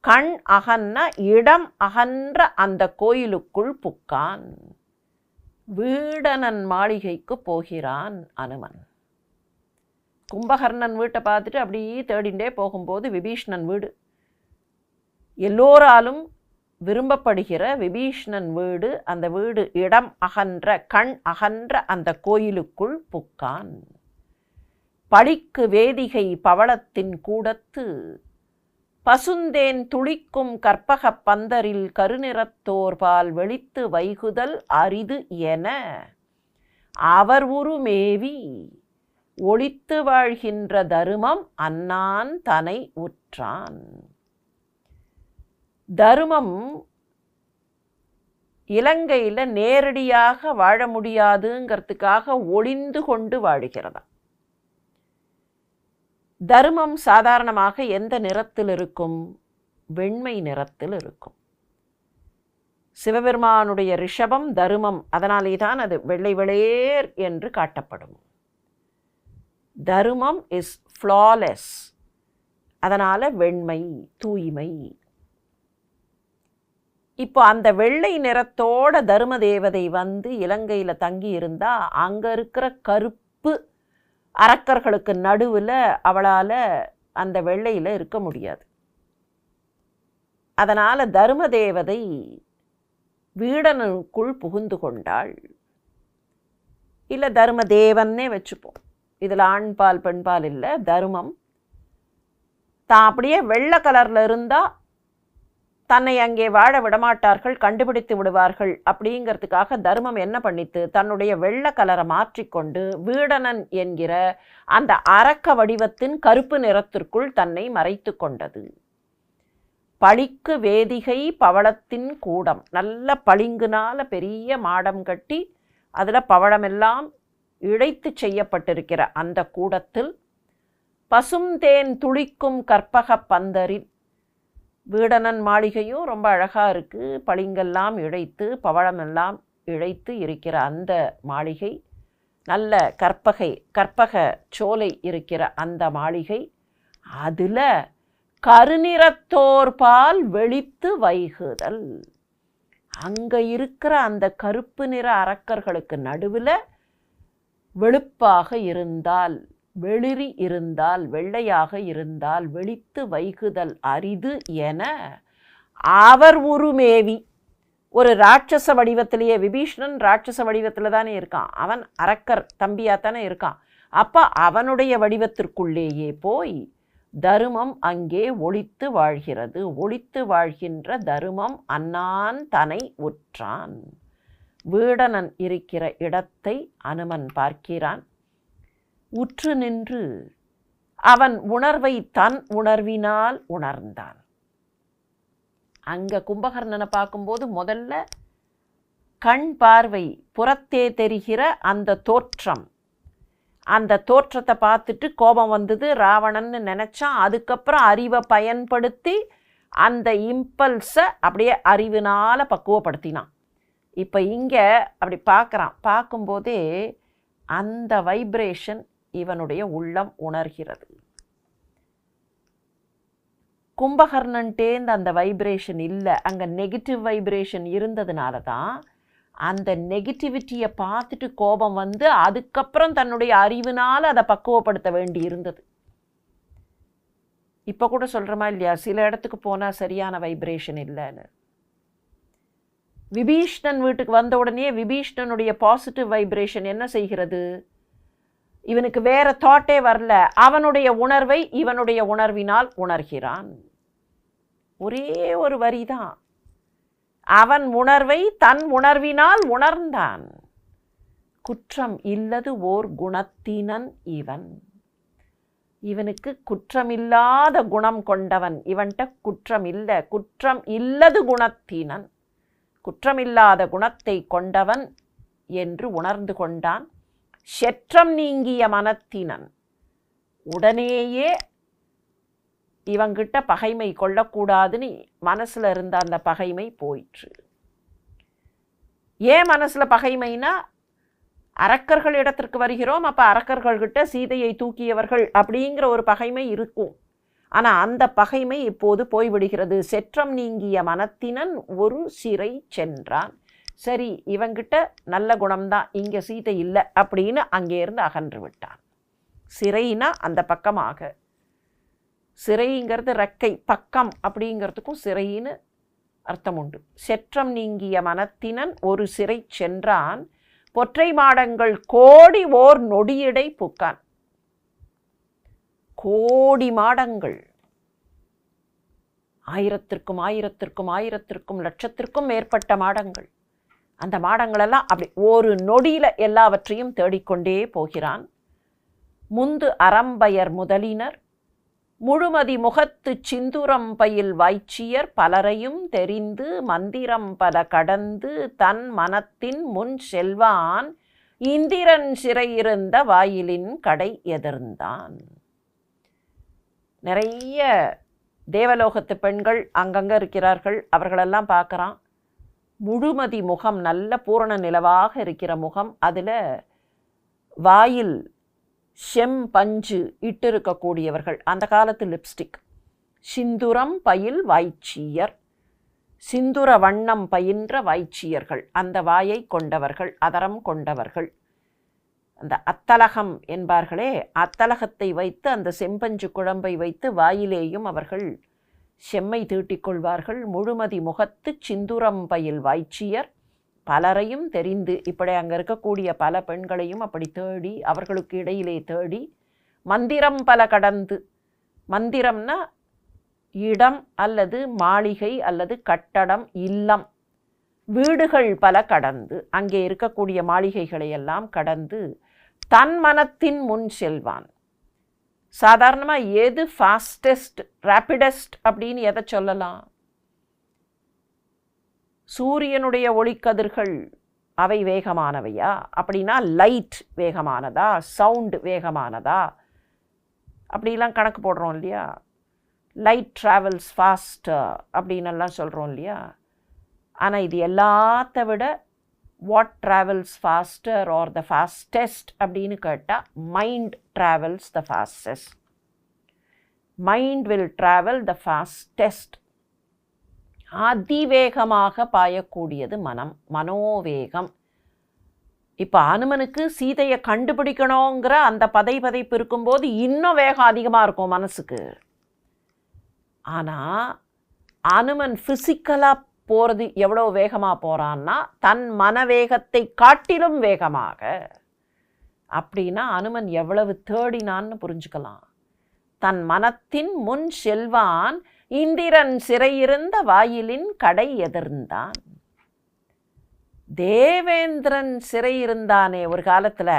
கண் அகன்ன இடம் அகன்ற அந்த கோயிலுக்குள் புக்கான். வீடனன் மாளிகைக்கு போகிறான் அனுமன். கும்பகர்ணன் வீட்டை பார்த்துட்டு அப்படியே தேடிண்டே போகும்போது விபீஷ்ணன் வீடு, எல்லோராலும் விரும்பப்படுகிற விபீஷ்ணன் வீடு, அந்த வீடு இடம் அகன்ற கண் அகன்ற அந்த கோயிலுக்குள் புக்கான். பழிக்கு வேதிகை பவளத்தின் கூடத்து பசுந்தேன் துளிக்கும் கற்பகப் பந்தரில் கருநிறத்தோர்பால் வெளித்து வைகுதல் அரிது என அவர் உருமேவி ஒளித்து வாழ்கின்ற தருமம் அன்னான் தனை உற்றான். தருமம் இலங்கையில் நேரடியாக வாழ முடியாதுங்கிறதுக்காக ஒளிந்து கொண்டு வாழுகிறதா. தருமம் சாதாரணமாக எந்த நிறத்தில் இருக்கும்? வெண்மை நிறத்தில் இருக்கும். சிவபெருமானுடைய ரிஷபம் தருமம், அதனாலே தான் அது வெள்ளை வெளேர் என்று காட்டப்படும். தருமம் இஸ் ஃப்ளாலெஸ், அதனால் வெண்மை, தூய்மை. இப்போ அந்த வெள்ளை நிறத்தோட தரும தேவதை வந்து இலங்கையில் தங்கி இருந்தால், அங்கே இருக்கிற கருப்பு அரக்கர்களுக்கு நடுவில் அவளால் அந்த வெள்ளையில் இருக்க முடியாது. அதனால் தர்ம தேவதை வீடனுக்குள் புகுந்து கொண்டாள். இல்லை தர்ம தேவன்னே வச்சுப்போம், இதில் ஆண்பால் பெண்பால் இல்லை. தர்மம் தான் அப்படியே வெள்ளை கலரில் இருந்தால் தன்னை அங்கே வாழ விடமாட்டார்கள், கண்டுபிடித்து விடுவார்கள். அப்படிங்கிறதுக்காக தர்மம் என்ன பண்ணித்து, தன்னுடைய வெள்ளை கலரை மாற்றிக்கொண்டு வீடனன் என்கிற அந்த அரக்க வடிவத்தின் கருப்பு நிறத்திற்குள் தன்னை மறைத்து கொண்டது. பளிக்கு வேதிகை பவளத்தின் கூடம், நல்ல பளிங்குனால பெரிய மாடம் கட்டி அதில் பவளமெல்லாம் இழைத்து செய்யப்பட்டிருக்கிற அந்த கூடத்தில் பசும் தேன் துளிக்கும் கற்பக பந்தரில், வீடனன் மாளிகையும் ரொம்ப அழகாக இருக்குது, பளிங்கெல்லாம் இழைத்து பவளமெல்லாம் இழைத்து இருக்கிற அந்த மாளிகை, நல்ல கற்பக சோலை இருக்கிற அந்த மாளிகை, அதில் கருநிறத்தோர்பால் வெளித்து வைகுதல். அங்கே இருக்கிற அந்த கருப்பு நிற அரக்கர்களுக்கு நடுவில் வெளுப்பாக இருந்தால், வெளிரி இருந்தால், வெள்ளையாக இருந்தால் வெளித்து வைகுதல் அரிது என அவர் உருமேவி, ஒரு ராட்சச வடிவத்திலேயே, விபீஷணன் ராட்சச வடிவத்தில் தானே இருக்கான், அவன் அரக்கர் தம்பியாக தானே இருக்கான். அப்போ அவனுடைய வடிவத்திற்குள்ளேயே போய் தருமம் அங்கே ஒளித்து வாழ்கிறது. ஒளித்து வாழ்கின்ற தருமம் அண்ணான் தனை உற்றான். வீடனன் இருக்கிற இடத்தை அனுமன் பார்க்கிறான். உற்று நின்று அவன் உணர்வை தன் உணர்வினால் உணர்ந்தான். அங்கே கும்பகர்ணனை பார்க்கும்போது முதல்ல கண் பார்வை, புறத்தே தெரிகிற அந்த தோற்றம், அந்த தோற்றத்தை பார்த்துட்டு கோபம் வந்தது, ராவணன்னு நினச்சான். அதுக்கப்புறம் அறிவை பயன்படுத்தி அந்த இம்பல்ஸை அப்படியே அறிவினால் பக்குவப்படுத்தினான். இப்போ இங்கே அப்படி பார்க்குறான். பார்க்கும்போதே அந்த வைப்ரேஷன் இவனுடைய உள்ளம் உணர்கிறது. கும்பகர்ணன்ட்டேந்து அந்த வைப்ரேஷன் இல்லை, அங்கே நெகட்டிவ் வைப்ரேஷன் இருந்ததுனால தான் அந்த நெகட்டிவிட்டியை பார்த்துட்டு கோபம் வந்து அதுக்கப்புறம் தன்னுடைய அறிவினால் அதை பக்குவப்படுத்த வேண்டி இருந்தது. இப்போ கூட சொல்கிறோமா இல்லையா, சில இடத்துக்கு போனால் சரியான வைப்ரேஷன் இல்லைன்னு. விபீஷ்ணன் வீட்டுக்கு வந்த உடனே விபீஷ்ணனுடைய பாசிட்டிவ் வைப்ரேஷன் என்ன செய்கிறது, இவனுக்கு வேற தாட்டே வரல, அவனுடைய உணர்வை இவனுடைய உணர்வினால் உணர்கிறான். ஒரே ஒரு வரிதான், அவன் உணர்வை தன் உணர்வினால் உணர்ந்தான். குற்றம் இல்லது ஓர் குணத்தினன் இவன், இவனுக்கு குற்றமில்லாத குணம் கொண்டவன், இவன்கிட்ட குற்றம் இல்லை, குற்றம் இல்லது குணத்தினன், குற்றமில்லாத குணத்தை கொண்டவன் என்று உணர்ந்து கொண்டான். செற்றம் நீங்கிய மனத்தினன், உடனேயே இவங்கிட்ட பகைமை கொள்ளக்கூடாதுன்னு மனசில் இருந்த அந்த பகைமை போயிற்று. ஏன் மனசில் பகைமைனா, அரக்கர்கள் இடத்திற்கு வருகிறோம், அப்போ அரக்கர்கள்கிட்ட சீதையை தூக்கியவர்கள் அப்படிங்கிற ஒரு பகைமை இருக்கும். ஆனால் அந்த பகைமை இப்போது போய்விடுகிறது. செற்றம் நீங்கிய மனத்தினன் ஒரு சிறை சென்றான். சரி, இவங்கிட்ட நல்ல குணம்தான், இங்கே சீதை இல்லை அப்படின்னு அங்கேருந்து அகன்று விட்டான். சிறைனா அந்த பக்கமாக, சிறைங்கிறது ரெக்கை, பக்கம் அப்படிங்கிறதுக்கும் சிறைன்னு அர்த்தம் உண்டு. செற்றம் நீங்கிய மனத்தினன் ஒரு சிறை சென்றான். பொற்றை மாடங்கள் கோடி ஓர் நொடியிடை புக்கான். கோடி மாடங்கள், ஆயிரத்திற்கும் லட்சத்திற்கும் மேற்பட்ட மாடங்கள். அந்த மாடங்களெல்லாம் அப்படி ஒரு நொடியில் எல்லாவற்றையும் தேடிக்கொண்டே போகிறான். முந்து அறம்பயர் முதலினர் முழுமதி முகத்து சிந்துரம் பயில் வாய்ச்சியர் பலரையும் தெரிந்து மந்திரம் பல கடந்து தன் மனத்தின் முன் செல்வான் இந்திரன் சிறையிருந்த வாயிலின் கடை எதிர்ந்தான். நிறைய தேவலோகத்து பெண்கள் அங்கங்கே இருக்கிறார்கள், அவர்களெல்லாம் பார்க்குறான். முழுமதி முகம், நல்ல பூரண நிலவாக இருக்கிற முகம், அதில் வாயில் செம்பஞ்சு இட்டிருக்கக்கூடியவர்கள், அந்த காலத்து லிப்ஸ்டிக். சிந்துரம் பயில் வாய்ச்சியர், சிந்துர வண்ணம் பயின்ற வாய்ச்சியர்கள், அந்த வாயை கொண்டவர்கள், அதரம் கொண்டவர்கள். அந்த அத்தலகம் என்பார்களே, அத்தலகத்தை வைத்து அந்த செம்பஞ்சு குழம்பை வைத்து வாயிலேயும் அவர்கள் செம்மை தீட்டிக்கொள்வார்கள். முழுமதி முகத்து சிந்துரம் பயில் வாய்ச்சியர் பலரையும் தெரிந்து, இப்படி அங்கே இருக்கக்கூடிய பல பெண்களையும் அப்படி தேடி, அவர்களுக்கு இடையிலே தேடி, மந்திரம் பல கடந்து, மந்திரம்னா இடம் அல்லது மாளிகை அல்லது கட்டடம், இல்லம், வீடுகள் பல கடந்து, அங்கே இருக்கக்கூடிய மாளிகைகளை எல்லாம் கடந்து தன் மனத்தின் முன் செல்வான். சாதாரணமாக எது ஃபாஸ்டஸ்ட், ரேப்பிடஸ்ட் அப்படின்னு எதை சொல்லலாம்? சூரியனுடைய ஒளிக்கதிர்கள் அவை வேகமானவையா? அப்படின்னா லைட் வேகமானதா, சவுண்டு வேகமானதா, அப்படிலாம் கணக்கு போடுறோம் இல்லையா? லைட் ட்ராவல்ஸ் ஃபாஸ்டர் அப்படின்னெல்லாம் சொல்கிறோம் இல்லையா? ஆனால் இது எல்லாத்த விட what travels faster or the fastest அப்படின்னு கேட்டால் mind travels the fastest. Mind will travel the fastest. அதிவேகமாக பாயக்கூடியது மனம், மனோவேகம். இப்போ அனுமனுக்கு சீதையை கண்டுபிடிக்கணுங்கிற அந்த பதைப்பு இருக்கும்போது இன்னும் வேகம் அதிகமாக இருக்கும் மனசுக்கு. ஆனால் அனுமன் ஃபிசிக்கலாக போகிறது எவ்வளோ வேகமாக போகிறான்னா தன் மனவேகத்தை காட்டிலும் வேகமாக. அப்படின்னா அனுமன் எவ்வளவு தேடினான்னு புரிஞ்சுக்கலாம். தன் மனத்தின் முன் செல்வான், இந்திரன் சிறையிருந்த வாயிலின் கடை எதிர்ந்தான். தேவேந்திரன் சிறையிருந்தானே ஒரு காலத்தில்,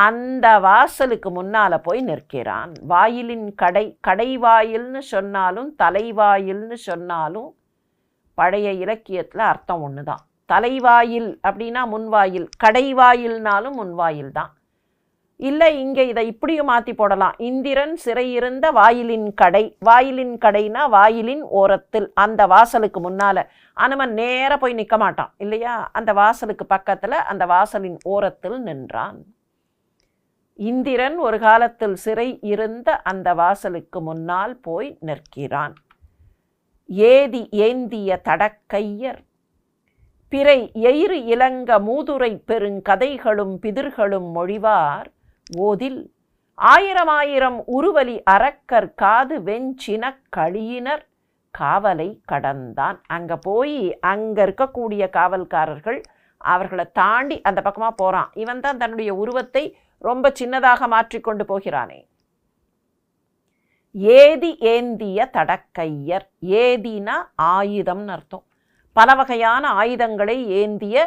அந்த வாசலுக்கு முன்னால் போய் நிற்கிறான். வாயிலின் கடைவாயில்னு சொன்னாலும் தலைவாயில்னு சொன்னாலும் பழைய இலக்கியத்தில் அர்த்தம் ஒன்று தான். தலைவாயில் அப்படின்னா முன்வாயில், கடைவாயில்னாலும் முன்வாயில் தான். இல்லை, இங்கே இதை இப்படியும் மாற்றி போடலாம். இந்திரன் சிறையிருந்த வாயிலின் கடை. வாயிலின் கடைனா வாயிலின் ஓரத்தில், அந்த வாசலுக்கு முன்னால். அனுமன் நேராக போய் நிற்க மாட்டான் இல்லையா? அந்த வாசலுக்கு பக்கத்தில், அந்த வாசலின் ஓரத்தில் நின்றான். இந்திரன் ஒரு காலத்தில் சிறை இருந்த அந்த வாசலுக்கு முன்னால் போய் நிற்கிறான். ஏந்திய தடக்கையர் பிறை எயிறு இலங்க மூதுரை பெருங்கதைகளும் பிதிர்களும் மொழிவார் ஓதில், ஆயிரம் உருவலி அரக்கர் காது வெஞ்சின களியினர் காவலை கடந்தான். அங்கே போய் அங்கே இருக்கக்கூடிய காவல்காரர்கள் அவர்களை தாண்டி அந்த பக்கமாக போகிறான். இவன் தான் தன்னுடைய உருவத்தை ரொம்ப சின்னதாக மாற்றிக்கொண்டு போகிறானே. ஏந்திய தடக்கையர். ஏதினா ஆயுதம்னு அர்த்தம். பல வகையான ஆயுதங்களை ஏந்திய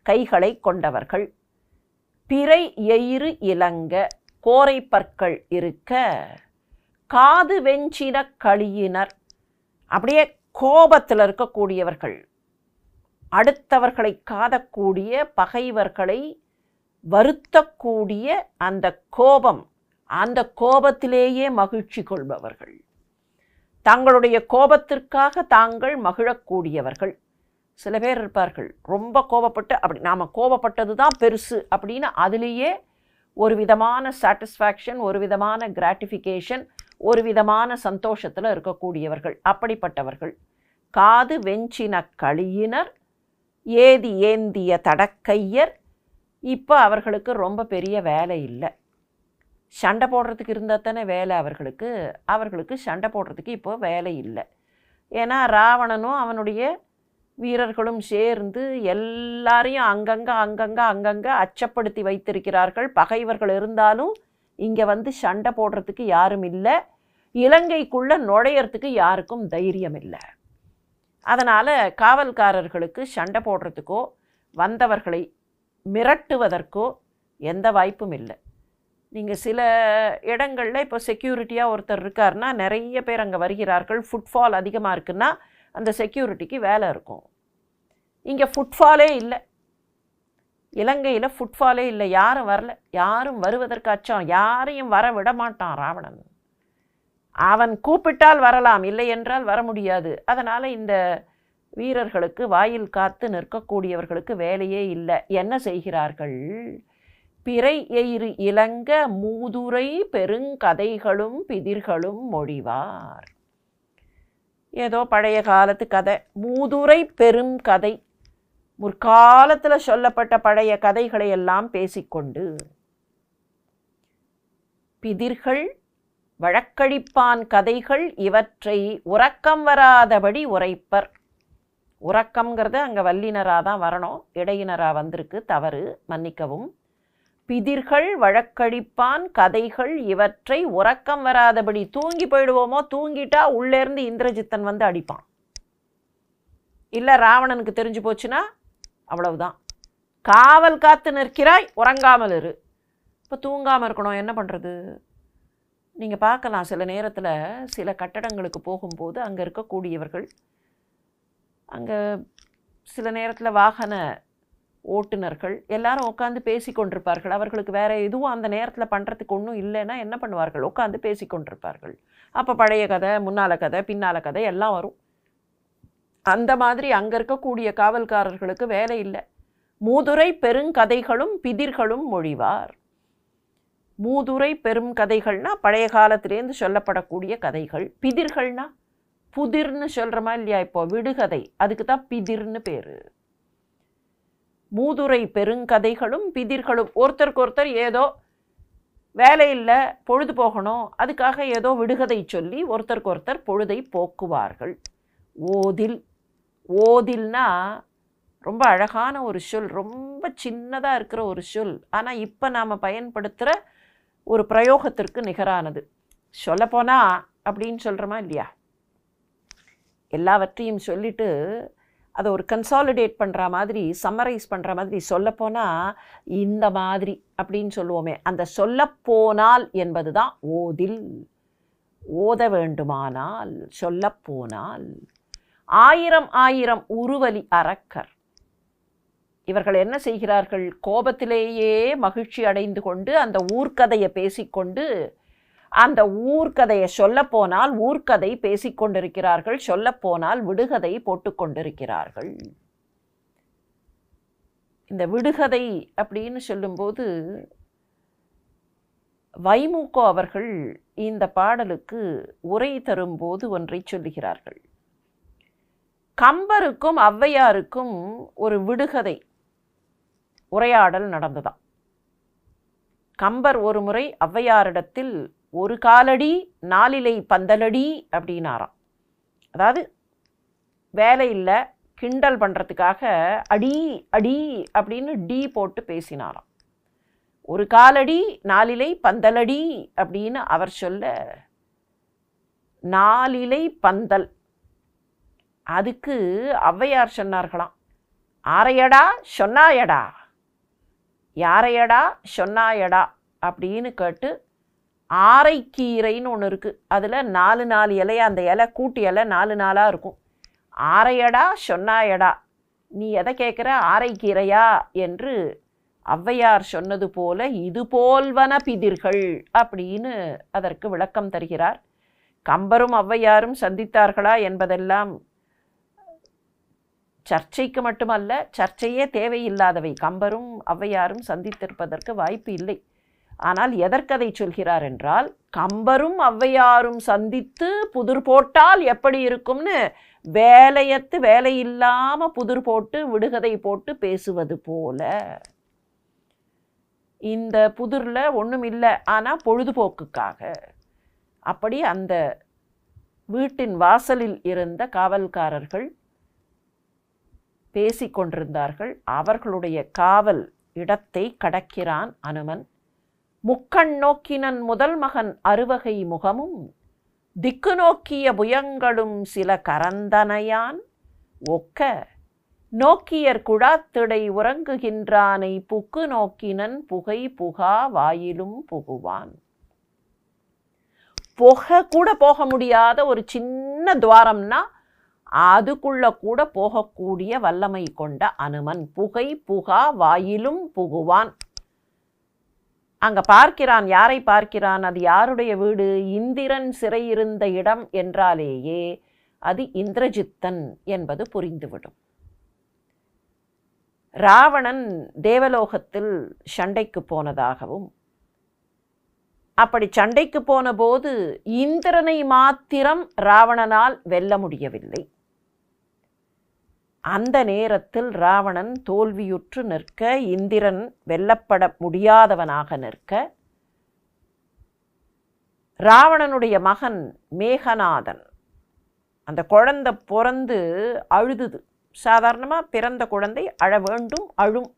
கைகளை கொண்டவர்கள். பிறை எயிறு இலங்க, கோரை பற்கள் இருக்க, காது வெஞ்சின களியினர், அப்படியே கோபத்தில் இருக்கக்கூடியவர்கள், அடுத்தவர்களை காதக்கூடிய, பகைவர்களை வருத்தக்கூடிய அந்த கோபம், அந்த கோபத்திலேயே மகிழ்ச்சி கொள்பவர்கள், தங்களுடைய கோபத்திற்காக தாங்கள் மகிழக்கூடியவர்கள். சில பேர் இருப்பார்கள் ரொம்ப கோபப்பட்டு, அப்படி நாம் கோபப்பட்டது தான் பெருசு அப்படின்னு அதிலேயே ஒரு விதமான சாட்டிஸ்ஃபேக்ஷன், ஒரு விதமான கிராட்டிஃபிகேஷன், ஒரு விதமான சந்தோஷத்தில் இருக்கக்கூடியவர்கள். அப்படிப்பட்டவர்கள். காது வெஞ்சின களியினர், ஏந்திய தடக்கையர். இப்போ அவர்களுக்கு ரொம்ப பெரிய வேலை இல்லை. சண்டை போடுறதுக்கு இருந்தால் தானே வேலை அவர்களுக்கு. அவர்களுக்கு சண்டை போடுறதுக்கு இப்போ வேலை இல்லை. ஏன்னா ராவணனும் அவனுடைய வீரர்களும் சேர்ந்து எல்லாரையும் அங்கங்கே அச்சப்படுத்தி வைத்திருக்கிறார்கள். பகைவர்கள் இருந்தாலும் இங்கே வந்து சண்டை போடுறதுக்கு யாரும் இல்லை. இலங்கைக்குள்ளே நுழையிறதுக்கு யாருக்கும் தைரியம் இல்லை. அதனால் காவல்காரர்களுக்கு சண்டை போடுறதுக்கோ வந்தவர்களை மிரட்டுவதற்கோ எந்த வாய்ப்பும் இல்லை. நீங்கள் சில இடங்களில் இப்போ செக்யூரிட்டியாக ஒருத்தர் இருக்காருன்னா நிறைய பேர் அங்கே வருகிறார்கள், ஃபுட்ஃபால் அதிகமாக இருக்குன்னா அந்த செக்யூரிட்டிக்கு வேலை இருக்கும். இங்கே ஃபுட்ஃபாலே இல்லை. இலங்கையில் ஃபுட்ஃபாலே இல்லை. யாரும் வரல. யாரும் வருவதற்கு அச்சம். யாரையும் வர விட மாட்டான் ராவணன். அவன் கூப்பிட்டால் வரலாம், இல்லை என்றால் வர முடியாது. அதனால் இந்த வீரர்களுக்கு, வாயில் காத்து நிற்கக்கூடியவர்களுக்கு வேலையே இல்லை. என்ன செய்கிறார்கள்? பிறை எயிறு இலங்க மூதுரை பெருங்கதைகளும் பிதிர்களும் மொழிவார். ஏதோ பழைய காலத்து கதை. மூதுரை பெரும் கதை, முற்காலத்தில் சொல்லப்பட்ட பழைய கதைகளை எல்லாம் பேசிக்கொண்டு பிதிர்கள் வழக்கழிப்பான் கதைகள் இவற்றை உறக்கம் வராதபடி உரைப்பர். உறக்கம்ங்கிறது அங்கே வல்லினராக தான் வரணும், இடையினராக வந்திருக்கு, தவறு, மன்னிக்கவும். பிதிர்கள் வழக்கழிப்பான் கதைகள் இவற்றை உறக்கம் வராதபடி. தூங்கி போயிடுவோமோ, தூங்கிட்டா உள்ளேருந்து இந்திரஜித்தன் வந்து அடிப்பான். இல்லை ராவணனுக்கு தெரிஞ்சு போச்சுன்னா அவ்வளவுதான். காவல் காத்து நிற்கிறாய், உறங்காமல் இரு. இப்போ தூங்காமல் இருக்கணும், என்ன பண்ணுறது? நீங்கள் பார்க்கலாம், சில நேரத்தில் சில கட்டடங்களுக்கு போகும்போது அங்கே இருக்கக்கூடியவர்கள், அங்கே சில நேரத்தில் வாகன ஓட்டுநர்கள் எல்லாரும் உட்காந்து பேசி கொண்டிருப்பார்கள். அவர்களுக்கு வேறு எதுவும் அந்த நேரத்தில் பண்ணுறதுக்கு ஒன்றும் இல்லைன்னா என்ன பண்ணுவார்கள்? உட்காந்து பேசி கொண்டிருப்பார்கள். அப்போ பழைய கதை, முன்னால் கதை, பின்னால் கதை எல்லாம் வரும். அந்த மாதிரி அங்கே இருக்கக்கூடிய காவல்காரர்களுக்கு வேலை இல்லை. மூதுரை பெருங்கதைகளும் பிதிர்களும் மொழிவார். மூதுரை பெரும் கதைகள்னா பழைய காலத்திலேருந்து சொல்லப்படக்கூடிய கதைகள். பிதிர்கள்னா புதிர்னு சொல்கிறோமா இல்லையா? இப்போ விடுகதை, அதுக்கு தான் பிதிர்னு பேர். மூதுரை பெருங்கதைகளும் பிதிர்களும். ஒருத்தருக்கு ஒருத்தர் ஏதோ வேலை இல்லை, பொழுது போகணும், அதுக்காக ஏதோ விடுகதை சொல்லி ஒருத்தருக்கு ஒருத்தர் பொழுதை போக்குவார்கள். ஓதில். ஓதில்னா ரொம்ப அழகான ஒரு சொல், ரொம்ப சின்னதாக இருக்கிற ஒரு சொல், ஆனால் இப்போ நாம் பயன்படுத்துகிற ஒரு பிரயோகத்திற்கு நிகரானது. சொல்லப்போனால் அப்படின்னு சொல்கிறோமா இல்லையா? எல்லாவற்றையும் சொல்லிட்டு அதை ஒரு கன்சாலிடேட் பண்ணுற மாதிரி, சம்மரைஸ் பண்ணுற மாதிரி சொல்லப்போனால் இந்த மாதிரி அப்படின்னு சொல்லுவோமே, அந்த சொல்லப்போனால் என்பது தான் ஓதில். ஓத வேண்டுமானால், சொல்லப்போனால். ஆயிரம் ஆயிரம் உருவலி அரக்கர். இவர்கள் என்ன செய்கிறார்கள்? கோபத்திலேயே மகிழ்ச்சி அடைந்து கொண்டு அந்த ஊர்க்கதையை பேசிக்கொண்டு, அந்த ஊர்க்கதையை சொல்லப்போனால் ஊர்க்கதை பேசிக்கொண்டிருக்கிறார்கள், சொல்லப்போனால் விடுகதை போட்டுக்கொண்டிருக்கிறார்கள். இந்த விடுகதை அப்படின்னு சொல்லும்போது வைமுகோ அவர்கள் இந்த பாடலுக்கு உரை தரும்போது ஒன்றை சொல்லுகிறார்கள். கம்பருக்கும் ஔவையாருக்கும் ஒரு விடுகதை உரையாடல் நடந்ததாம். கம்பர் ஒரு முறை ஔவையாரிடத்தில் ஒரு காலடி நாலிலை பந்தலடி அப்படின்னாராம். அதாவது வேலை இல்லை, கிண்டல் பண்ணுறதுக்காக அடி அடி அப்படின்னு டி போட்டு பேசினாராம். ஒரு காலடி நாலிலை பந்தலடி அப்படின்னு அவர் சொல்ல, நாலிலை பந்தல். அதுக்கு ஔவையார் சொன்னார்களாம், ஆரையடா சொன்னாயடா, யாரையடா சொன்னாயடா அப்படின்னு கேட்டு, ஆரைக்கீரைன்னு ஒன்று இருக்குது, அதில் 4 இலையா, அந்த இலை கூட்டு இலை 4 இருக்கும். ஆரையடா சொன்னாயடா, நீ எதை கேட்குற, ஆரைக்கீரையா என்று ஔவையார் சொன்னது போல இது போல்வன பிதிர்கள் அப்படின்னு அதற்கு விளக்கம் தருகிறார். கம்பரும் ஔவையாரும் சந்தித்தார்களா என்பதெல்லாம் சர்ச்சைக்கு மட்டுமல்ல, சர்ச்சையே தேவையில்லாதவை. கம்பரும் ஔவையாரும் சந்தித்திருப்பதற்கு வாய்ப்பு இல்லை. ஆனால் எதற்கதை சொல்கிறார் என்றால், கம்பரும் ஔவையாரும் சந்தித்து புதிர் போட்டால் எப்படி இருக்கும்னு வேலையத்து வேலையில்லாமல் புதிர் போட்டு விடுகதை போட்டு பேசுவது போல. இந்த புதிரில் ஒன்றும் இல்லை, ஆனால் பொழுதுபோக்குக்காக. அப்படி அந்த வீட்டின் வாசலில் இருந்த காவல்காரர்கள் பேசிக்கொண்டிருந்தார்கள். அவர்களுடைய காவல் இடத்தை கடக்கிறான் அனுமன். முக்கண் நோக்கினன் முதல் மகன் அறுவகை முகமும் திக்கு நோக்கிய புயங்களும் சில கரந்தனையான் ஒக்க நோக்கியர் குழாத்திடை உறங்குகின்றானை புக்கு நோக்கினன் புகை புகா வாயிலும் புகுவான். புக கூட போக முடியாத ஒரு சின்ன துவாரம்னா அதுக்குள்ள கூட போகக்கூடிய வல்லமை கொண்ட அனுமன் புகை புகா வாயிலும் புகுவான். அங்க பார்க்கிறான். யாரை பார்க்கிறான்? அது யாருடைய வீடு? இந்திரன் சிறையிருந்த இடம் என்றாலேயே அது இந்திரஜித்தன் என்பது புரிந்துவிடும். ராவணன் தேவலோகத்தில் சண்டைக்கு போனதாகவும், அப்படி சண்டைக்கு போன போது இந்திரனை மாத்திரம் ராவணனால் வெல்ல முடியவில்லை. அந்த நேரத்தில் ராவணன் தோல்வியுற்று நிற்க, இந்திரன் வெல்லப்பட முடியாதவனாக நிற்க, ராவணனுடைய மகன் மேகநாதன், அந்த குழந்தை பிறந்து அழுதுது. சாதாரணமாக பிறந்த குழந்தை அழ வேண்டும், அழும்.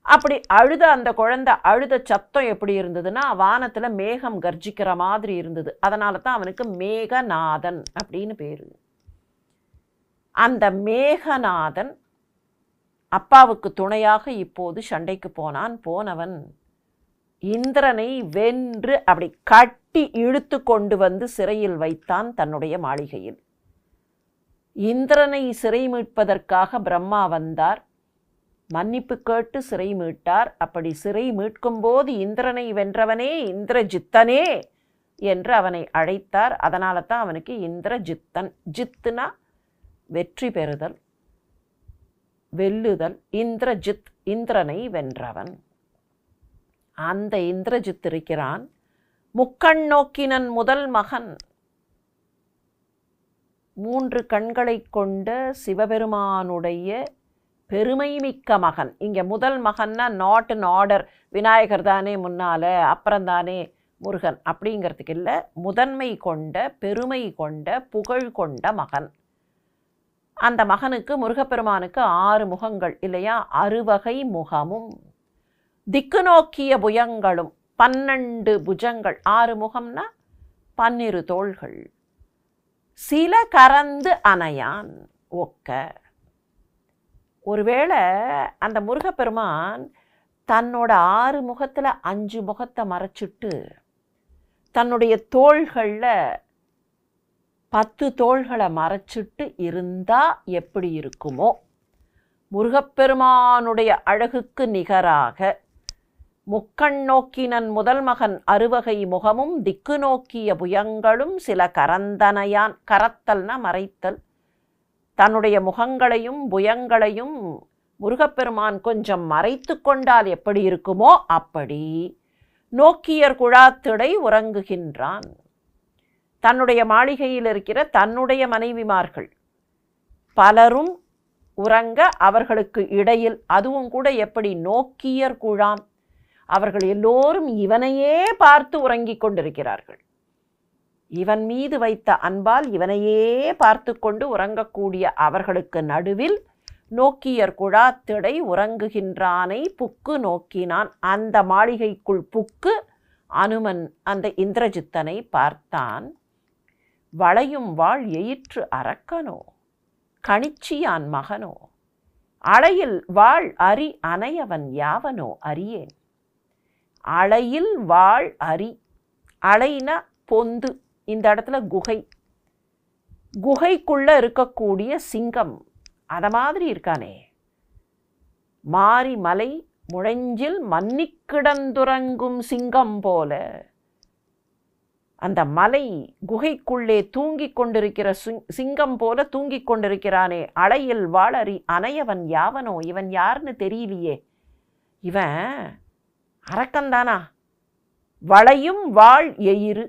அப்படி அழுத அந்த குழந்தை அழுத சத்தம் எப்படி இருந்ததுன்னா வானத்தில் மேகம் கர்ஜிக்கிற மாதிரி இருந்தது. அதனால தான் அவனுக்கு மேகநாதன் அப்படின்னு பேர். அந்த மேகநாதன் அப்பாவுக்கு துணையாக இப்போது சண்டைக்கு போனவன் இந்திரனை வென்று அப்படி கட்டி இழுத்து கொண்டு வந்து சிறையில் வைத்தான் தன்னுடைய மாளிகையில். இந்திரனை சிறை மீட்பதற்காக பிரம்மா வந்தார், மன்னிப்பு கேட்டு சிறை மீட்டார். அப்படி சிறை மீட்கும்போது இந்திரனை வென்றவனே இந்திரஜித்தனே என்று அவனை அழைத்தார். அதனால தான் அவனுக்கு இந்திரஜித்தன். ஜித்துனா வெற்றி பெறுதல், வெல்லுதல். இந்திரஜித், இந்திரனை வென்றவன். அந்த இந்திரஜித் இருக்கிறான். முக்கண் நோக்கினன் முதல் மகன், 3 கண்களை கொண்ட சிவபெருமானுடைய பெருமை மிக்க மகன். இங்கே முதல் மகன்னா நாட் இன் ஆர்டர், விநாயகர் தானே முன்னால் அப்புறம்தானே முருகன் அப்படிங்கிறதுக்கு இல்லை. முதன்மை கொண்ட, பெருமை கொண்ட, புகழ் கொண்ட மகன். அந்த மகனுக்கு, முருகப்பெருமானுக்கு 6 முகங்கள் இல்லையா? 6 வகை முகமும் திக்கு நோக்கிய புயங்களும், 12 புஜங்கள். 6 முகம்னா 12 தோள்கள். சில கரந்து அணையான் ஒக்க. ஒருவேளை அந்த முருகப்பெருமான் தன்னோட 6 முகத்தில் 5 முகத்தை மறைச்சிட்டு தன்னுடைய தோள்களில் 10 தோள்களை மறைச்சிட்டு இருந்தால் எப்படி இருக்குமோ? முருகப்பெருமானுடைய அழகுக்கு நிகராக முக்கண் நோக்கினன் முதல் மகன் 6 வகை முகமும் திக்கு நோக்கிய புயங்களும் சில கரந்தனையான். கரத்தல்னா மறைத்தல். தன்னுடைய முகங்களையும் புயங்களையும் முருகப்பெருமான் கொஞ்சம் மறைத்து கொண்டால் எப்படி இருக்குமோ அப்படி நோக்கியர் குழாத்திடை உறங்குகின்றான். தன்னுடைய மாளிகையில் இருக்கிற தன்னுடைய மனைவிமார்கள் பலரும் உறங்க, அவர்களுக்கு இடையில் அதுவும் கூட எப்படி நோக்கியர் குழாம், அவர்கள் எல்லோரும் இவனையே பார்த்து உறங்கிக் கொண்டிருக்கிறார்கள். இவன் மீது வைத்த அன்பால் இவனையே பார்த்து கொண்டு உறங்கக்கூடிய அவர்களுக்கு நடுவில் நோக்கியர் குழாத்திடை உறங்குகின்றானை புக்கு நோக்கினான். அந்த மாளிகைக்குள் புக்கு அனுமன் அந்த இந்திரஜித்தனை பார்த்தான். வளையும் வாழ் எயிற்று அரக்கனோ, கணிச்சியான் மகனோ, அளையில் வாழ் அரி அணையவன் யாவனோ அறியேன். அளையில் வாழ் அரி, அளைனா பொந்து, இந்த இடத்துல குகை, குகைக்குள்ள இருக்கக்கூடிய சிங்கம் அத மாதிரி இருக்கானே. மாரி மலை முழஞ்சில் மன்னிக்கிடந்துறங்கும் சிங்கம் போல அந்த மலை குகைக்குள்ளே தூங்கிக் கொண்டிருக்கிற சிங்கம் போல தூங்கிக் கொண்டிருக்கிறானே. அளையில் வாழறி அணையவன் யாவனோ, இவன் யாருன்னு தெரியலையே. இவன் அரக்கந்தானா? வளையும் வாழ் எயிறு,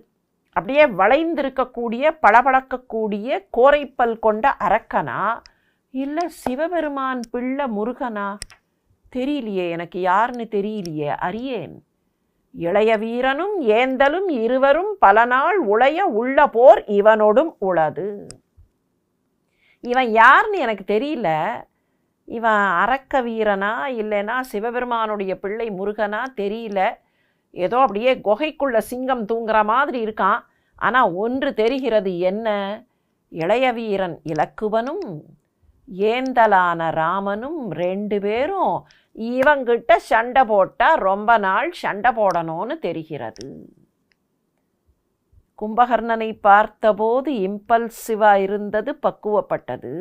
அப்படியே வளைந்திருக்கக்கூடிய பளபளக்கக்கூடிய கோரைப்பல் கொண்ட அரக்கனா, இல்லை சிவபெருமான் பிள்ளை முருகனா? தெரியலையே, எனக்கு யாருன்னு தெரியலையே, அறியேன். இளைய வீரனும் ஏந்தலும் இருவரும் பல நாள் உளைய உள்ள போர் இவனோடும் உளது. இவன் யாருன்னு எனக்கு தெரியல. இவன் அரக்க வீரனா இல்லைனா சிவபெருமானுடைய பிள்ளை முருகனா தெரியல. ஏதோ அப்படியே குகைக்குள்ள சிங்கம் தூங்குற மாதிரி இருக்கான். ஆனால் ஒன்று தெரிகிறது, என்ன? இளைய வீரன் இலக்குவனும் ஏந்தலான ராமனும் 2 பேரும் இவங்கிட்ட சண்டை போட்டால் ரொம்ப நாள் சண்டை போடணும்னு தெரிகிறது. கும்பகர்ணனை பார்த்தபோது இம்பல்சிவாக இருந்தது, பக்குவப்பட்டது.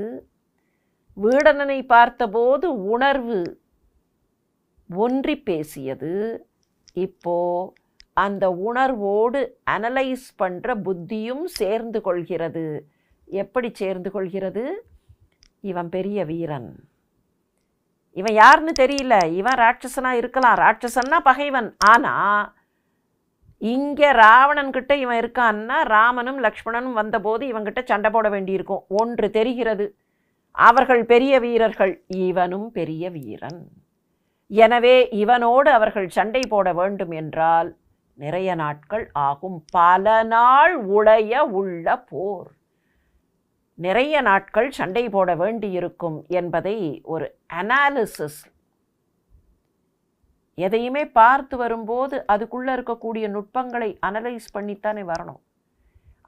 வீடணனை பார்த்தபோது உணர்வு ஒன்றி பேசியது. இப்போ அந்த உணர்வோடு அனலைஸ் பண்ணுற புத்தியும் சேர்ந்து கொள்கிறது. எப்படி சேர்ந்து கொள்கிறது? இவன் பெரிய வீரன், இவன் யாருன்னு தெரியல, இவன் ராட்சசனாக இருக்கலாம், ராட்சசன்னா பகைவன். ஆனால் இங்கே ராவணன்கிட்ட இவன் இருக்கான்னா ராமனும் லக்ஷ்மணனும் வந்தபோது இவன்கிட்ட சண்டை போட வேண்டியிருக்கும். ஒன்று தெரிகிறது, அவர்கள் பெரிய வீரர்கள், இவனும் பெரிய வீரன். எனவே இவனோடு அவர்கள் சண்டை போட வேண்டும் என்றால் நிறைய நாட்கள் ஆகும். பல நாள் உடைய உள்ள போர். நிறைய நாட்கள் சண்டை போட வேண்டியிருக்கும் என்பதை ஒரு அனாலிசிஸ், எதையுமே பார்த்து வரும்போது அதுக்குள்ளே இருக்கக்கூடிய நுட்பங்களை அனலைஸ் பண்ணித்தானே வரணும்.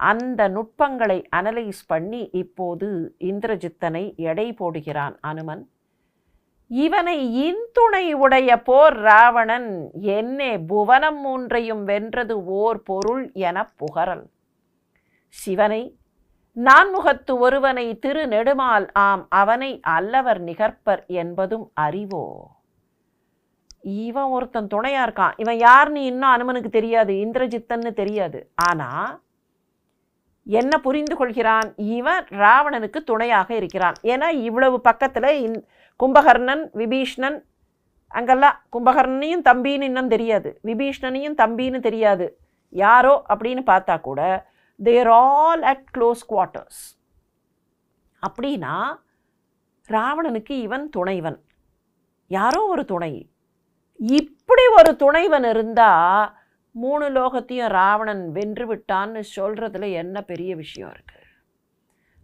அந்த நுட்பங்களை அனலைஸ் பண்ணி இப்போது இந்திரஜித்தனை எடை போடுகிறான் அனுமன். இவனை இன்துணை உடைய போர் ராவணன் என்னே புவனம் மூன்றையும் வென்றது ஓர் பொருள் என புகழல். சிவனை நான்முகத்து ஒருவனை திரு நெடுமால் ஆம் அவனை அல்லவர் நிகர்ப்பர் என்பதும் அறிவோ. இவன் ஒருத்தன் துணையா இருக்கான். இவன் யாருன்னு இன்னும் அனுமனுக்கு தெரியாது, இந்திரஜித்தன்னு தெரியாது. ஆனா என்ன புரிந்து கொள்கிறான்? இவன் ராவணனுக்கு துணையாக இருக்கிறான். ஏன்னா இவ்வளவு பக்கத்துல கும்பகர்ணன், விபீஷ்ணன், அங்கெல்லாம் கும்பகர்ணனையும் தம்பின்னு இன்னும் தெரியாது, விபீஷ்ணனையும் தம்பின்னு தெரியாது. யாரோ அப்படின்னு பார்த்தா கூட they are all at close quarters. அப்படின்னா ராவணனுக்கு இவன் துணைவன், யாரோ ஒரு துணை. இப்படி ஒரு துணைவன் இருந்தா 3 லோகத்தையும் ராவணன் வென்று விட்டான்னு சொல்றதுல என்ன பெரிய விஷயம் இருக்கு?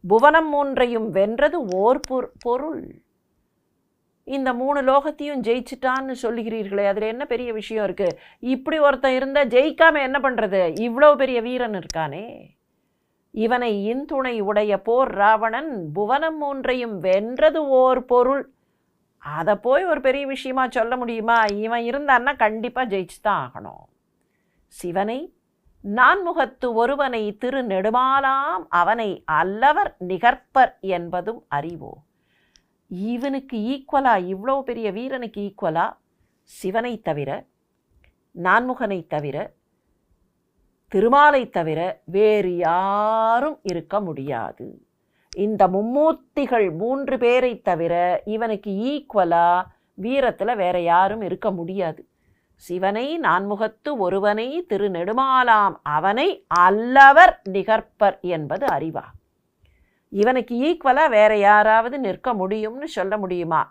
புவனம் மூன்றையும் வென்றது ஓர் பொருள். இந்த 3 லோகத்தையும் ஜெயிச்சிட்டான்னு சொல்லுகிறீர்களே, அதில் என்ன பெரிய விஷயம் இருக்கு? இப்படி ஒருத்தன் இருந்தால் ஜெயிக்காம என்ன பண்ணுறது? இவ்வளோ பெரிய வீரன் இருக்கானே. இவனை இன்துணை உடைய போர் ராவணன் புவனம் மூன்றையும் வென்றது ஓர் பொருள். அதை போய் ஒரு பெரிய விஷயமா சொல்ல முடியுமா? இவன் இருந்தான்னா கண்டிப்பாக ஜெயிச்சு தான் ஆகணும். சிவனை நான்முகத்து ஒருவனை திரு நெடுமாலாம் அவனை அல்லவர் நிகர்ப்பர் என்பதும் அறிவோ. இவனுக்கு ஈக்குவலா, இவ்வளோ பெரிய வீரனுக்கு ஈக்குவலா சிவனை தவிர, நான்முகனை தவிர, திருமாலை தவிர வேறு யாரும் இருக்க முடியாது. இந்த மும்மூர்த்திகள் 3 பேரை தவிர இவனுக்கு ஈக்குவலா வீரத்தில் வேற யாரும் இருக்க முடியாது. சிவனை நான்முகத்து ஒருவனை திரு நெடுமாலாம் அவனை அல்லவர் நிகர்ப்பர் என்பது அறிவா. இவனுக்கு ஈக்குவலாக வேற யாராவது நிற்க முடியும்னு சொல்ல முடியுமா?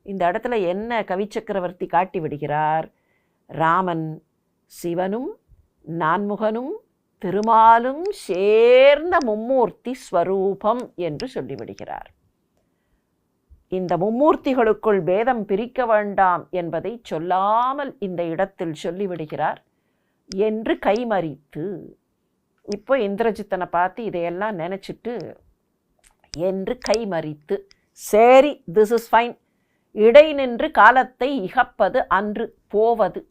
இந்த இடத்துல என்ன கவிச்சக்கரவர்த்தி காட்டி விடுகிறார்? ராமன் சிவனும் நான்முகனும் திருமாலும் சேர்ந்த மும்மூர்த்தி ஸ்வரூபம் என்று சொல்லிவிடுகிறார். இந்த மும்மூர்த்திகளுக்குள் பேதம் பிரிக்க வேண்டாம் என்பதை சொல்லாமல் இந்த இடத்தில் சொல்லிவிடுகிறார் என்று கைமறித்து. இப்போ இந்திரஜித்தனை பார்த்து இதையெல்லாம் நினச்சிட்டு என்று கைமறித்து, சரி திஸ் இஸ் ஃபைன், இடை நின்று காலத்தை இகப்பது அன்று போவது.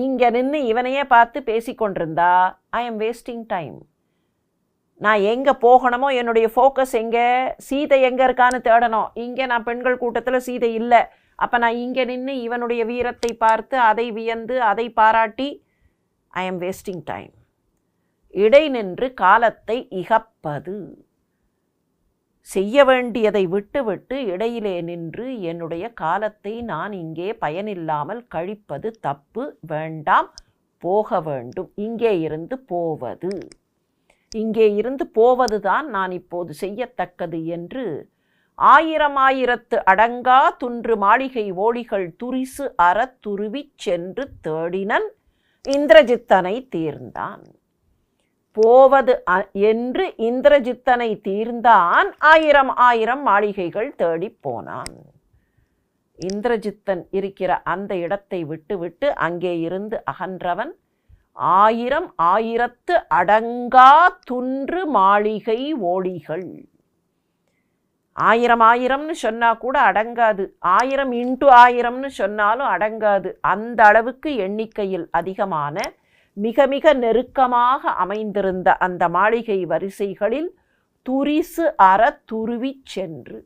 இங்கே நின்று இவனையே பார்த்து பேசிக்கொண்டிருந்தா ஐ எம் வேஸ்டிங் டைம். நான் எங்கே போகணுமோ, என்னுடைய ஃபோக்கஸ் எங்கே, சீதை எங்கே இருக்கான்னு தேடணும். இங்கே நான் பெண்கள் கூட்டத்தில் சீதை இல்லை. அப்போ நான் இங்கே நின்று இவனுடைய வீரத்தை பார்த்து அதை வியந்து அதை பாராட்டி ஐ எம் வேஸ்டிங் டைம். இடை நின்று காலத்தை இகப்பது, செய்ய வேண்டியதை விட்டுவிட்டு இடையிலே நின்று என்னுடைய காலத்தை நான் இங்கே பயனில்லாமல் கழிப்பது தப்பு, வேண்டாம், போக வேண்டும். இங்கே இருந்து போவது, இங்கே இருந்து போவதுதான் நான் இப்போது செய்யத்தக்கது என்று 1000 அடங்கா துன்று மாளிகை ஓடிகள் துரிசு அறத் துருவிச் சென்று தேடினன் இந்திரஜித்தனை தீர்ந்தான். போவது என்று இந்திரஜித்தனை தீர்ந்தான் 1000 மாளிகைகள் தேடி போனான். இந்திரஜித்தன் இருக்கிற அந்த இடத்தை விட்டுவிட்டு அங்கே இருந்து அகன்றவன் 1000 அடங்கா துன்று மாளிகை ஓடிகள். 1000 சொன்னா கூட அடங்காது, 1000 × 1000 சொன்னாலும் அடங்காது. அந்த அளவுக்கு எண்ணிக்கையில் அதிகமான மிக மிக நெருக்கமாக அமைந்திருந்த அந்த மாளிகை வரிசைகளில் துரிசு அற துருவி சென்று,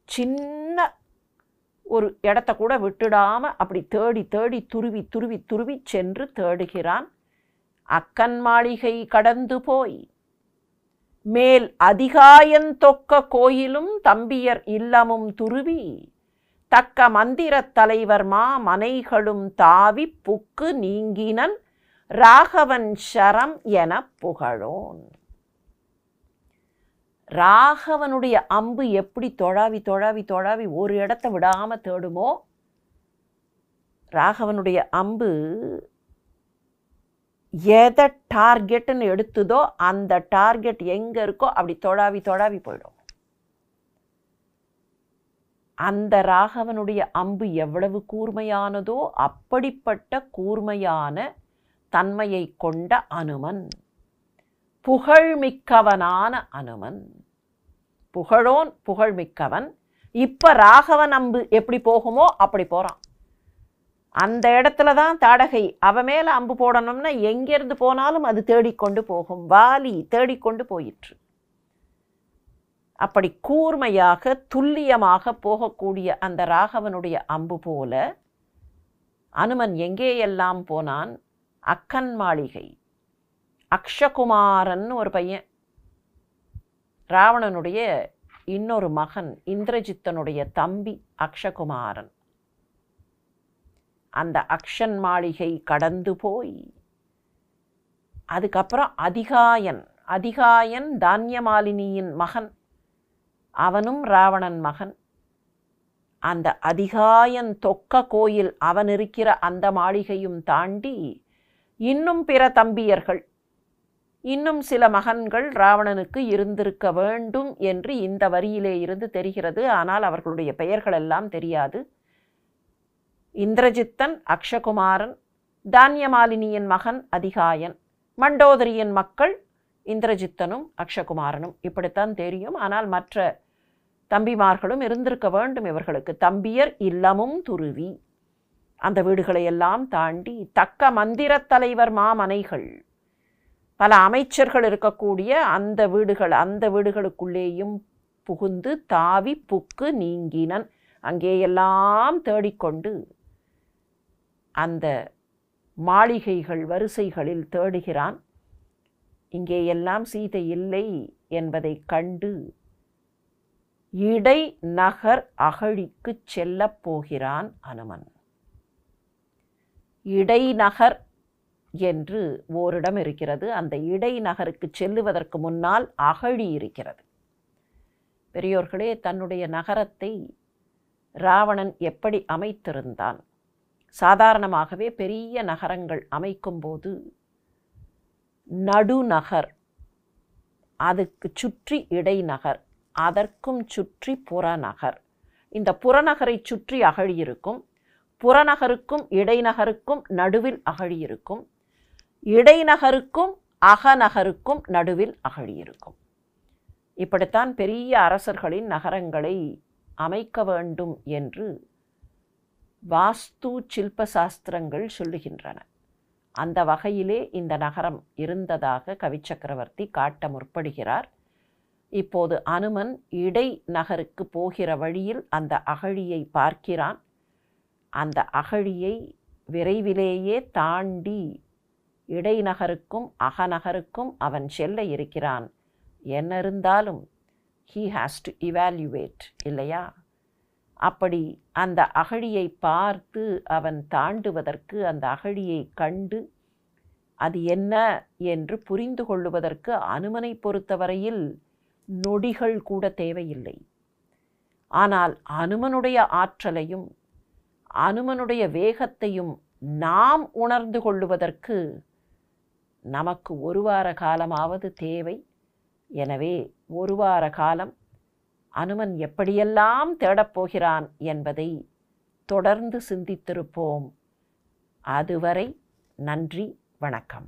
சின்ன ஒரு இடத்த கூட விட்டுடாம அப்படி தேடி தேடி துருவி துருவி துருவி சென்று தேடுகிறான். அக்கன் மாளிகை கடந்து போய் மேல் அதிகாயந்தொக்க கோயிலும் தம்பியர் இல்லமும் துருவி தக்க மந்திரத் தலைவர் மனைகளும் தாவி புக்கு நீங்கினன் ராகவன் சரம் என புகழோன். ராகவனுடைய அம்பு எப்படி தொழாவி தொழாவி தொழாவி ஒரு இடத்த விடாம தேடுமோ, ராகவனுடைய அம்பு எதை டார்கெட்டுன்னு எடுத்துதோ அந்த டார்கெட் எங்கே இருக்கோ அப்படி தொடாவி போயிடும். அந்த ராகவனுடைய அம்பு எவ்வளவு கூர்மையானதோ அப்படிப்பட்ட கூர்மையான தன்மையை கொண்ட அனுமன், புகழ்மிக்கவனான அனுமன். புகழோன் புகழ்மிக்கவன். இப்போ ராகவன் அம்பு எப்படி போகுமோ அப்படி போகிறான். அந்த இடத்துல தான் தாடகை அவ மேலே அம்பு போடணும்னா எங்கேருந்து போனாலும் அது தேடிக்கொண்டு போகும். வாலி தேடிக்கொண்டு போயிற்று. அப்படி கூர்மையாக துல்லியமாக போகக்கூடிய அந்த ராகவனுடைய அம்பு போல அனுமன் எங்கேயெல்லாம் போனான்? அக்கன் மாளிகை. அக்ஷகுமாரன் ஒரு பையன், ராவணனுடைய இன்னொரு மகன், இந்திரஜித்தனுடைய தம்பி அக்ஷகுமாரன். அந்த அக்ஷன் மாளிகை கடந்து போய் அதுக்கப்புறம் அதிகாயன் தானியமாலினியின் மகன், அவனும் ராவணன் மகன். அந்த அதிகாயன் தொக்க கோயில் அவன் இருக்கிற அந்த மாளிகையும் தாண்டி இன்னும் பிற தம்பியர்கள், இன்னும் சில மகன்கள் ராவணனுக்கு இருந்திருக்க வேண்டும் என்று இந்த வரியிலே இருந்து தெரிகிறது. ஆனால் அவர்களுடைய பெயர்கள் எல்லாம் தெரியாது. இந்திரஜித்தன், அக்ஷகுமாரன், தானியமாலினியின் மகன் அதிகாயன், மண்டோதரியின் மக்கள் இந்திரஜித்தனும் அக்ஷகுமாரனும், இப்படித்தான் தெரியும். ஆனால் மற்ற தம்பிமார்களும் இருந்திருக்க வேண்டும் இவர்களுக்கு. தம்பியர் இல்லமும் துருவி அந்த வீடுகளையெல்லாம் தாண்டி தக்க மந்திர தலைவர் மாமனைகள், பல அமைச்சர்கள் இருக்கக்கூடிய அந்த வீடுகளுக்குள்ளேயும் புகுந்து தாவி புக்கு நீங்கினன். அங்கேயெல்லாம் தேடிக்கொண்டு அந்த மாளிகைகள் வரிசைகளில் தேடுகிறான். இங்கேயெல்லாம் சீதை இல்லை என்பதை கண்டு இடை நகர் அகழிக்கு செல்லப் போகிறான் அனுமன். இடைநகர் என்று ஓரிடம் இருக்கிறது. அந்த இடைநகருக்கு செல்லுவதற்கு முன்னால் அகழி இருக்கிறது. பெரியோர்களே, தன்னுடைய நகரத்தை ராவணன் எப்படி அமைத்திருந்தான்? சாதாரணமாகவே பெரிய நகரங்கள் அமைக்கும்போது நடுநகர், அதுக்கு சுற்றி இடைநகர், அதற்கும் சுற்றி புறநகர். இந்த புறநகரை சுற்றி அகழி இருக்கும். புறநகருக்கும் இடைநகருக்கும் நடுவில் அகழி இருக்கும். இடைநகருக்கும் அகநகருக்கும் நடுவில் அகழி இருக்கும். இப்படித்தான் பெரிய அரசர்களின் நகரங்களை அமைக்க வேண்டும் என்று வாஸ்து சில்ப சாஸ்திரங்கள் சொல்லுகின்றன. அந்த வகையிலே இந்த நகரம் இருந்ததாக கவிச்சக்கரவர்த்தி காட்ட முற்படுகிறார். இப்போது அனுமன் இடை நகருக்கு போகிற வழியில் அந்த அகழியை பார்க்கிறான். அந்த அகழியை விரைவிலேயே தாண்டி இடைநகருக்கும் அகநகருக்கும் அவன் செல்ல இருக்கிறான். என்ன இருந்தாலும் he has to evaluate, இல்லையா? அப்படி அந்த அகழியை பார்த்து அவன் தாண்டுவதற்கு, அந்த அகழியை கண்டு அது என்ன என்று புரிந்து கொள்ளுவதற்கு அனுமனை பொறுத்தவரையில் நொடிகள் கூட தேவையில்லை. ஆனால் அனுமனுடைய ஆற்றலையும் அனுமனுடைய வேகத்தையும் நாம் உணர்ந்து கொள்ளுவதற்கு நமக்கு ஒரு வார காலமாவது தேவை. எனவே ஒரு வார காலம் அனுமன் எப்படியெல்லாம் தேடப்போகிறான் என்பதை தொடர்ந்து சிந்தித்திருப்போம். அதுவரை நன்றி, வணக்கம்.